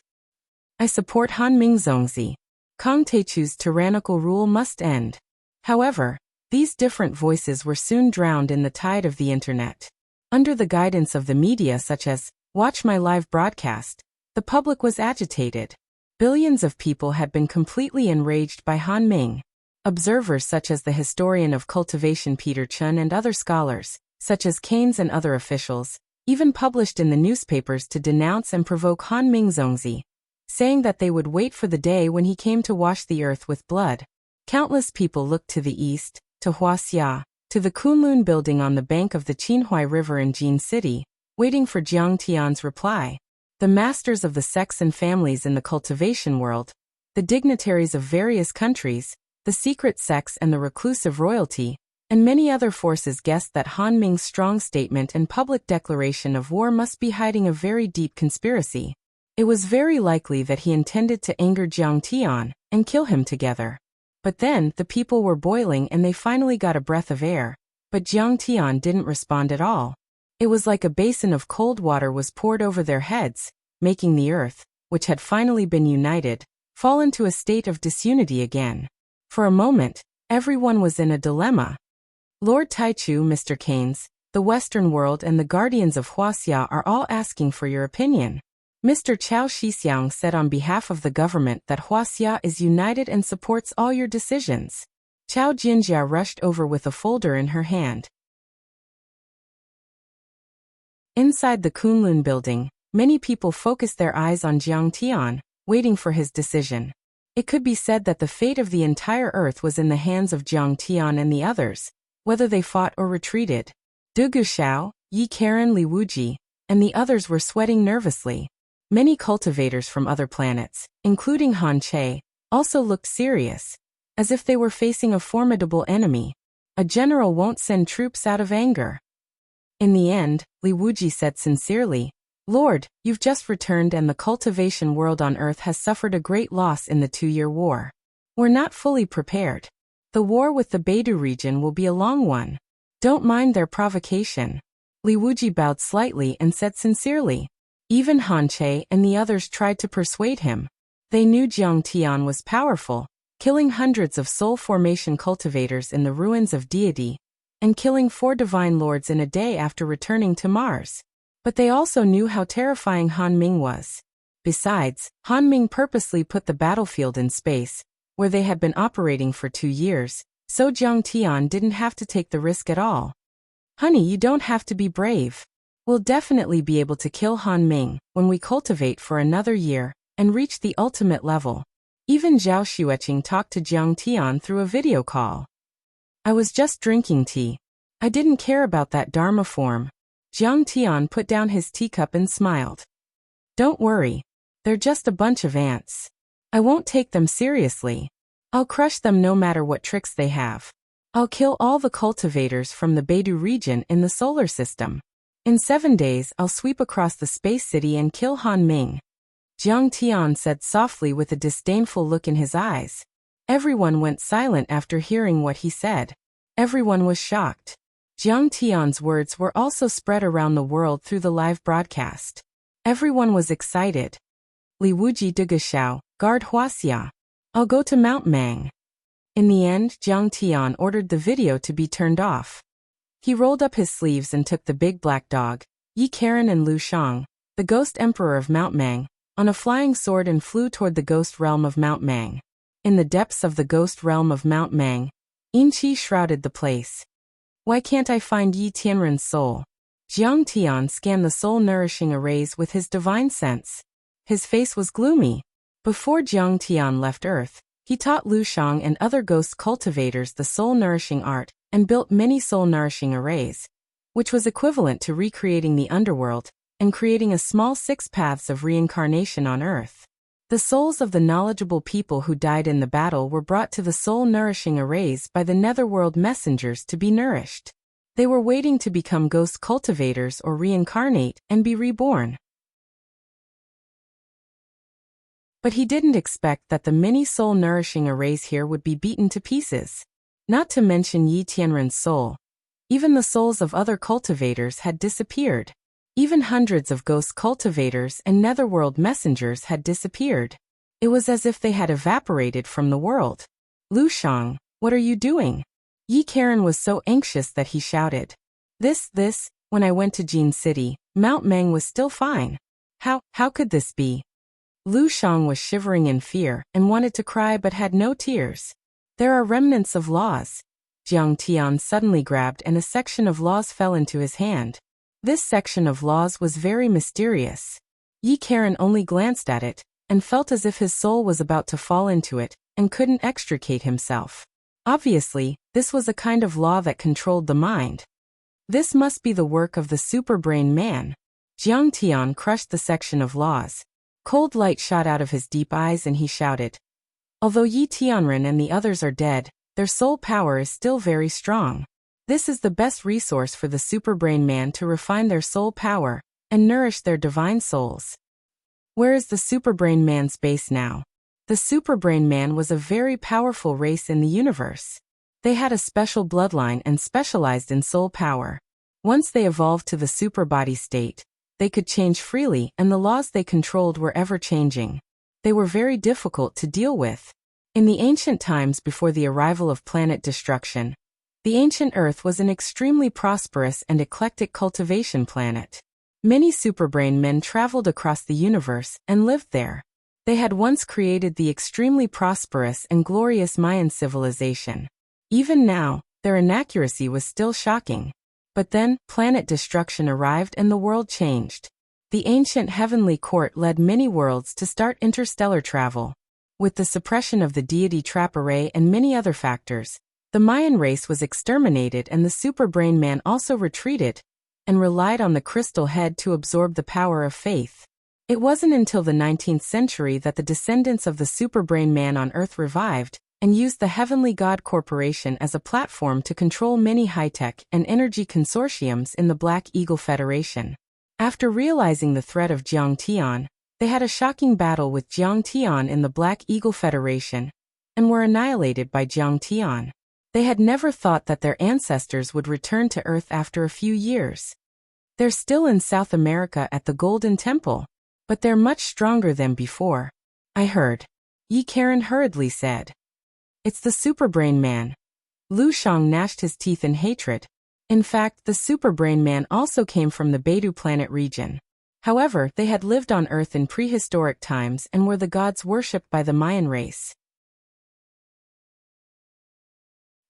I support Han Ming Zongzi. Kong Taichu's tyrannical rule must end. However, these different voices were soon drowned in the tide of the internet. Under the guidance of the media such as Watch My Live broadcast, the public was agitated. Billions of people had been completely enraged by Han Ming. Observers such as the historian of cultivation Peter Chun and other scholars, such as Keynes and other officials, even published in the newspapers to denounce and provoke Han Ming Zongzi, saying that they would wait for the day when he came to wash the earth with blood. Countless people looked to the east, to Wuxia, to the Kunlun building on the bank of the Qinhuai River in Jin City, waiting for Jiang Tian's reply. The masters of the sects and families in the cultivation world, the dignitaries of various countries, the secret sects and the reclusive royalty, and many other forces guessed that Han Ming's strong statement and public declaration of war must be hiding a very deep conspiracy. It was very likely that he intended to anger Jiang Tian and kill him together. But then, the people were boiling and they finally got a breath of air, but Jiang Tian didn't respond at all. It was like a basin of cold water was poured over their heads, making the earth, which had finally been united, fall into a state of disunity again. For a moment, everyone was in a dilemma. Lord Taichu, Mr. Keynes, the Western world and the guardians of Wuxia are all asking for your opinion. Mr. Chao Shixiang said on behalf of the government that Wuxia is united and supports all your decisions. Chao Jinjia rushed over with a folder in her hand. Inside the Kunlun building, many people focused their eyes on Jiang Tian, waiting for his decision. It could be said that the fate of the entire earth was in the hands of Jiang Tian and the others, whether they fought or retreated. Du Gushao, Yi Karen Li Wuji, and the others were sweating nervously. Many cultivators from other planets, including Han Che, also looked serious, as if they were facing a formidable enemy. A general won't send troops out of anger. In the end, Li Wuji said sincerely, "Lord, you've just returned and the cultivation world on Earth has suffered a great loss in the 2-year war. We're not fully prepared. The war with the Beidou region will be a long one. Don't mind their provocation." Li Wuji bowed slightly and said sincerely. Even Han Che and the others tried to persuade him. They knew Jiang Tian was powerful, killing hundreds of soul formation cultivators in the ruins of deity, and killing 4 divine lords in a day after returning to Mars. But they also knew how terrifying Han Ming was. Besides, Han Ming purposely put the battlefield in space, where they had been operating for 2 years, so Jiang Tian didn't have to take the risk at all. "Honey, you don't have to be brave. We'll definitely be able to kill Han Ming when we cultivate for another year and reach the ultimate level." Even Zhao Xueqing talked to Jiang Tian through a video call. "I was just drinking tea. I didn't care about that Dharma form." Jiang Tian put down his teacup and smiled. "Don't worry. They're just a bunch of ants. I won't take them seriously. I'll crush them no matter what tricks they have. I'll kill all the cultivators from the Beidou region in the solar system. In 7 days I'll sweep across the space city and kill Han Ming." Jiang Tian said softly with a disdainful look in his eyes. Everyone went silent after hearing what he said. Everyone was shocked. Jiang Tian's words were also spread around the world through the live broadcast. Everyone was excited. Li Wuji Dugashao, guard Huaxia. "I'll go to Mount Mang." In the end, Jiang Tian ordered the video to be turned off. He rolled up his sleeves and took the big black dog, Yi Karen and Lu Shang, the ghost emperor of Mount Mang, on a flying sword and flew toward the ghost realm of Mount Mang. In the depths of the ghost realm of Mount Mang, Yinqi shrouded the place. "Why can't I find Yi Tianren's soul?" Jiang Tian scanned the soul-nourishing arrays with his divine sense. His face was gloomy. Before Jiang Tian left Earth, he taught Lu Shang and other ghost cultivators the soul-nourishing art and built many soul-nourishing arrays, which was equivalent to recreating the underworld and creating a small 6 paths of reincarnation on Earth. The souls of the knowledgeable people who died in the battle were brought to the soul-nourishing arrays by the netherworld messengers to be nourished. They were waiting to become ghost cultivators or reincarnate and be reborn. But he didn't expect that the many soul-nourishing arrays here would be beaten to pieces. Not to mention Yi Tianren's soul. Even the souls of other cultivators had disappeared. Even hundreds of ghost cultivators and netherworld messengers had disappeared. It was as if they had evaporated from the world. "Lu Shang, what are you doing?" Yi Karen was so anxious that he shouted. This, when I went to Jin City, Mount Mang was still fine. How could this be?" Lu Shang was shivering in fear and wanted to cry but had no tears. "There are remnants of laws." Jiang Tian suddenly grabbed and a section of laws fell into his hand. This section of laws was very mysterious. Yi Karen only glanced at it and felt as if his soul was about to fall into it and couldn't extricate himself. Obviously, this was a kind of law that controlled the mind. This must be the work of the superbrain man. Jiang Tian crushed the section of laws. Cold light shot out of his deep eyes and he shouted. Although Yi Tianren and the others are dead, their soul power is still very strong. This is the best resource for the superbrain man to refine their soul power and nourish their divine souls. Where is the superbrain man's base now? The superbrain man was a very powerful race in the universe. They had a special bloodline and specialized in soul power. Once they evolved to the superbody state, they could change freely and the laws they controlled were ever-changing. They were very difficult to deal with. In the ancient times before the arrival of planet destruction, the ancient Earth was an extremely prosperous and eclectic cultivation planet. Many superbrain men traveled across the universe and lived there. They had once created the extremely prosperous and glorious Mayan civilization. Even now, their inaccuracy was still shocking. But then, planet destruction arrived and the world changed. The ancient heavenly court led many worlds to start interstellar travel. With the suppression of the deity trap array and many other factors, the Mayan race was exterminated and the superbrain man also retreated and relied on the crystal head to absorb the power of faith. It wasn't until the 19th century that the descendants of the superbrain man on Earth revived and used the Heavenly God Corporation as a platform to control many high-tech and energy consortiums in the Black Eagle Federation. After realizing the threat of Jiang Tian, they had a shocking battle with Jiang Tian in the Black Eagle Federation, and were annihilated by Jiang Tian. They had never thought that their ancestors would return to Earth after a few years. They're still in South America at the Golden Temple, but they're much stronger than before. I heard. Yi Karen hurriedly said. It's the Superbrain Man. Lu Shang gnashed his teeth in hatred. In fact, the Superbrain Man also came from the Beidou planet region. However, they had lived on Earth in prehistoric times and were the gods worshipped by the Mayan race.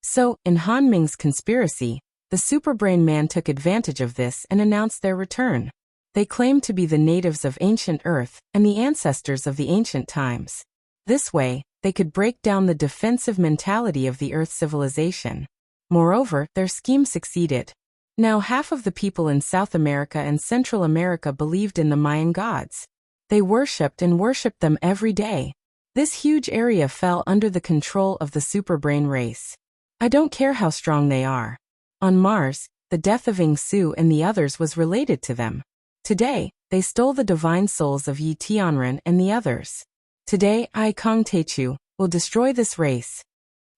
So, in Han Ming's conspiracy, the Superbrain Man took advantage of this and announced their return. They claimed to be the natives of ancient Earth and the ancestors of the ancient times. This way, they could break down the defensive mentality of the Earth civilization. Moreover, their scheme succeeded. Now half of the people in South America and Central America believed in the Mayan gods. They worshipped them every day. This huge area fell under the control of the Superbrain race. I don't care how strong they are. On Mars, the death of Ing Su and the others was related to them. Today, they stole the divine souls of Yi Tianren and the others. Today, I Kong Techu will destroy this race.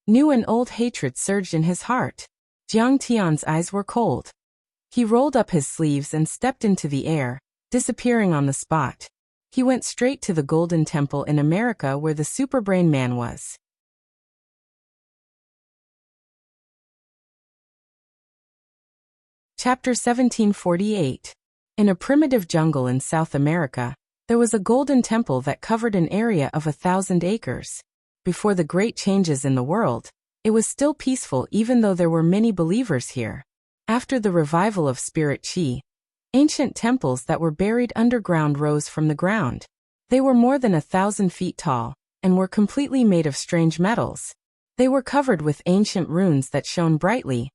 New and old hatred surged in his heart. Jiang Tian's eyes were cold. He rolled up his sleeves and stepped into the air, disappearing on the spot. He went straight to the Golden Temple in America where the Superbrain Man was. Chapter 1748. In a primitive jungle in South America, there was a golden temple that covered an area of 1,000 acres. Before the great changes in the world, it was still peaceful even though there were many believers here. After the revival of spirit qi, ancient temples that were buried underground rose from the ground. They were more than 1,000 feet tall, and were completely made of strange metals. They were covered with ancient runes that shone brightly,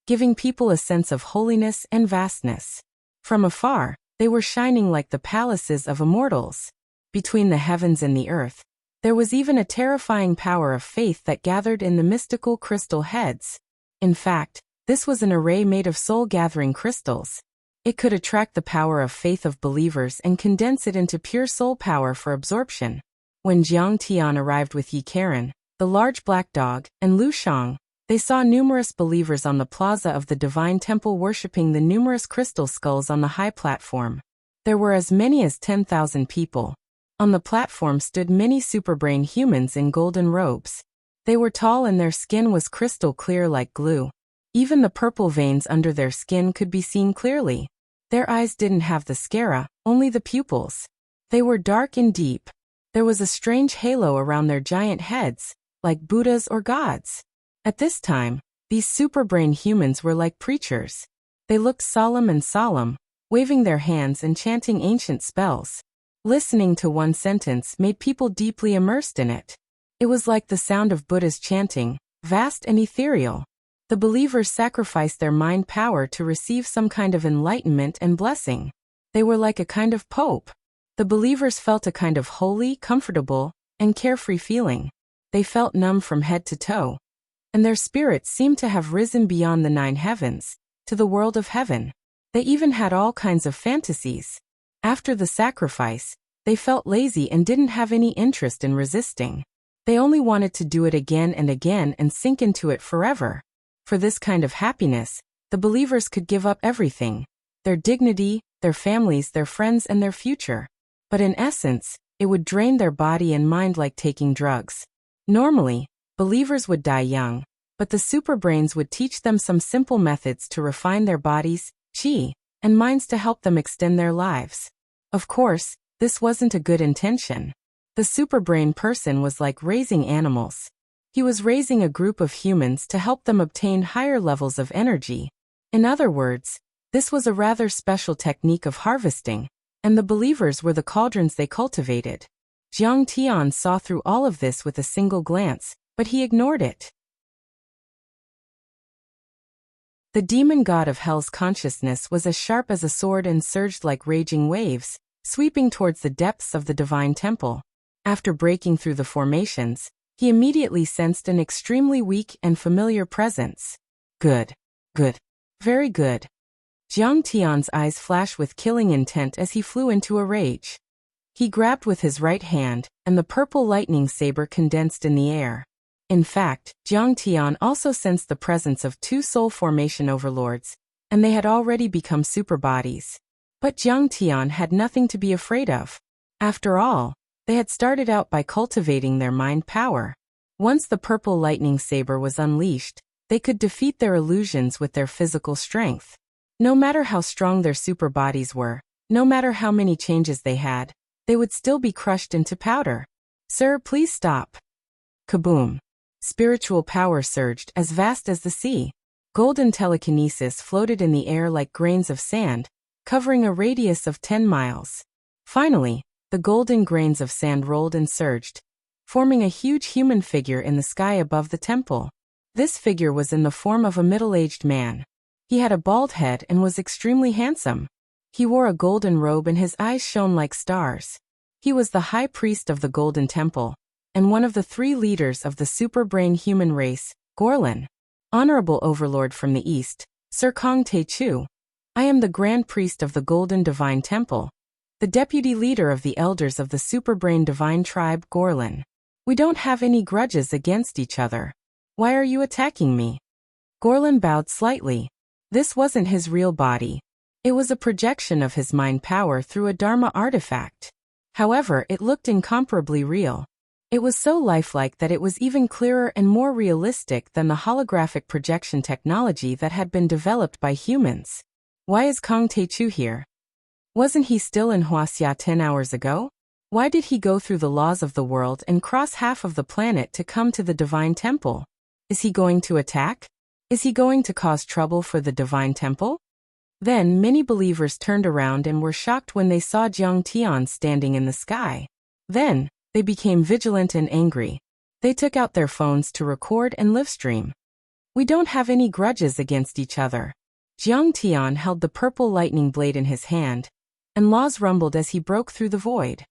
giving people a sense of holiness and vastness. From afar, they were shining like the palaces of immortals. Between the heavens and the earth, there was even a terrifying power of faith that gathered in the mystical crystal heads. In fact, this was an array made of soul-gathering crystals. It could attract the power of faith of believers and condense it into pure soul power for absorption. When Jiang Tian arrived with Yi Karen, the large black dog, and Lu Shang, they saw numerous believers on the plaza of the Divine Temple worshipping the numerous crystal skulls on the high platform. There were as many as 10,000 people. On the platform stood many Superbrain humans in golden robes. They were tall and their skin was crystal clear like glue. Even the purple veins under their skin could be seen clearly. Their eyes didn't have the sclera, only the pupils. They were dark and deep. There was a strange halo around their giant heads, like Buddhas or gods. At this time, these Superbrain humans were like preachers. They looked solemn, waving their hands and chanting ancient spells. Listening to one sentence made people deeply immersed in it. It was like the sound of Buddha's chanting, vast and ethereal. The believers sacrificed their mind power to receive some kind of enlightenment and blessing. They were like a kind of pope. The believers felt a kind of holy, comfortable, and carefree feeling. They felt numb from head to toe. And their spirits seemed to have risen beyond the 9 heavens, to the world of heaven. They even had all kinds of fantasies. After the sacrifice, they felt lazy and didn't have any interest in resisting. They only wanted to do it again and sink into it forever. For this kind of happiness, the believers could give up everything. Their dignity, their families, their friends, and their future. But in essence, it would drain their body and mind like taking drugs. Normally, believers would die young, but the Superbrains would teach them some simple methods to refine their bodies, qi, and minds to help them extend their lives. Of course, this wasn't a good intention. The Superbrain person was like raising animals. He was raising a group of humans to help them obtain higher levels of energy. In other words, this was a rather special technique of harvesting, and the believers were the cauldrons they cultivated. Jiang Tian saw through all of this with a single glance, but he ignored it. The demon god of hell's consciousness was as sharp as a sword and surged like raging waves, sweeping towards the depths of the divine temple. After breaking through the formations, He immediately sensed an extremely weak and familiar presence. Good. Good. Very good. Jiang Tian's eyes flashed with killing intent as he flew into a rage. He grabbed with his right hand, and the purple lightning saber condensed in the air. In fact, Jiang Tian also sensed the presence of two soul formation overlords, and they had already become super bodies. But Jiang Tian had nothing to be afraid of. After all, they had started out by cultivating their mind power. Once the purple lightning saber was unleashed, they could defeat their illusions with their physical strength. No matter how strong their super bodies were, no matter how many changes they had, they would still be crushed into powder. Sir, please stop. Kaboom. Spiritual power surged as vast as the sea. Golden telekinesis floated in the air like grains of sand, covering a radius of 10 miles. Finally, the golden grains of sand rolled and surged, forming a huge human figure in the sky above the temple. This figure was in the form of a middle-aged man. He had a bald head and was extremely handsome. He wore a golden robe and his eyes shone like stars. He was the high priest of the Golden Temple, and one of the 3 leaders of the super-brain human race, Gorlin. Honorable Overlord from the East, Sir Kong Te-Chu. I am the Grand Priest of the Golden Divine Temple, the Deputy Leader of the Elders of the Superbrain Divine Tribe, Gorlin. We don't have any grudges against each other. Why are you attacking me? Gorlin bowed slightly. This wasn't his real body. It was a projection of his mind power through a Dharma artifact. However, it looked incomparably real. It was so lifelike that it was even clearer and more realistic than the holographic projection technology that had been developed by humans. Why is Kong Te-Chu here? Wasn't he still in Wuxia 10 hours ago? Why did he go through the laws of the world and cross half of the planet to come to the Divine Temple? Is he going to attack? Is he going to cause trouble for the Divine Temple? Then many believers turned around and were shocked when they saw Jiang Tian standing in the sky. Then, they became vigilant and angry. They took out their phones to record and livestream. We don't have any grudges against each other. Jiang Tian held the purple lightning blade in his hand, and laws rumbled as he broke through the void.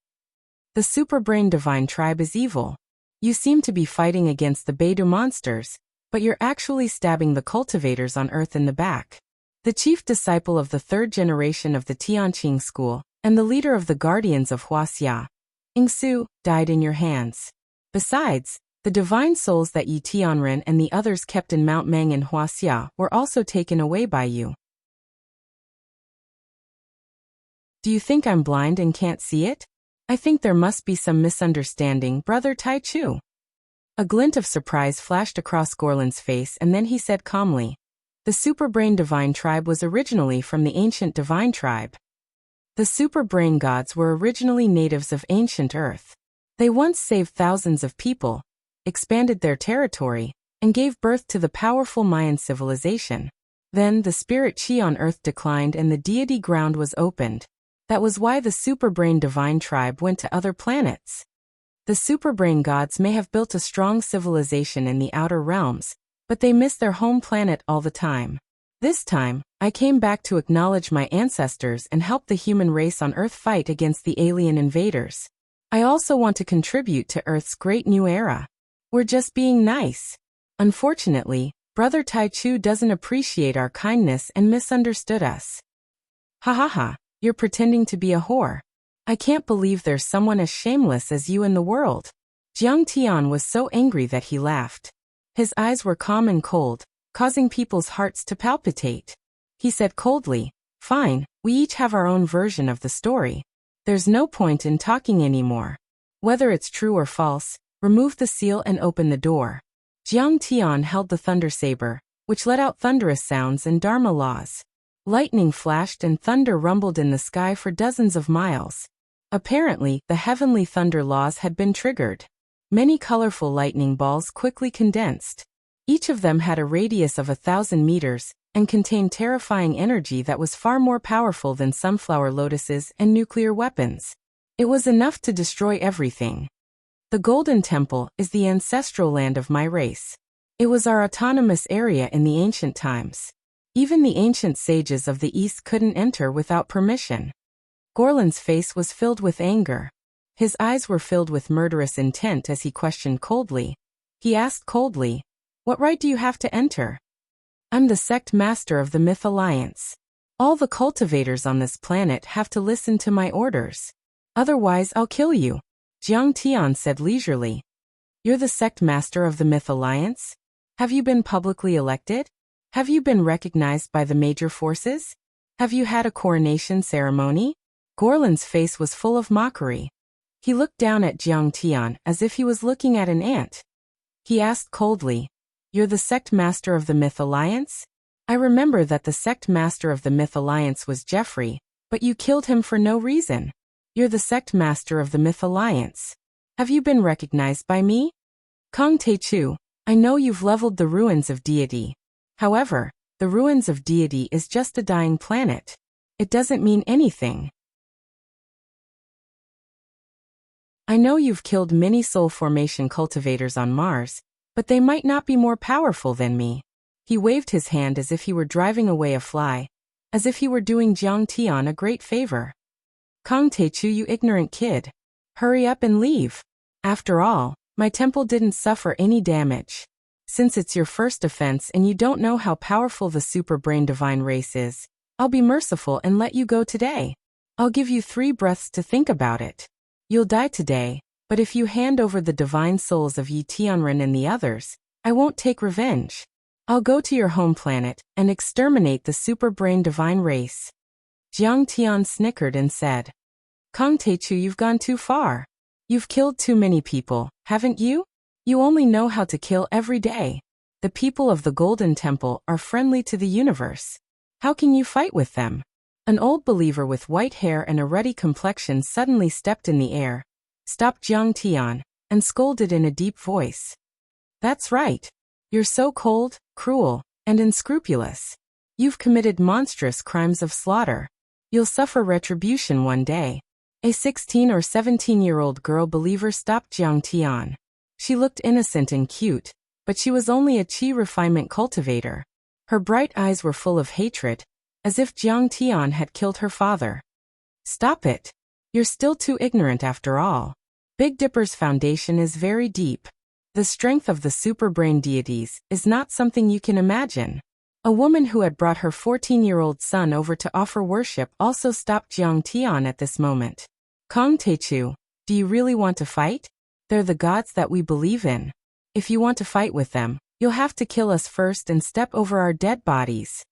The Superbrain Divine Tribe is evil. You seem to be fighting against the Beidou monsters, but you're actually stabbing the cultivators on Earth in the back. The chief disciple of the 3rd generation of the Tianqing school, and the leader of the Guardians of Wuxia, Ingsu, died in your hands. Besides, the divine souls that Yi Tianren and the others kept in Mount Meng in Wuxia were also taken away by you. Do you think I'm blind and can't see it? I think there must be some misunderstanding, Brother Tai-Chu. A glint of surprise flashed across Gorlin's face, and then he said calmly, the Superbrain Divine Tribe was originally from the ancient Divine Tribe. The Superbrain gods were originally natives of ancient Earth. They once saved thousands of people, expanded their territory, and gave birth to the powerful Mayan civilization. Then the spirit chi on Earth declined and the deity ground was opened. That was why the Superbrain Divine Tribe went to other planets. The Superbrain gods may have built a strong civilization in the outer realms, but they miss their home planet all the time. This time, I came back to acknowledge my ancestors and help the human race on Earth fight against the alien invaders. I also want to contribute to Earth's great new era. We're just being nice. Unfortunately, Brother Tai-Chu doesn't appreciate our kindness and misunderstood us. Ha ha ha, you're pretending to be a whore. I can't believe there's someone as shameless as you in the world. Jiang Tian was so angry that he laughed. His eyes were calm and cold, causing people's hearts to palpitate. He said coldly, fine, we each have our own version of the story. There's no point in talking anymore. Whether it's true or false, remove the seal and open the door. Jiang Tian held the thunder saber, which let out thunderous sounds and Dharma laws. Lightning flashed and thunder rumbled in the sky for dozens of miles. Apparently, the heavenly thunder laws had been triggered. Many colorful lightning balls quickly condensed. Each of them had a radius of 1,000 meters, and contained terrifying energy that was far more powerful than sunflower lotuses and nuclear weapons. It was enough to destroy everything. The Golden Temple is the ancestral land of my race. It was our autonomous area in the ancient times. Even the ancient sages of the East couldn't enter without permission. Gorlin's face was filled with anger. His eyes were filled with murderous intent as he questioned coldly, He asked coldly. What right do you have to enter? I'm the sect master of the Myth Alliance. All the cultivators on this planet have to listen to my orders. Otherwise I'll kill you, Jiang Tian said leisurely. You're the sect master of the Myth Alliance? Have you been publicly elected? Have you been recognized by the major forces? Have you had a coronation ceremony? Gorlan's face was full of mockery. He looked down at Jiang Tian as if he was looking at an ant. He asked coldly, You're the sect master of the Myth Alliance? I remember that the sect master of the Myth Alliance was Jeffrey, but you killed him for no reason. You're the sect master of the Myth Alliance. Have you been recognized by me? Kong Teichu, I know you've leveled the ruins of deity. However, the ruins of deity is just a dying planet. It doesn't mean anything. I know you've killed many soul formation cultivators on Mars, but they might not be more powerful than me. He waved his hand as if he were driving away a fly, as if he were doing Jiang Tian a great favor. Kong Teichu, you ignorant kid. Hurry up and leave. After all, my temple didn't suffer any damage. Since it's your first offense and you don't know how powerful the super brain divine race is, I'll be merciful and let you go today. I'll give you 3 breaths to think about it. You'll die today, but if you hand over the divine souls of Yi Tianren and the others, I won't take revenge. I'll go to your home planet and exterminate the super brain divine race. Jiang Tian snickered and said, Kong Teichu, you've gone too far. You've killed too many people, haven't you? You only know how to kill every day. The people of the Golden Temple are friendly to the universe. How can you fight with them? An old believer with white hair and a ruddy complexion suddenly stepped in the air, stopped Jiang Tian, and scolded in a deep voice. That's right. You're so cold, cruel, and unscrupulous. You've committed monstrous crimes of slaughter. You'll suffer retribution one day. A 16 or 17-year-old girl believer stopped Jiang Tian. She looked innocent and cute, but she was only a chi refinement cultivator. Her bright eyes were full of hatred, as if Jiang Tian had killed her father. Stop it. You're still too ignorant after all. Big Dipper's foundation is very deep. The strength of the super brain deities is not something you can imagine. A woman who had brought her 14-year-old son over to offer worship also stopped Jiang Tian at this moment. Kong Teichu, do you really want to fight? They're the gods that we believe in. If you want to fight with them, you'll have to kill us first and step over our dead bodies.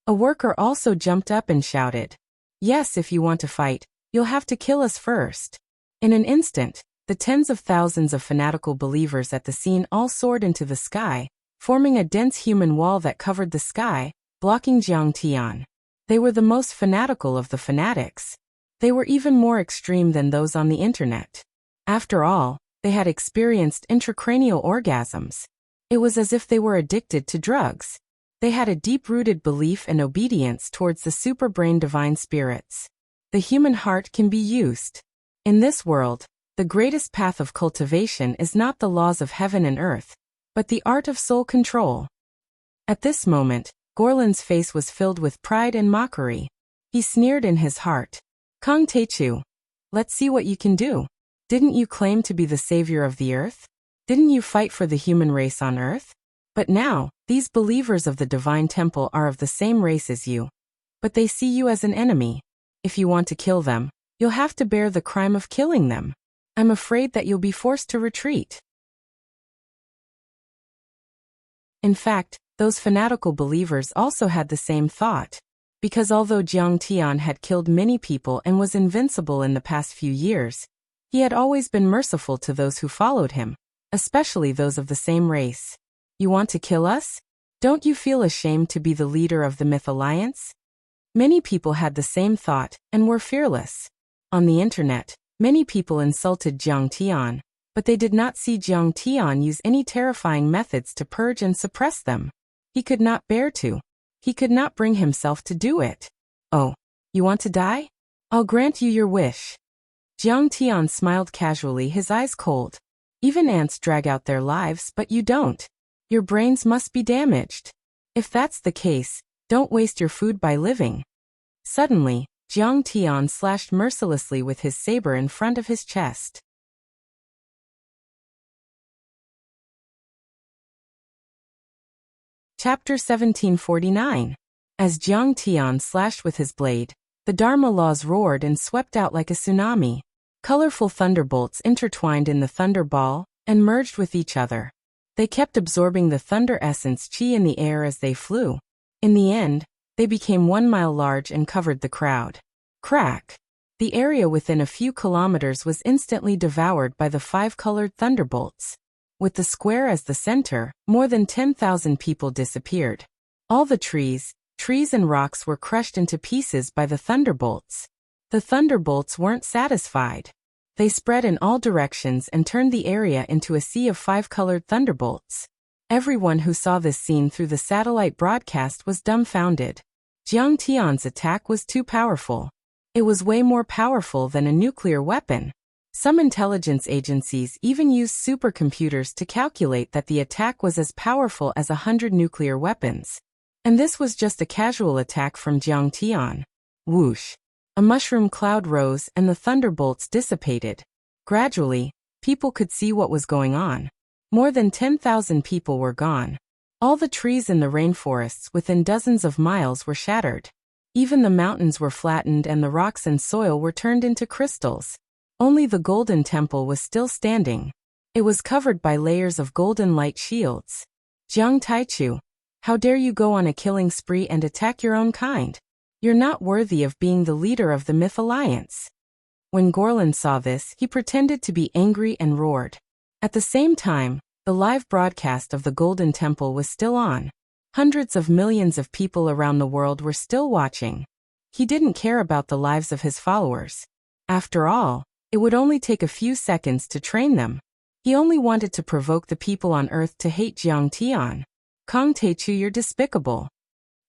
A worker also jumped up and shouted, Yes, if you want to fight, you'll have to kill us first. In an instant, the tens of thousands of fanatical believers at the scene all soared into the sky, forming a dense human wall that covered the sky, blocking Jiang Tian. They were the most fanatical of the fanatics. They were even more extreme than those on the internet. After all, they had experienced intracranial orgasms. It was as if they were addicted to drugs. They had a deep-rooted belief and obedience towards the super brain divine spirits. The human heart can be used. In this world, the greatest path of cultivation is not the laws of heaven and earth, but the art of soul control. At this moment, Gorlan's face was filled with pride and mockery. He sneered in his heart. Kong Teichu, let's see what you can do. Didn't you claim to be the savior of the earth? Didn't you fight for the human race on earth? But now, these believers of the divine temple are of the same race as you. But they see you as an enemy. If you want to kill them, you'll have to bear the crime of killing them. I'm afraid that you'll be forced to retreat. In fact, those fanatical believers also had the same thought. Because although Jiang Tian had killed many people and was invincible in the past few years, he had always been merciful to those who followed him, especially those of the same race. You want to kill us? Don't you feel ashamed to be the leader of the Myth Alliance? Many people had the same thought and were fearless. On the internet, many people insulted Jiang Tian, but they did not see Jiang Tian use any terrifying methods to purge and suppress them. He could not bear to. He could not bring himself to do it. Oh, you want to die? I'll grant you your wish. Jiang Tian smiled casually, his eyes cold. Even ants drag out their lives, but you don't. Your brains must be damaged. If that's the case, don't waste your food by living. Suddenly, Jiang Tian slashed mercilessly with his saber in front of his chest. Chapter 1749. As Jiang Tian slashed with his blade, the Dharma laws roared and swept out like a tsunami. Colorful thunderbolts intertwined in the thunder ball and merged with each other. They kept absorbing the thunder essence chi in the air as they flew. In the end, they became 1 mile large and covered the crowd. Crack! The area within a few kilometers was instantly devoured by the 5-colored thunderbolts. With the square as the center, more than 10,000 people disappeared. All the trees and rocks were crushed into pieces by the thunderbolts. The thunderbolts weren't satisfied. They spread in all directions and turned the area into a sea of 5-colored thunderbolts. Everyone who saw this scene through the satellite broadcast was dumbfounded. Jiang Tian's attack was too powerful. It was way more powerful than a nuclear weapon. Some intelligence agencies even used supercomputers to calculate that the attack was as powerful as 100 nuclear weapons. And this was just a casual attack from Jiang Tian. Whoosh! A mushroom cloud rose and the thunderbolts dissipated. Gradually, people could see what was going on. More than 10,000 people were gone. All the trees in the rainforests within dozens of miles were shattered. Even the mountains were flattened and the rocks and soil were turned into crystals. Only the Golden Temple was still standing. It was covered by layers of golden light shields. Jiang Taichu, how dare you go on a killing spree and attack your own kind? You're not worthy of being the leader of the Myth Alliance. When Gorlin saw this, he pretended to be angry and roared. At the same time, the live broadcast of the Golden Temple was still on. Hundreds of millions of people around the world were still watching. He didn't care about the lives of his followers. After all, it would only take a few seconds to train them. He only wanted to provoke the people on Earth to hate Jiang Tian. Kong Taichu, you're despicable.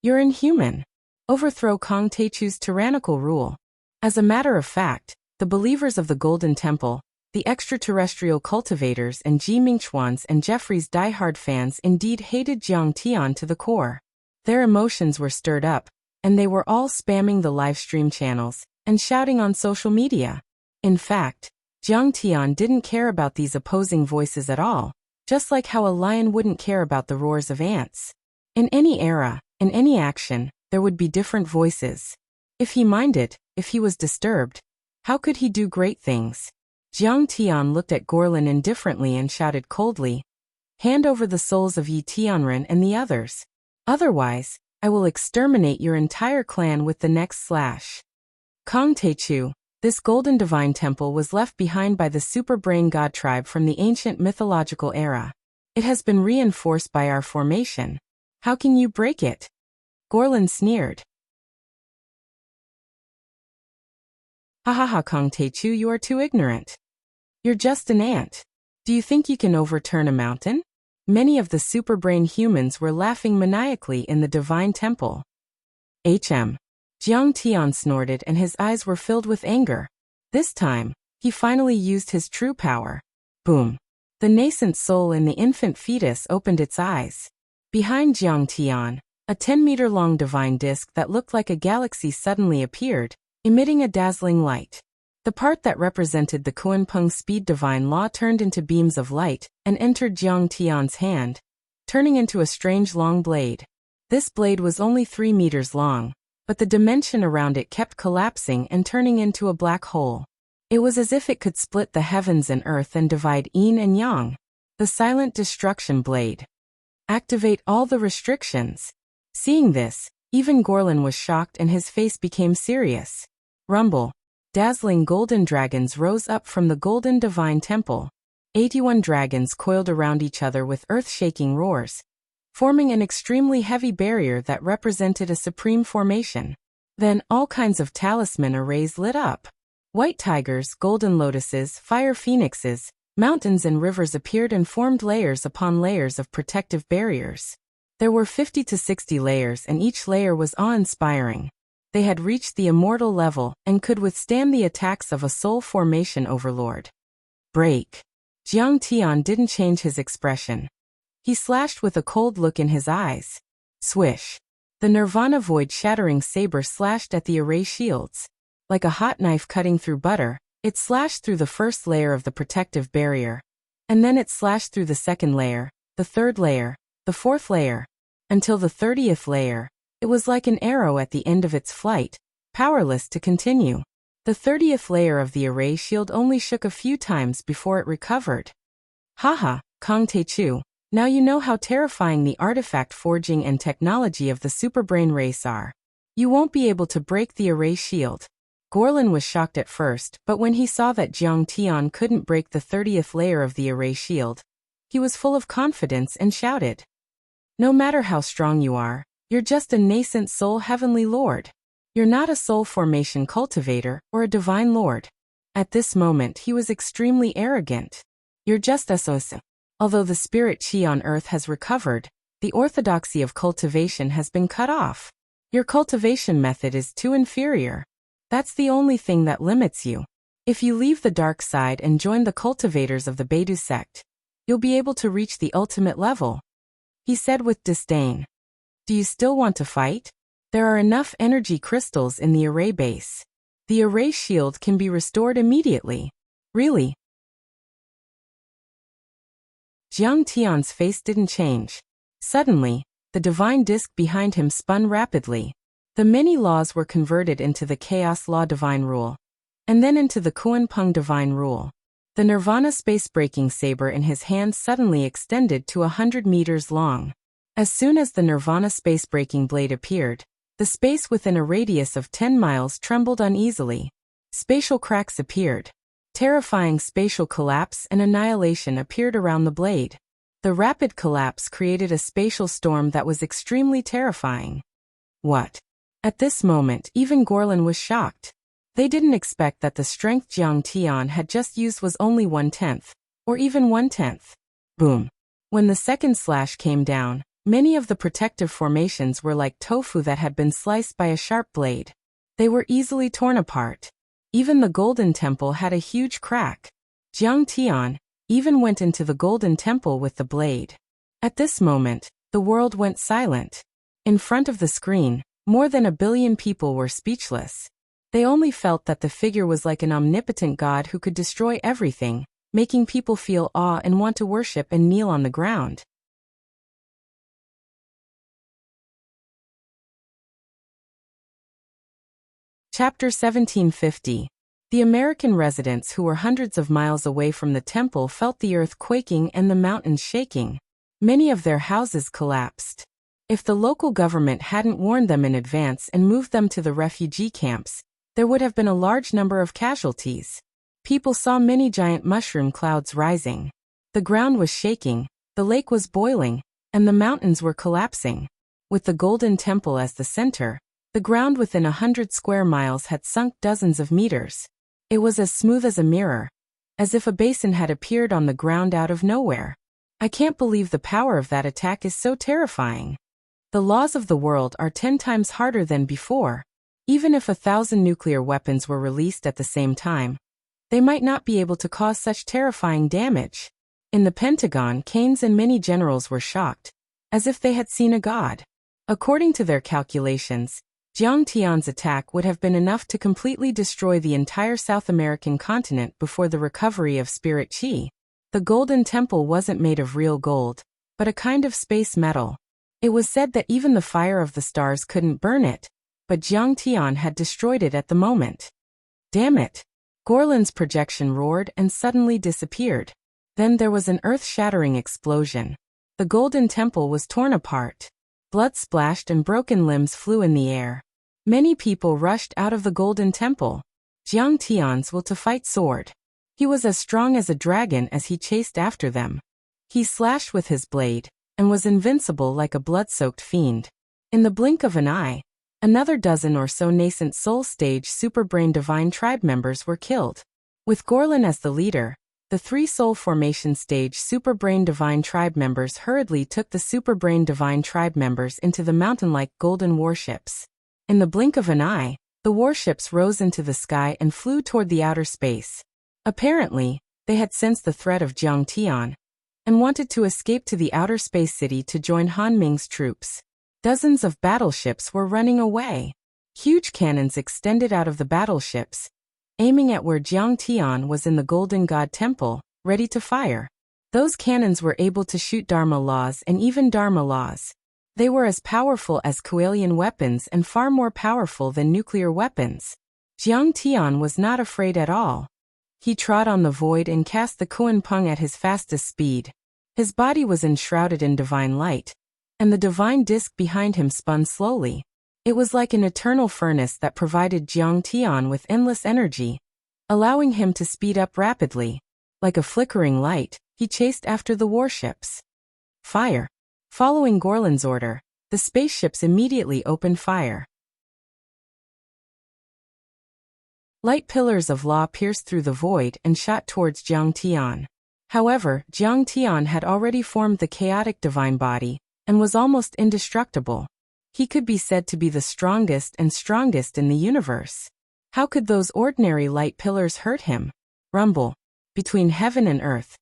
You're inhuman. Overthrow Kong Taichu's tyrannical rule. As a matter of fact, the believers of the Golden Temple, the extraterrestrial cultivators and Ji Mingchuan's and Jeffrey's diehard fans indeed hated Jiang Tian to the core. Their emotions were stirred up, and they were all spamming the live stream channels and shouting on social media. In fact, Jiang Tian didn't care about these opposing voices at all, just like how a lion wouldn't care about the roars of ants. In any era, in any action, there would be different voices. If he minded, if he was disturbed, how could he do great things? Jiang Tian looked at Gorlin indifferently and shouted coldly, "Hand over the souls of Yi Tianren and the others. Otherwise, I will exterminate your entire clan with the next slash." Kong Taichu, this golden divine temple was left behind by the super brain god tribe from the ancient mythological era. It has been reinforced by our formation. How can you break it? Gorlin sneered. Ha ha ha, Kong Taichu, you are too ignorant. You're just an ant. Do you think you can overturn a mountain? Many of the super brain humans were laughing maniacally in the divine temple. Jiang Tian snorted and his eyes were filled with anger. This time, he finally used his true power. Boom. The nascent soul in the infant fetus opened its eyes. Behind Jiang Tian, a 10-meter-long divine disk that looked like a galaxy suddenly appeared, emitting a dazzling light. The part that represented the Kunpeng speed divine law turned into beams of light and entered Jiang Tian's hand, turning into a strange long blade. This blade was only 3 meters long, but the dimension around it kept collapsing and turning into a black hole. It was as if it could split the heavens and earth and divide yin and yang. The silent destruction blade. Activate all the restrictions. Seeing this, even Gorlin was shocked and his face became serious. Rumble. Dazzling golden dragons rose up from the golden divine temple. 81 dragons coiled around each other with earth-shaking roars, forming an extremely heavy barrier that represented a supreme formation. Then all kinds of talisman arrays lit up. White tigers, golden lotuses, fire phoenixes, mountains and rivers appeared and formed layers upon layers of protective barriers. There were 50 to 60 layers and each layer was awe-inspiring. They had reached the immortal level and could withstand the attacks of a soul formation overlord. Break. Jiang Tian didn't change his expression. He slashed with a cold look in his eyes. Swish. The Nirvana Void shattering saber slashed at the array shields. Like a hot knife cutting through butter, it slashed through the first layer of the protective barrier. And then it slashed through the second layer, the third layer, the fourth layer. Until the 30th layer, it was like an arrow at the end of its flight, powerless to continue. The 30th layer of the array shield only shook a few times before it recovered. Haha, Kong Taechu, now you know how terrifying the artifact forging and technology of the superbrain race are. You won't be able to break the array shield. Gorlin was shocked at first, but when he saw that Jiang Tian couldn't break the 30th layer of the array shield, he was full of confidence and shouted, "No matter how strong you are, you're just a nascent soul heavenly lord. You're not a soul formation cultivator or a divine lord." At this moment he was extremely arrogant. "You're just a soul. Although the spirit chi on earth has recovered, the orthodoxy of cultivation has been cut off. Your cultivation method is too inferior. That's the only thing that limits you. If you leave the dark side and join the cultivators of the Beidou sect, you'll be able to reach the ultimate level," he said with disdain. "Do you still want to fight? There are enough energy crystals in the array base. The array shield can be restored immediately." "Really?" Jiang Tian's face didn't change. Suddenly, the divine disk behind him spun rapidly. The many laws were converted into the Chaos Law Divine Rule, and then into the Kuan-Peng Divine Rule. The Nirvana space-breaking saber in his hand suddenly extended to 100 meters long. As soon as the Nirvana space-breaking blade appeared, the space within a radius of 10 miles trembled uneasily. Spatial cracks appeared. Terrifying spatial collapse and annihilation appeared around the blade. The rapid collapse created a spatial storm that was extremely terrifying. What? At this moment, even Gorlin was shocked. They didn't expect that the strength Jiang Tian had just used was only 1/10, or even 1/10. Boom. When the second slash came down, many of the protective formations were like tofu that had been sliced by a sharp blade. They were easily torn apart. Even the Golden Temple had a huge crack. Jiang Tian even went into the Golden Temple with the blade. At this moment, the world went silent. In front of the screen, more than 1 billion people were speechless. They only felt that the figure was like an omnipotent god who could destroy everything, making people feel awe and want to worship and kneel on the ground. Chapter 1750. The American residents who were hundreds of miles away from the temple felt the earth quaking and the mountains shaking. Many of their houses collapsed. If the local government hadn't warned them in advance and moved them to the refugee camps, there would have been a large number of casualties. People saw many giant mushroom clouds rising. The ground was shaking, the lake was boiling, and the mountains were collapsing. With the Golden Temple as the center, the ground within 100 square miles had sunk dozens of meters. It was as smooth as a mirror, as if a basin had appeared on the ground out of nowhere. I can't believe the power of that attack is so terrifying. The laws of the world are 10 times harder than before. Even if 1,000 nuclear weapons were released at the same time, they might not be able to cause such terrifying damage. In the Pentagon, Keynes and many generals were shocked, as if they had seen a god. According to their calculations, Jiang Tian's attack would have been enough to completely destroy the entire South American continent before the recovery of spirit chi. The Golden Temple wasn't made of real gold, but a kind of space metal. It was said that even the fire of the stars couldn't burn it, but Jiang Tian had destroyed it at the moment. Damn it! Gorlin's projection roared and suddenly disappeared. Then there was an earth-shattering explosion. The Golden Temple was torn apart. Blood splashed and broken limbs flew in the air. Many people rushed out of the Golden Temple. Jiang Tian's will to fight soared. He was as strong as a dragon as he chased after them. He slashed with his blade, and was invincible like a blood-soaked fiend. In the blink of an eye, another dozen or so nascent Soul Stage Superbrain Divine Tribe members were killed. With Gorlin as the leader, the 3 Soul Formation Stage Superbrain Divine Tribe members hurriedly took the Superbrain Divine Tribe members into the mountain-like golden warships. In the blink of an eye, the warships rose into the sky and flew toward the outer space. Apparently, they had sensed the threat of Jiang Tian, and wanted to escape to the outer space city to join Han Ming's troops. Dozens of battleships were running away. Huge cannons extended out of the battleships, aiming at where Jiang Tian was in the Golden God Temple, ready to fire. Those cannons were able to shoot Dharma laws and even Dharma laws. They were as powerful as Kualian weapons and far more powerful than nuclear weapons. Jiang Tian was not afraid at all. He trod on the void and cast the Kuan Peng at his fastest speed. His body was enshrouded in divine light, and the divine disk behind him spun slowly. It was like an eternal furnace that provided Jiang Tian with endless energy, allowing him to speed up rapidly. Like a flickering light, he chased after the warships. Fire. Following Gorlin's order, the spaceships immediately opened fire. Light pillars of law pierced through the void and shot towards Jiang Tian. However, Jiang Tian had already formed the chaotic divine body, and was almost indestructible. He could be said to be the strongest in the universe. How could those ordinary light pillars hurt him? Rumble. Between heaven and earth.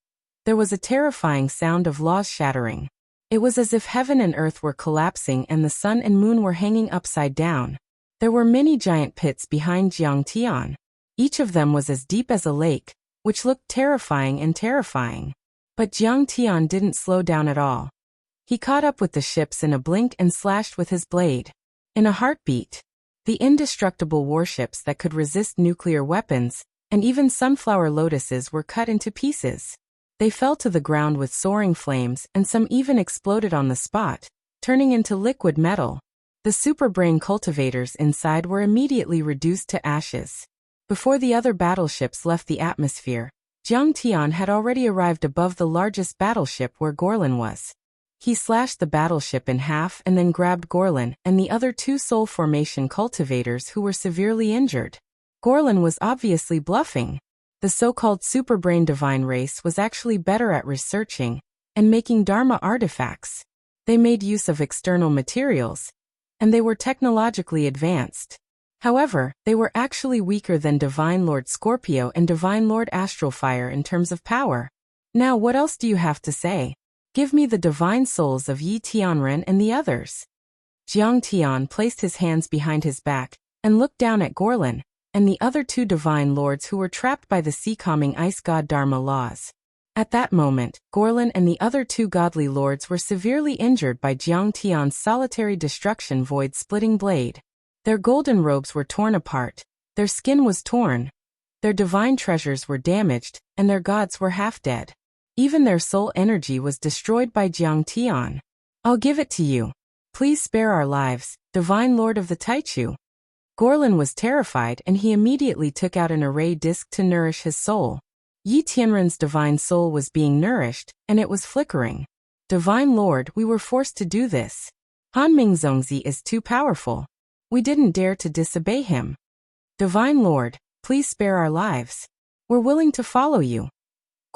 There was a terrifying sound of laws shattering. It was as if heaven and earth were collapsing and the sun and moon were hanging upside down. There were many giant pits behind Jiang Tian. Each of them was as deep as a lake, which looked terrifying. But Jiang Tian didn't slow down at all. He caught up with the ships in a blink and slashed with his blade. In a heartbeat, the indestructible warships that could resist nuclear weapons, and even sunflower lotuses were cut into pieces. They fell to the ground with soaring flames, and some even exploded on the spot, turning into liquid metal. The superbrain cultivators inside were immediately reduced to ashes. Before the other battleships left the atmosphere, Jiang Tian had already arrived above the largest battleship where Gorlin was. He slashed the battleship in half and then grabbed Gorlin and the other two soul formation cultivators who were severely injured. Gorlin was obviously bluffing. The so-called superbrain divine race was actually better at researching and making Dharma artifacts. They made use of external materials, and they were technologically advanced. However, they were actually weaker than Divine Lord Scorpio and Divine Lord Astralfire in terms of power. Now what else do you have to say? Give me the divine souls of Yi Tianren and the others. Jiang Tian placed his hands behind his back and looked down at Gorlin and the other two divine lords who were trapped by the sea-calming ice god Dharma laws. At that moment, Gorlin and the other two godly lords were severely injured by Jiang Tian's solitary destruction void-splitting blade. Their golden robes were torn apart, their skin was torn, their divine treasures were damaged, and their gods were half dead. Even their soul energy was destroyed by Jiang Tian. I'll give it to you. Please spare our lives, Divine Lord of the Taichu. Gorlin was terrified and he immediately took out an array disc to nourish his soul. Yi Tianren's divine soul was being nourished, and it was flickering. Divine Lord, we were forced to do this. Han Mingzongzi is too powerful. We didn't dare to disobey him. Divine Lord, please spare our lives. We're willing to follow you.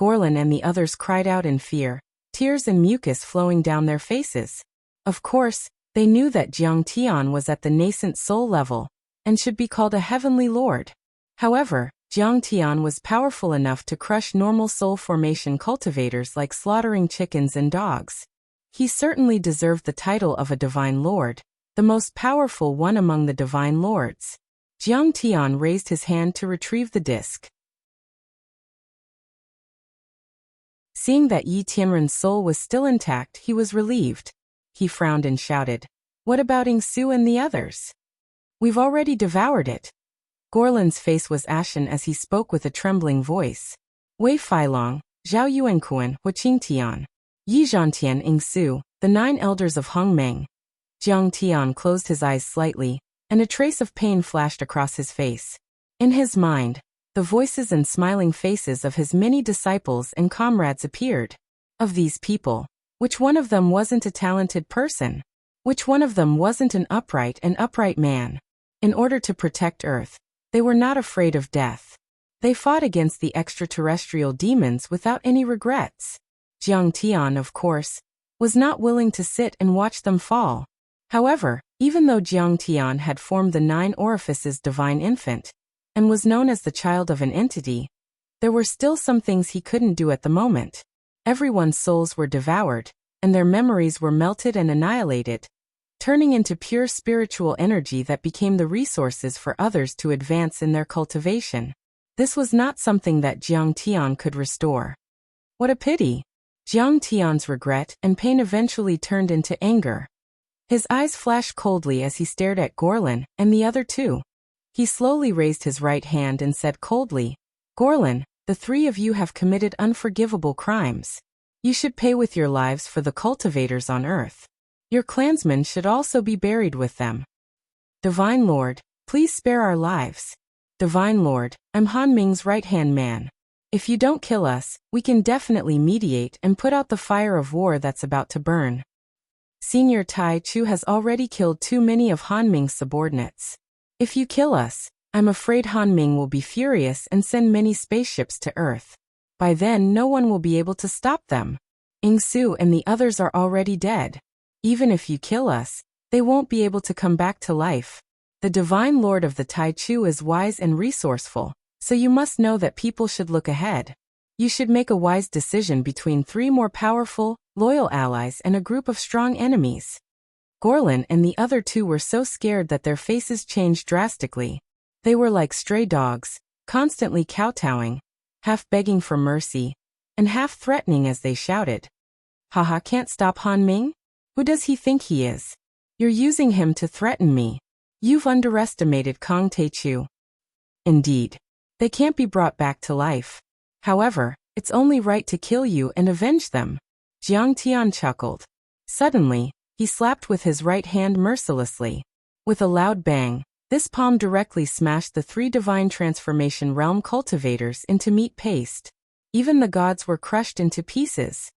Gorlin and the others cried out in fear, tears and mucus flowing down their faces. Of course, they knew that Jiang Tian was at the nascent soul level, and should be called a heavenly lord. However, Jiang Tian was powerful enough to crush normal soul formation cultivators like slaughtering chickens and dogs. He certainly deserved the title of a divine lord, the most powerful one among the divine lords. Jiang Tian raised his hand to retrieve the disc. Seeing that Yi Tianren's soul was still intact, he was relieved. He frowned and shouted, "What about Ingsu and the others? We've already devoured it." Gorlin's face was ashen as he spoke with a trembling voice. Wei Feilong, Zhao Yuankuan, Huqingtian, Yi Zhantian Ingsu, the 9 elders of Hongmeng. Jiang Tian closed his eyes slightly, and a trace of pain flashed across his face. In his mind, the voices and smiling faces of his many disciples and comrades appeared. Of these people, which one of them wasn't a talented person? Which one of them wasn't an upright man? In order to protect Earth, they were not afraid of death. They fought against the extraterrestrial demons without any regrets. Jiang Tian, of course, was not willing to sit and watch them fall. However, even though Jiang Tian had formed the 9 orifices divine infant, and was known as the child of an entity, there were still some things he couldn't do at the moment. Everyone's souls were devoured, and their memories were melted and annihilated, turning into pure spiritual energy that became the resources for others to advance in their cultivation. This was not something that Jiang Tian could restore. What a pity! Jiang Tian's regret and pain eventually turned into anger. His eyes flashed coldly as he stared at Gorlin and the other two. He slowly raised his right hand and said coldly, "Gorlin, the three of you have committed unforgivable crimes. You should pay with your lives for the cultivators on Earth. Your clansmen should also be buried with them. Divine Lord, please spare our lives. Divine Lord, I'm Han Ming's right-hand man. If you don't kill us, we can definitely mediate and put out the fire of war that's about to burn. Senior Tai Chu has already killed too many of Han Ming's subordinates. If you kill us, I'm afraid Han Ming will be furious and send many spaceships to Earth. By then no one will be able to stop them. Ing Su and the others are already dead. Even if you kill us, they won't be able to come back to life. The Divine Lord of the Tai Chu is wise and resourceful, so you must know that people should look ahead. You should make a wise decision between three more powerful, loyal allies and a group of strong enemies." Gorlin and the other two were so scared that their faces changed drastically. They were like stray dogs, constantly kowtowing, half begging for mercy, and half threatening as they shouted, "Haha, can't stop Han Ming? Who does he think he is? You're using him to threaten me. You've underestimated Kong Taichu." Indeed, they can't be brought back to life. However, it's only right to kill you and avenge them. Jiang Tian chuckled. Suddenly, he slapped with his right hand mercilessly. With a loud bang, this palm directly smashed the three divine transformation realm cultivators into meat paste. Even the gods were crushed into pieces.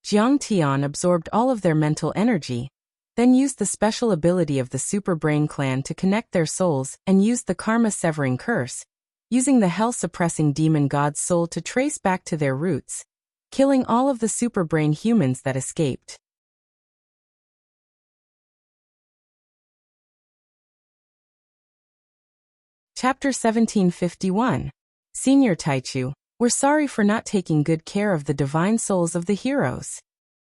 Jiang Tian absorbed all of their mental energy, then used the special ability of the Super Brain Clan to connect their souls and used the karma-severing curse, using the hell-suppressing demon god's soul to trace back to their roots, killing all of the Super Brain humans that escaped. Chapter 1751. Senior Taichu, we're sorry for not taking good care of the divine souls of the heroes.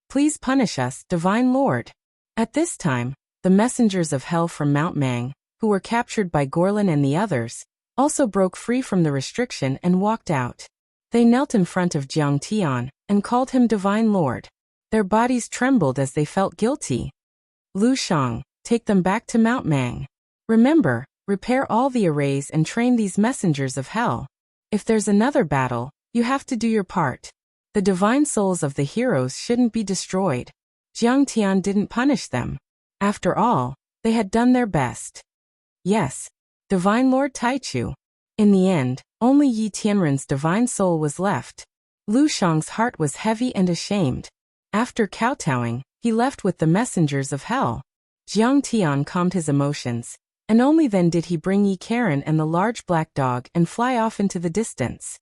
Please punish us, Divine Lord. At this time, the messengers of hell from Mount Mang, who were captured by Gorlin and the others, also broke free from the restriction and walked out. They knelt in front of Jiang Tian and called him Divine Lord. Their bodies trembled as they felt guilty. Lu Shang, take them back to Mount Mang. Remember, repair all the arrays and train these messengers of hell. If there's another battle, you have to do your part. The divine souls of the heroes shouldn't be destroyed. Jiang Tian didn't punish them. After all, they had done their best. Yes, Divine Lord Taichu. In the end, only Yi Tianren's divine soul was left. Lu Shang's heart was heavy and ashamed. After kowtowing, he left with the messengers of hell. Jiang Tian calmed his emotions, and only then did he bring Yi Karen and the large black dog and fly off into the distance.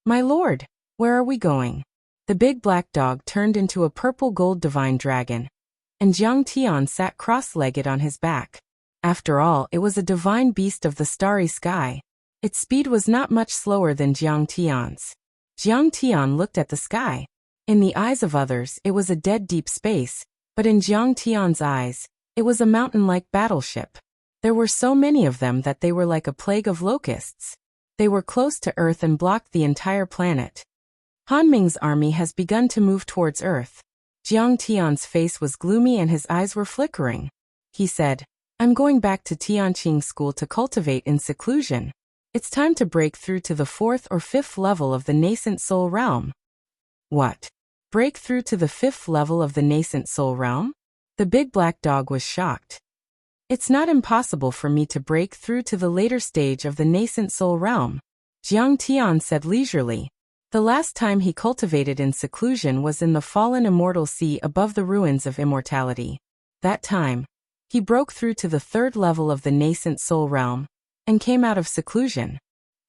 "My lord, where are we going?" The big black dog turned into a purple gold divine dragon, and Jiang Tian sat cross-legged on his back. After all, it was a divine beast of the starry sky. Its speed was not much slower than Jiang Tian's. Jiang Tian looked at the sky. In the eyes of others, it was a dead deep space, but in Jiang Tian's eyes, it was a mountain-like battleship. There were so many of them that they were like a plague of locusts. They were close to Earth and blocked the entire planet. Han Ming's army has begun to move towards Earth. Jiang Tian's face was gloomy and his eyes were flickering. He said, "I'm going back to Tianqing School to cultivate in seclusion. It's time to break through to the 4th or 5th level of the nascent soul realm." "What? Break through to the 5th level of the nascent soul realm?" The big black dog was shocked. "It's not impossible for me to break through to the later stage of the nascent soul realm," Jiang Tian said leisurely. The last time he cultivated in seclusion was in the fallen immortal sea above the ruins of immortality. That time, he broke through to the 3rd level of the nascent soul realm, and came out of seclusion.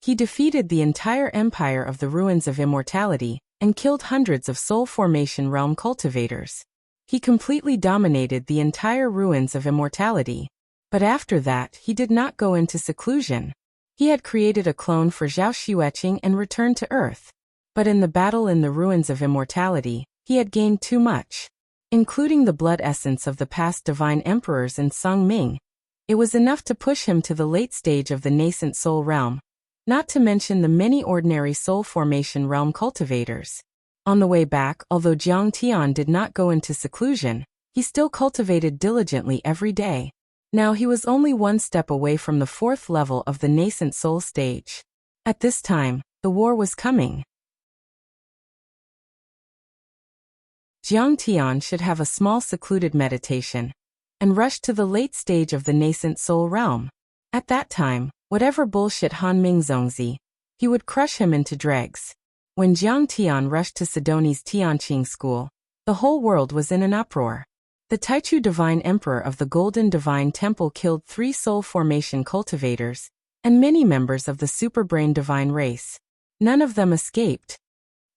He defeated the entire empire of the ruins of immortality, and killed hundreds of soul formation realm cultivators. He completely dominated the entire ruins of immortality. But after that, he did not go into seclusion. He had created a clone for Zhao Xueqing and returned to Earth. But in the battle in the ruins of immortality, he had gained too much. Including the blood essence of the past divine emperors and Song Ming, it was enough to push him to the late stage of the nascent soul realm, not to mention the many ordinary soul formation realm cultivators. On the way back, although Jiang Tian did not go into seclusion, he still cultivated diligently every day. Now he was only one step away from the 4th level of the nascent soul stage. At this time, the war was coming. Jiang Tian should have a small secluded meditation and rush to the late stage of the nascent soul realm. At that time, whatever bullshit Han Ming Zongzi, he would crush him into dregs. When Jiang Tian rushed to Sidoni's Tianqing school, the whole world was in an uproar. The Taichu Divine Emperor of the Golden Divine Temple killed 3 soul formation cultivators and many members of the Superbrain Divine race. None of them escaped.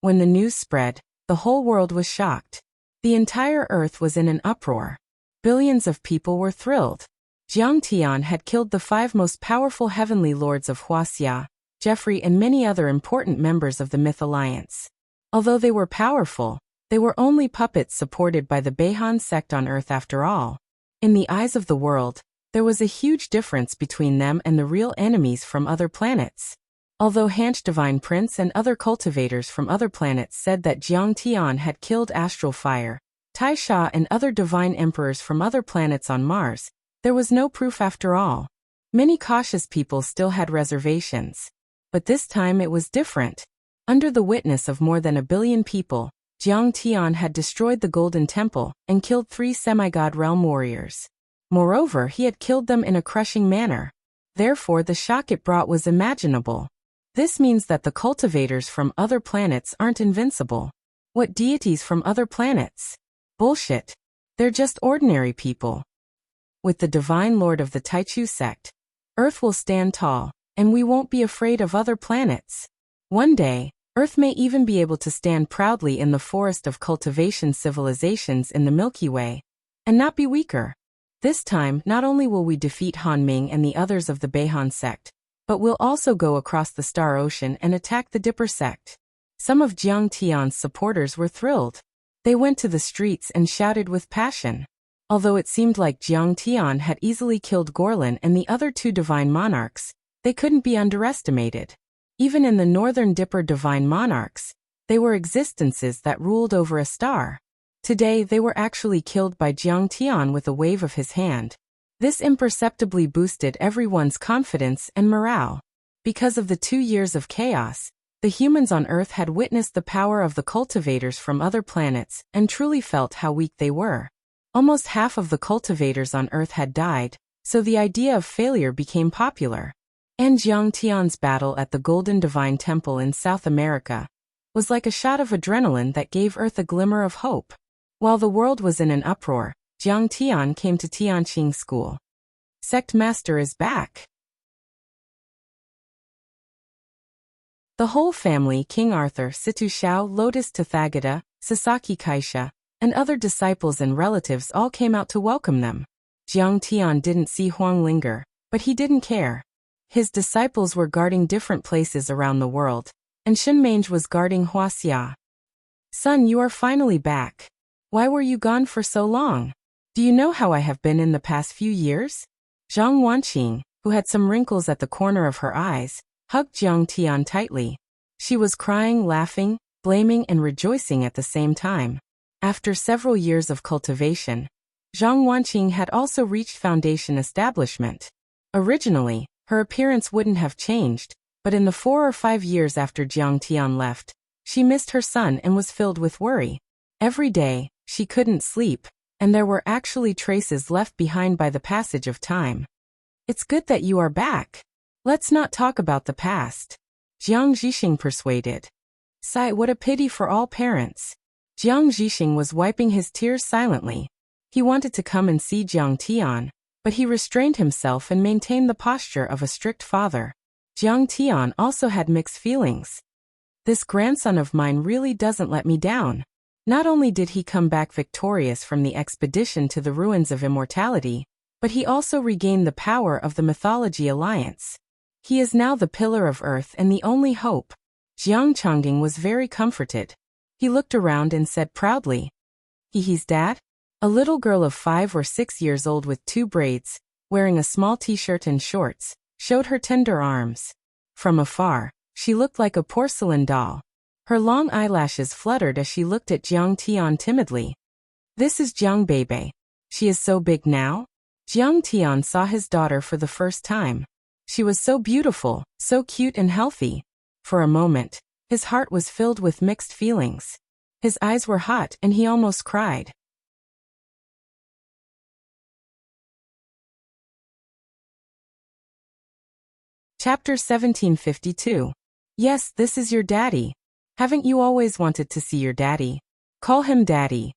When the news spread, the whole world was shocked. The entire earth was in an uproar. Billions of people were thrilled. Jiang Tian had killed the 5 most powerful heavenly lords of Wuxia, Jeffrey and many other important members of the Myth Alliance. Although they were powerful, they were only puppets supported by the Beihan sect on Earth after all. In the eyes of the world, there was a huge difference between them and the real enemies from other planets. Although Hanch Divine Prince and other cultivators from other planets said that Jiang Tian had killed Astral Fire, Tai Sha and other divine emperors from other planets on Mars, there was no proof after all. Many cautious people still had reservations. But this time it was different. Under the witness of more than 1 billion people, Jiang Tian had destroyed the Golden Temple and killed 3 semi-god realm warriors. Moreover, he had killed them in a crushing manner. Therefore, the shock it brought was imaginable. This means that the cultivators from other planets aren't invincible. What deities from other planets? Bullshit. They're just ordinary people. With the Divine Lord of the Taichu sect, Earth will stand tall, and we won't be afraid of other planets. One day, Earth may even be able to stand proudly in the forest of cultivation civilizations in the Milky Way, and not be weaker. This time, not only will we defeat Han Ming and the others of the Beihan sect, but we'll also go across the Star Ocean and attack the Dipper sect. Some of Jiang Tian's supporters were thrilled. They went to the streets and shouted with passion. Although it seemed like Jiang Tian had easily killed Gorlin and the other 2 divine monarchs, they couldn't be underestimated. Even in the Northern Dipper divine monarchs, they were existences that ruled over a star. Today they were actually killed by Jiang Tian with a wave of his hand. This imperceptibly boosted everyone's confidence and morale. Because of the 2 years of chaos, the humans on Earth had witnessed the power of the cultivators from other planets and truly felt how weak they were. Almost half of the cultivators on Earth had died, so the idea of failure became popular. And Jiang Tian's battle at the Golden Divine Temple in South America was like a shot of adrenaline that gave Earth a glimmer of hope. While the world was in an uproar, Jiang Tian came to Tianqing school. Sect Master is back. The whole family, King Arthur, Situ Xiao, Lotus Tathagata, Sasaki Kaisha, and other disciples and relatives all came out to welcome them. Jiang Tian didn't see Huang linger, but he didn't care. His disciples were guarding different places around the world, and Shenmange was guarding Wuxia. Son, you are finally back. Why were you gone for so long? Do you know how I have been in the past few years? Zhang Wanqing, who had some wrinkles at the corner of her eyes, hugged Jiang Tian tightly. She was crying, laughing, blaming and rejoicing at the same time. After several years of cultivation, Zhang Wanqing had also reached foundation establishment. Originally, her appearance wouldn't have changed, but in the 4 or 5 years after Jiang Tian left, she missed her son and was filled with worry. Every day, she couldn't sleep, and there were actually traces left behind by the passage of time. It's good that you are back. Let's not talk about the past. Jiang Zhixing persuaded. Sigh, what a pity for all parents. Jiang Zhixing was wiping his tears silently. He wanted to come and see Jiang Tian, but he restrained himself and maintained the posture of a strict father. Jiang Tian also had mixed feelings. This grandson of mine really doesn't let me down. Not only did he come back victorious from the expedition to the ruins of immortality, but he also regained the power of the Mythology Alliance. He is now the pillar of Earth and the only hope. Jiang Changding was very comforted. He looked around and said proudly, He's dad? A little girl of 5 or 6 years old with 2 braids, wearing a small t-shirt and shorts, showed her tender arms. From afar, she looked like a porcelain doll. Her long eyelashes fluttered as she looked at Jiang Tian timidly. This is Jiang Beibei. She is so big now? Jiang Tian saw his daughter for the first time. She was so beautiful, so cute and healthy. For a moment, his heart was filled with mixed feelings. His eyes were hot and he almost cried. Chapter 1752. Yes, this is your daddy. Haven't you always wanted to see your daddy? Call him daddy.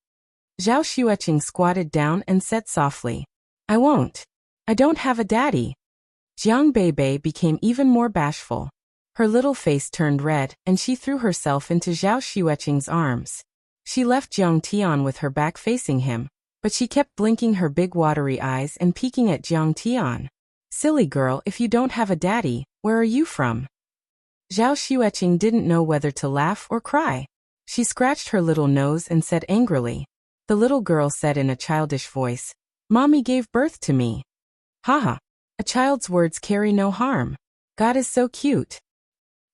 Zhao Xueqing squatted down and said softly. I won't. I don't have a daddy. Jiang Beibei became even more bashful. Her little face turned red, and she threw herself into Zhao Xueqing's arms. She left Jiang Tian with her back facing him, but she kept blinking her big watery eyes and peeking at Jiang Tian. Silly girl, if you don't have a daddy, where are you from? Zhao Xueqing didn't know whether to laugh or cry. She scratched her little nose and said angrily. The little girl said in a childish voice, Mommy gave birth to me. Haha. A child's words carry no harm. God is so cute.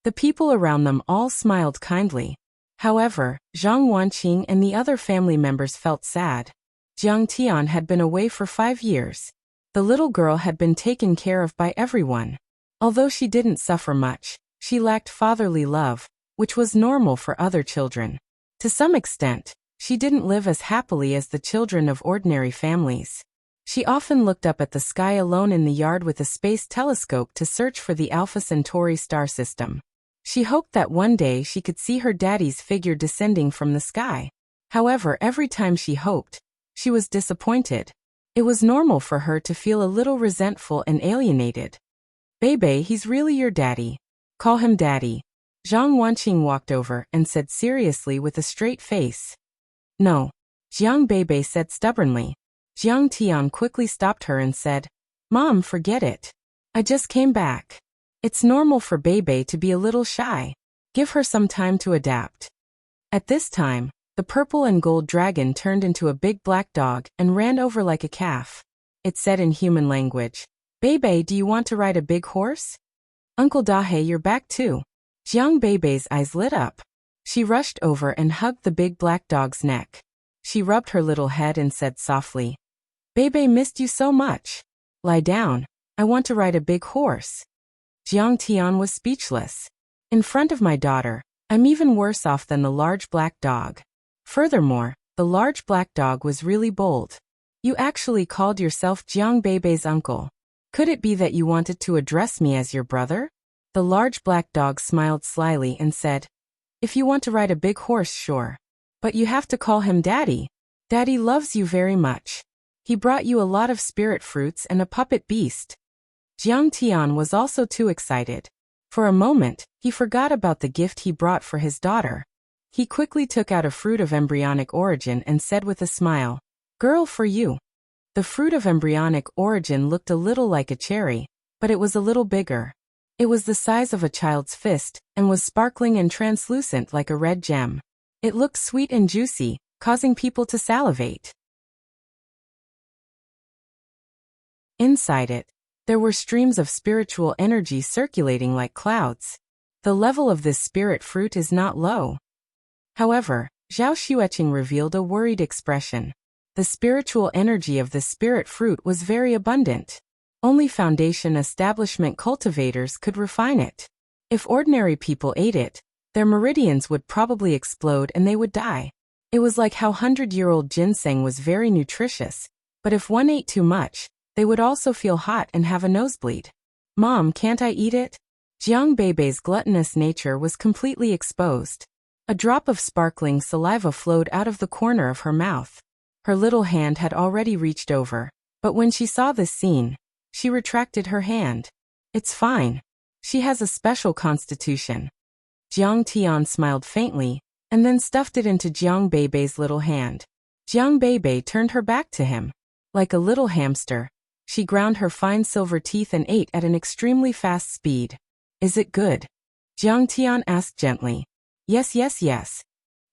The people around them all smiled kindly. However, Zhang Wanqing and the other family members felt sad. Jiang Tian had been away for 5 years. The little girl had been taken care of by everyone. Although she didn't suffer much, she lacked fatherly love, which was normal for other children. To some extent, she didn't live as happily as the children of ordinary families. She often looked up at the sky alone in the yard with a space telescope to search for the Alpha Centauri star system. She hoped that one day she could see her daddy's figure descending from the sky. However, every time she hoped, she was disappointed. It was normal for her to feel a little resentful and alienated. Beibei, he's really your daddy. Call him daddy. Zhang Wanqing walked over and said seriously with a straight face. No. Jiang Beibei said stubbornly. Jiang Tian quickly stopped her and said, Mom, forget it. I just came back. It's normal for Beibei to be a little shy. Give her some time to adapt. At this time, the purple and gold dragon turned into a big black dog and ran over like a calf. It said in human language, Beibei, do you want to ride a big horse? Uncle Dahe, you're back too. Jiang Beibei's eyes lit up. She rushed over and hugged the big black dog's neck. She rubbed her little head and said softly, Beibei missed you so much. Lie down. I want to ride a big horse. Jiang Tian was speechless. In front of my daughter, I'm even worse off than the large black dog. Furthermore, the large black dog was really bold. You actually called yourself Jiang Beibei's uncle. Could it be that you wanted to address me as your brother? The large black dog smiled slyly and said, If you want to ride a big horse, sure. But you have to call him Daddy. Daddy loves you very much. He brought you a lot of spirit fruits and a puppet beast. Jiang Tian was also too excited. For a moment, he forgot about the gift he brought for his daughter. He quickly took out a fruit of embryonic origin and said with a smile, Girl, for you. The fruit of embryonic origin looked a little like a cherry, but it was a little bigger. It was the size of a child's fist and was sparkling and translucent like a red gem. It looked sweet and juicy, causing people to salivate. Inside it, there were streams of spiritual energy circulating like clouds. The level of this spirit fruit is not low. However, Zhao Xueqing revealed a worried expression. The spiritual energy of the spirit fruit was very abundant. Only Foundation establishment cultivators could refine it. If ordinary people ate it, their meridians would probably explode and they would die. It was like how 100-year-old ginseng was very nutritious, but if one ate too much, they would also feel hot and have a nosebleed. Mom, can't I eat it? Jiang Beibei's gluttonous nature was completely exposed. A drop of sparkling saliva flowed out of the corner of her mouth. Her little hand had already reached over, but when she saw this scene, she retracted her hand. It's fine. She has a special constitution. Jiang Tian smiled faintly, and then stuffed it into Jiang Beibei's little hand. Jiang Beibei turned her back to him. Like a little hamster, she ground her fine silver teeth and ate at an extremely fast speed. Is it good? Jiang Tian asked gently. Yes, yes, yes.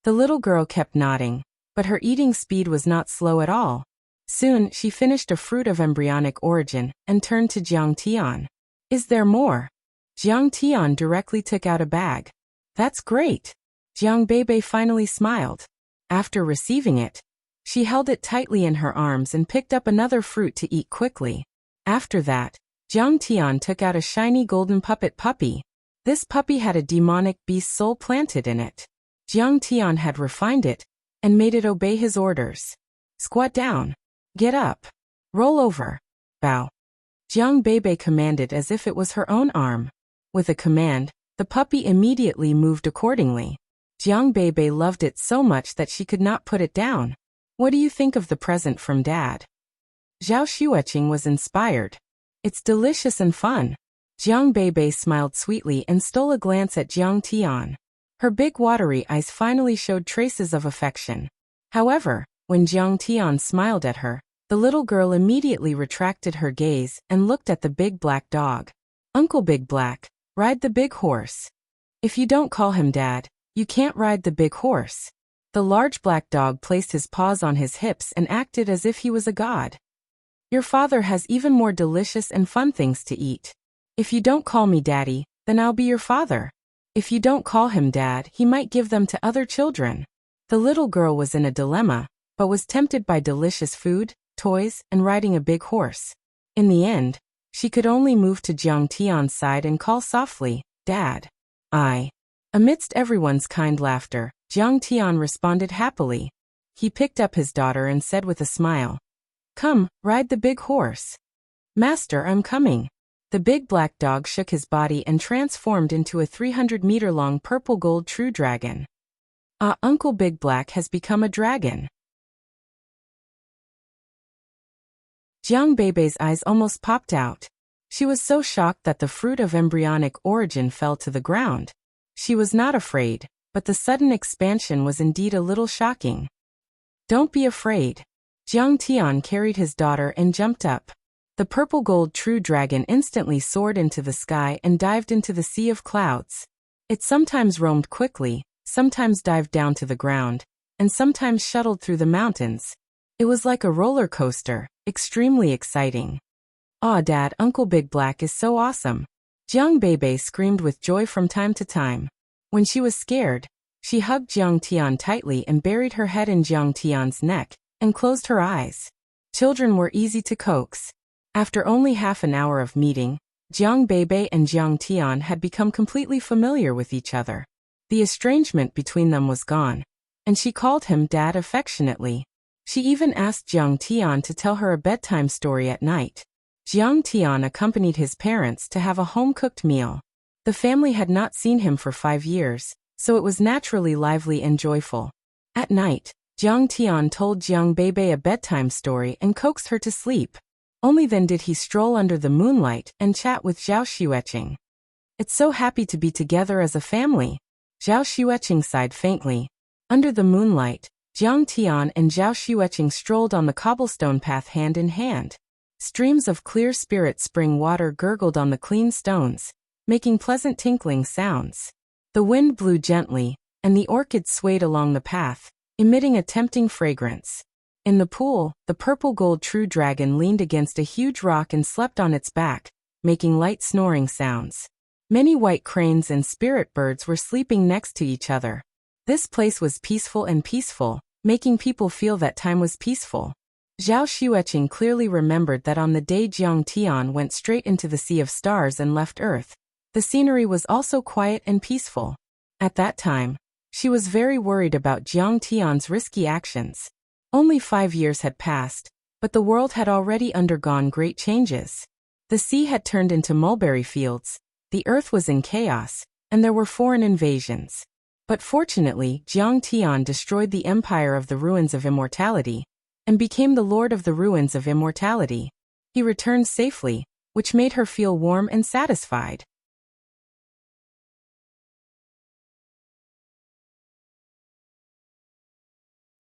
The little girl kept nodding, but her eating speed was not slow at all. Soon, she finished a fruit of embryonic origin and turned to Jiang Tian. Is there more? Jiang Tian directly took out a bag. That's great. Jiang Beibei finally smiled. After receiving it, she held it tightly in her arms and picked up another fruit to eat quickly. After that, Jiang Tian took out a shiny golden puppet puppy. This puppy had a demonic beast soul planted in it. Jiang Tian had refined it and made it obey his orders. Squat down. Get up. Roll over. Bow. Jiang Beibei commanded as if it was her own arm. With a command, the puppy immediately moved accordingly. Jiang Beibei loved it so much that she could not put it down. What do you think of the present from Dad? Zhao Xueqing was inspired. It's delicious and fun. Jiang Beibei smiled sweetly and stole a glance at Jiang Tian. Her big watery eyes finally showed traces of affection. However, when Jiang Tian smiled at her, the little girl immediately retracted her gaze and looked at the big black dog. Uncle Big Black, ride the big horse. If you don't call him Dad, you can't ride the big horse. The large black dog placed his paws on his hips and acted as if he was a god. Your father has even more delicious and fun things to eat. If you don't call me Daddy, then I'll be your father. If you don't call him Dad, he might give them to other children. The little girl was in a dilemma, but was tempted by delicious food, toys, and riding a big horse. In the end, she could only move to Jiang Tian's side and call softly, Dad. Amidst everyone's kind laughter, Jiang Tian responded happily. He picked up his daughter and said with a smile, Come, ride the big horse. Master, I'm coming. The big black dog shook his body and transformed into a 300-meter-long purple-gold true dragon. Uncle Big Black has become a dragon. Jiang Beibei's eyes almost popped out. She was so shocked that the fruit of embryonic origin fell to the ground. She was not afraid, but the sudden expansion was indeed a little shocking. Don't be afraid. Jiang Tian carried his daughter and jumped up. The purple-gold true dragon instantly soared into the sky and dived into the sea of clouds. It sometimes roamed quickly, sometimes dived down to the ground, and sometimes shuttled through the mountains. It was like a roller coaster, extremely exciting. Dad, Uncle Big Black is so awesome. Jiang Beibei screamed with joy from time to time. When she was scared, she hugged Jiang Tian tightly and buried her head in Jiang Tian's neck, and closed her eyes. Children were easy to coax. After only half an hour of meeting, Jiang Beibei and Jiang Tian had become completely familiar with each other. The estrangement between them was gone, and she called him Dad affectionately. She even asked Jiang Tian to tell her a bedtime story at night. Jiang Tian accompanied his parents to have a home-cooked meal. The family had not seen him for 5 years, so it was naturally lively and joyful. At night, Jiang Tian told Jiang Beibei a bedtime story and coaxed her to sleep. Only then did he stroll under the moonlight and chat with Zhao Xueqing. It's so happy to be together as a family. Zhao Xueqing sighed faintly. Under the moonlight, Jiang Tian and Zhao Xueqing strolled on the cobblestone path hand in hand. Streams of clear spirit spring water gurgled on the clean stones, making pleasant tinkling sounds. The wind blew gently, and the orchids swayed along the path, emitting a tempting fragrance. In the pool, the purple-gold true dragon leaned against a huge rock and slept on its back, making light snoring sounds. Many white cranes and spirit birds were sleeping next to each other. This place was peaceful, making people feel that time was peaceful. Zhao Xueqing clearly remembered that on the day Jiang Tian went straight into the Sea of Stars and left Earth, the scenery was also quiet and peaceful. At that time, she was very worried about Jiang Tian's risky actions. Only 5 years had passed, but the world had already undergone great changes. The sea had turned into mulberry fields, the earth was in chaos, and there were foreign invasions. But fortunately, Jiang Tian destroyed the empire of the ruins of immortality, and became the lord of the ruins of immortality. He returned safely, which made her feel warm and satisfied.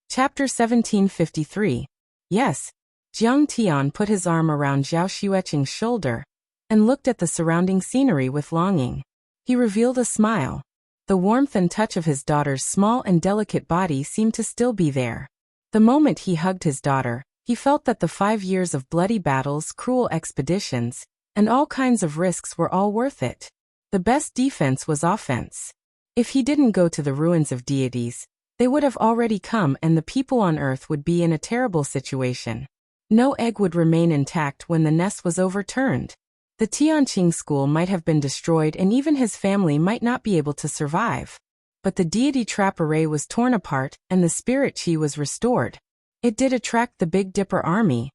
Chapter 1753. Yes. Jiang Tian put his arm around Zhao Xueqing's shoulder, and looked at the surrounding scenery with longing. He revealed a smile. The warmth and touch of his daughter's small and delicate body seemed to still be there. The moment he hugged his daughter, he felt that the 5 years of bloody battles, cruel expeditions, and all kinds of risks were all worth it. The best defense was offense. If he didn't go to the ruins of deities, they would have already come and the people on Earth would be in a terrible situation. No egg would remain intact when the nest was overturned. The Tianqing school might have been destroyed and even his family might not be able to survive. But the deity trap array was torn apart and the spirit chi was restored. It did attract the Big Dipper army.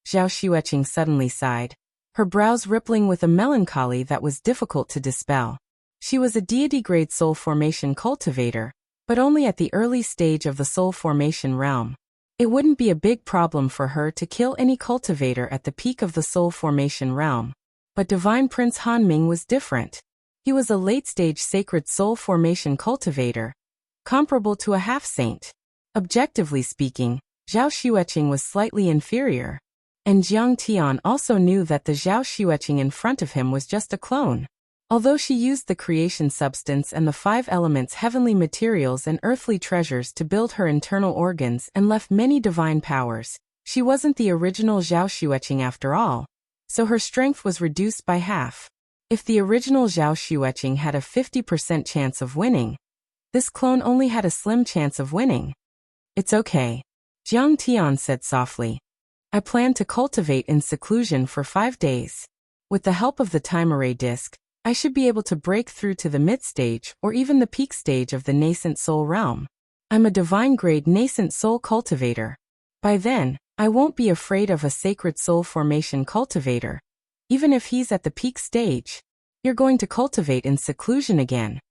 Zhao Xueqing suddenly sighed, her brows rippling with a melancholy that was difficult to dispel. She was a deity-grade soul formation cultivator, but only at the early stage of the soul formation realm. It wouldn't be a big problem for her to kill any cultivator at the peak of the soul formation realm. But Divine Prince Hanming was different. He was a late-stage sacred soul formation cultivator, comparable to a half-saint. Objectively speaking, Zhao Xueqing was slightly inferior. And Jiang Tian also knew that the Zhao Xueqing in front of him was just a clone. Although she used the creation substance and the 5 elements heavenly materials and earthly treasures to build her internal organs and left many divine powers, she wasn't the original Zhao Xueqing after all, so her strength was reduced by half. If the original Zhao Xueqing had a 50% chance of winning, this clone only had a slim chance of winning. It's okay, Jiang Tian said softly. I plan to cultivate in seclusion for 5 days. With the help of the time array disc, I should be able to break through to the mid-stage or even the peak stage of the nascent soul realm. I'm a divine-grade nascent soul cultivator. By then, I won't be afraid of a sacred soul formation cultivator, even if he's at the peak stage. You're going to cultivate in seclusion again.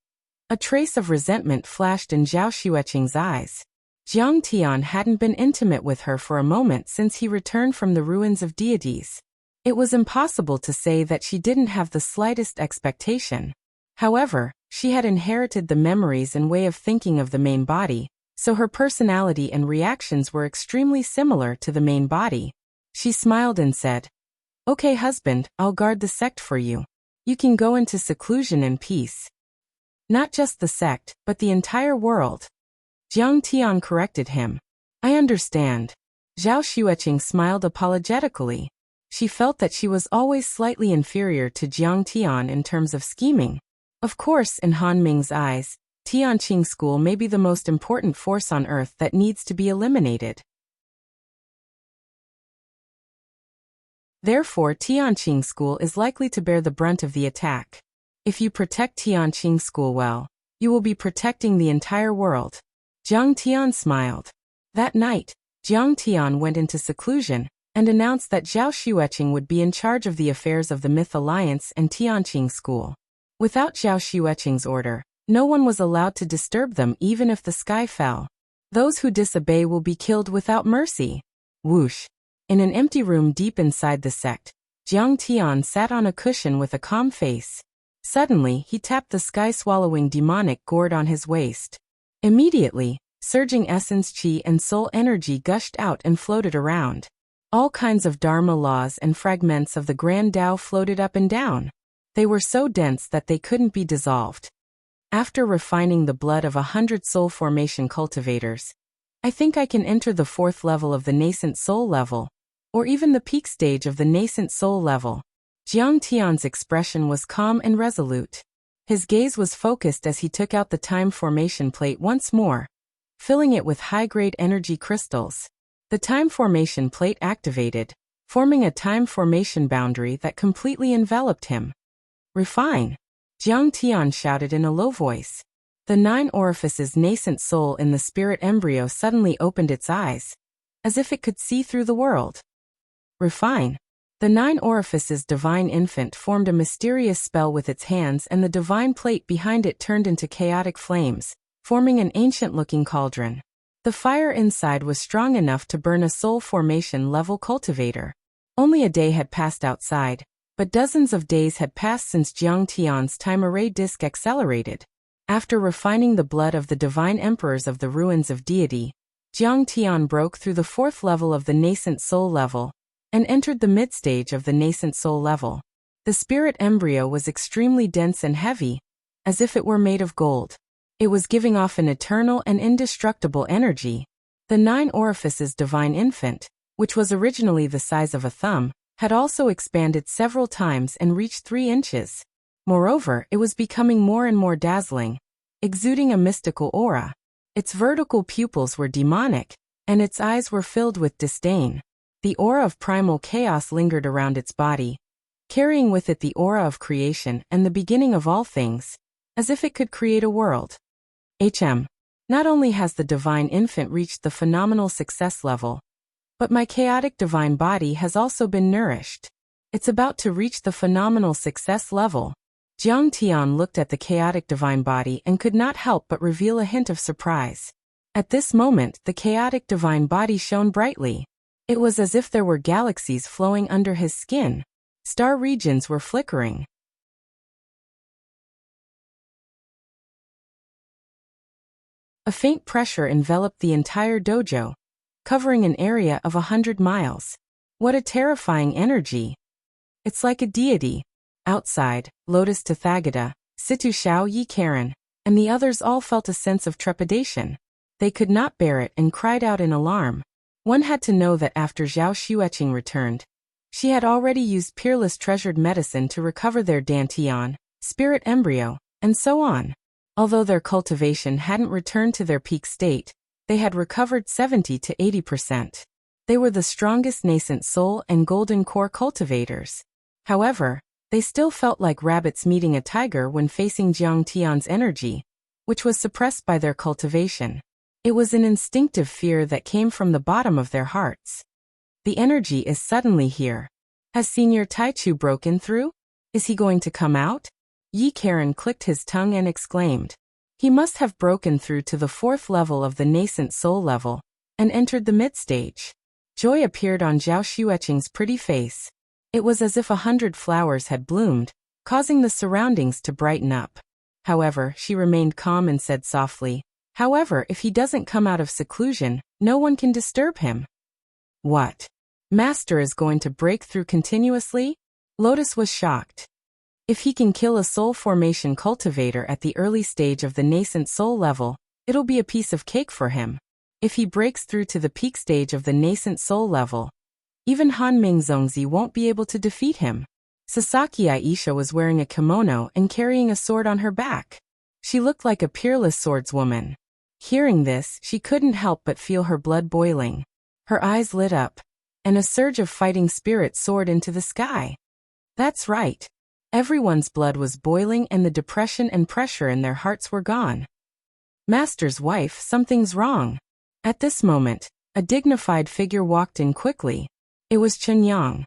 A trace of resentment flashed in Zhao Xueqing's eyes. Jiang Tian hadn't been intimate with her for a moment since he returned from the ruins of deities. It was impossible to say that she didn't have the slightest expectation. However, she had inherited the memories and way of thinking of the main body, so her personality and reactions were extremely similar to the main body. She smiled and said, "Okay, husband, I'll guard the sect for you. You can go into seclusion in peace." Not just the sect, but the entire world. Jiang Tian corrected him. I understand. Zhao Xueqing smiled apologetically. She felt that she was always slightly inferior to Jiang Tian in terms of scheming. Of course, in Han Ming's eyes, Tianqing School may be the most important force on Earth that needs to be eliminated. Therefore, Tianqing School is likely to bear the brunt of the attack. If you protect Tianqing School well, you will be protecting the entire world. Jiang Tian smiled. That night, Jiang Tian went into seclusion and announced that Zhao Xueqing would be in charge of the affairs of the Myth Alliance and Tianqing School. Without Zhao Xueqing's order, no one was allowed to disturb them even if the sky fell. Those who disobey will be killed without mercy. Whoosh. In an empty room deep inside the sect, Jiang Tian sat on a cushion with a calm face. Suddenly, he tapped the sky-swallowing demonic gourd on his waist. Immediately, surging essence chi and soul energy gushed out and floated around. All kinds of Dharma laws and fragments of the Grand Tao floated up and down. They were so dense that they couldn't be dissolved. After refining the blood of 100 soul formation cultivators, I think I can enter the 4th level of the nascent soul level, or even the peak stage of the nascent soul level. Jiang Tian's expression was calm and resolute. His gaze was focused as he took out the time formation plate once more, filling it with high-grade energy crystals. The time formation plate activated, forming a time formation boundary that completely enveloped him. Refine! Jiang Tian shouted in a low voice. The 9 orifices nascent soul in the spirit embryo suddenly opened its eyes, as if it could see through the world. Refine! The 9 orifices divine infant formed a mysterious spell with its hands and the divine plate behind it turned into chaotic flames, forming an ancient-looking cauldron. The fire inside was strong enough to burn a soul formation level cultivator. Only a day had passed outside, but dozens of days had passed since Jiang Tian's time array disc accelerated. After refining the blood of the divine emperors of the ruins of deity, Jiang Tian broke through the 4th level of the nascent soul level and entered the mid-stage of the nascent soul level. The spirit embryo was extremely dense and heavy, as if it were made of gold. It was giving off an eternal and indestructible energy. The 9 orifices divine infant, which was originally the size of a thumb, had also expanded several times and reached 3 inches. Moreover, it was becoming more and more dazzling. exuding a mystical aura. Its vertical pupils were demonic, and its eyes were filled with disdain. The aura of primal chaos lingered around its body, carrying with it the aura of creation and the beginning of all things, as if it could create a world. Not only has the divine infant reached the phenomenal success level, but my chaotic divine body has also been nourished. It's about to reach the phenomenal success level. Jiang Tian looked at the chaotic divine body and could not help but reveal a hint of surprise. At this moment, the chaotic divine body shone brightly. It was as if there were galaxies flowing under his skin. Star regions were flickering. A faint pressure enveloped the entire dojo, covering an area of 100 miles. What a terrifying energy! It's like a deity. Outside, Lotus Tathagata, Situ Xiao Yi Karen, and the others all felt a sense of trepidation. They could not bear it and cried out in alarm. One had to know that after Zhao Xueqing returned, she had already used Peerless treasured medicine to recover their Dantian, spirit embryo, and so on. Although their cultivation hadn't returned to their peak state, they had recovered 70 to 80%. They were the strongest nascent soul and golden core cultivators. However, they still felt like rabbits meeting a tiger when facing Jiang Tian's energy, which was suppressed by their cultivation. It was an instinctive fear that came from the bottom of their hearts. The energy is suddenly here. Has Senior Taichu broken through? Is he going to come out? Yi Karen clicked his tongue and exclaimed. He must have broken through to the 4th level of the nascent soul level, and entered the mid-stage. Joy appeared on Zhao Xueqing's pretty face. It was as if 100 flowers had bloomed, causing the surroundings to brighten up. However, she remained calm and said softly, "However, if he doesn't come out of seclusion, no one can disturb him." What? Master is going to break through continuously? Lotus was shocked. If he can kill a soul formation cultivator at the early stage of the nascent soul level, it'll be a piece of cake for him. If he breaks through to the peak stage of the nascent soul level, even Han Mingzongzi won't be able to defeat him. Sasaki Aisha was wearing a kimono and carrying a sword on her back. She looked like a peerless swordswoman. Hearing this, she couldn't help but feel her blood boiling. Her eyes lit up, and a surge of fighting spirit soared into the sky. That's right. Everyone's blood was boiling and the depression and pressure in their hearts were gone. Master's wife, something's wrong. At this moment, a dignified figure walked in quickly. It was Chen Yang.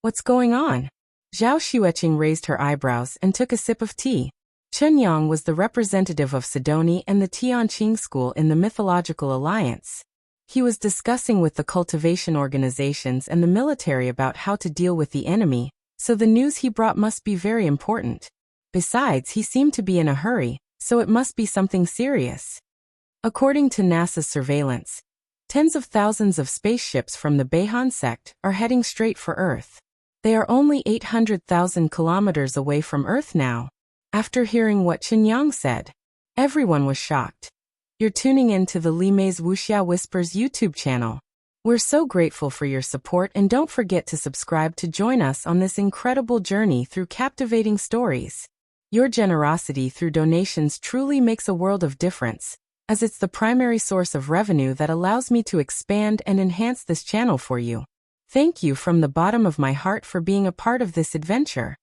What's going on? Zhao Xueqing raised her eyebrows and took a sip of tea. Chen Yang was the representative of Sidoni and the Tianqing school in the Mythological Alliance. He was discussing with the cultivation organizations and the military about how to deal with the enemy, so the news he brought must be very important. Besides, he seemed to be in a hurry, so it must be something serious. According to NASA's surveillance, tens of thousands of spaceships from the Beihan sect are heading straight for Earth. They are only 800,000 kilometers away from Earth now. After hearing what Chen Yang said, everyone was shocked. You're tuning in to the Li Mei's Wuxia Whispers YouTube channel. We're so grateful for your support and don't forget to subscribe to join us on this incredible journey through captivating stories. Your generosity through donations truly makes a world of difference, as it's the primary source of revenue that allows me to expand and enhance this channel for you. Thank you from the bottom of my heart for being a part of this adventure.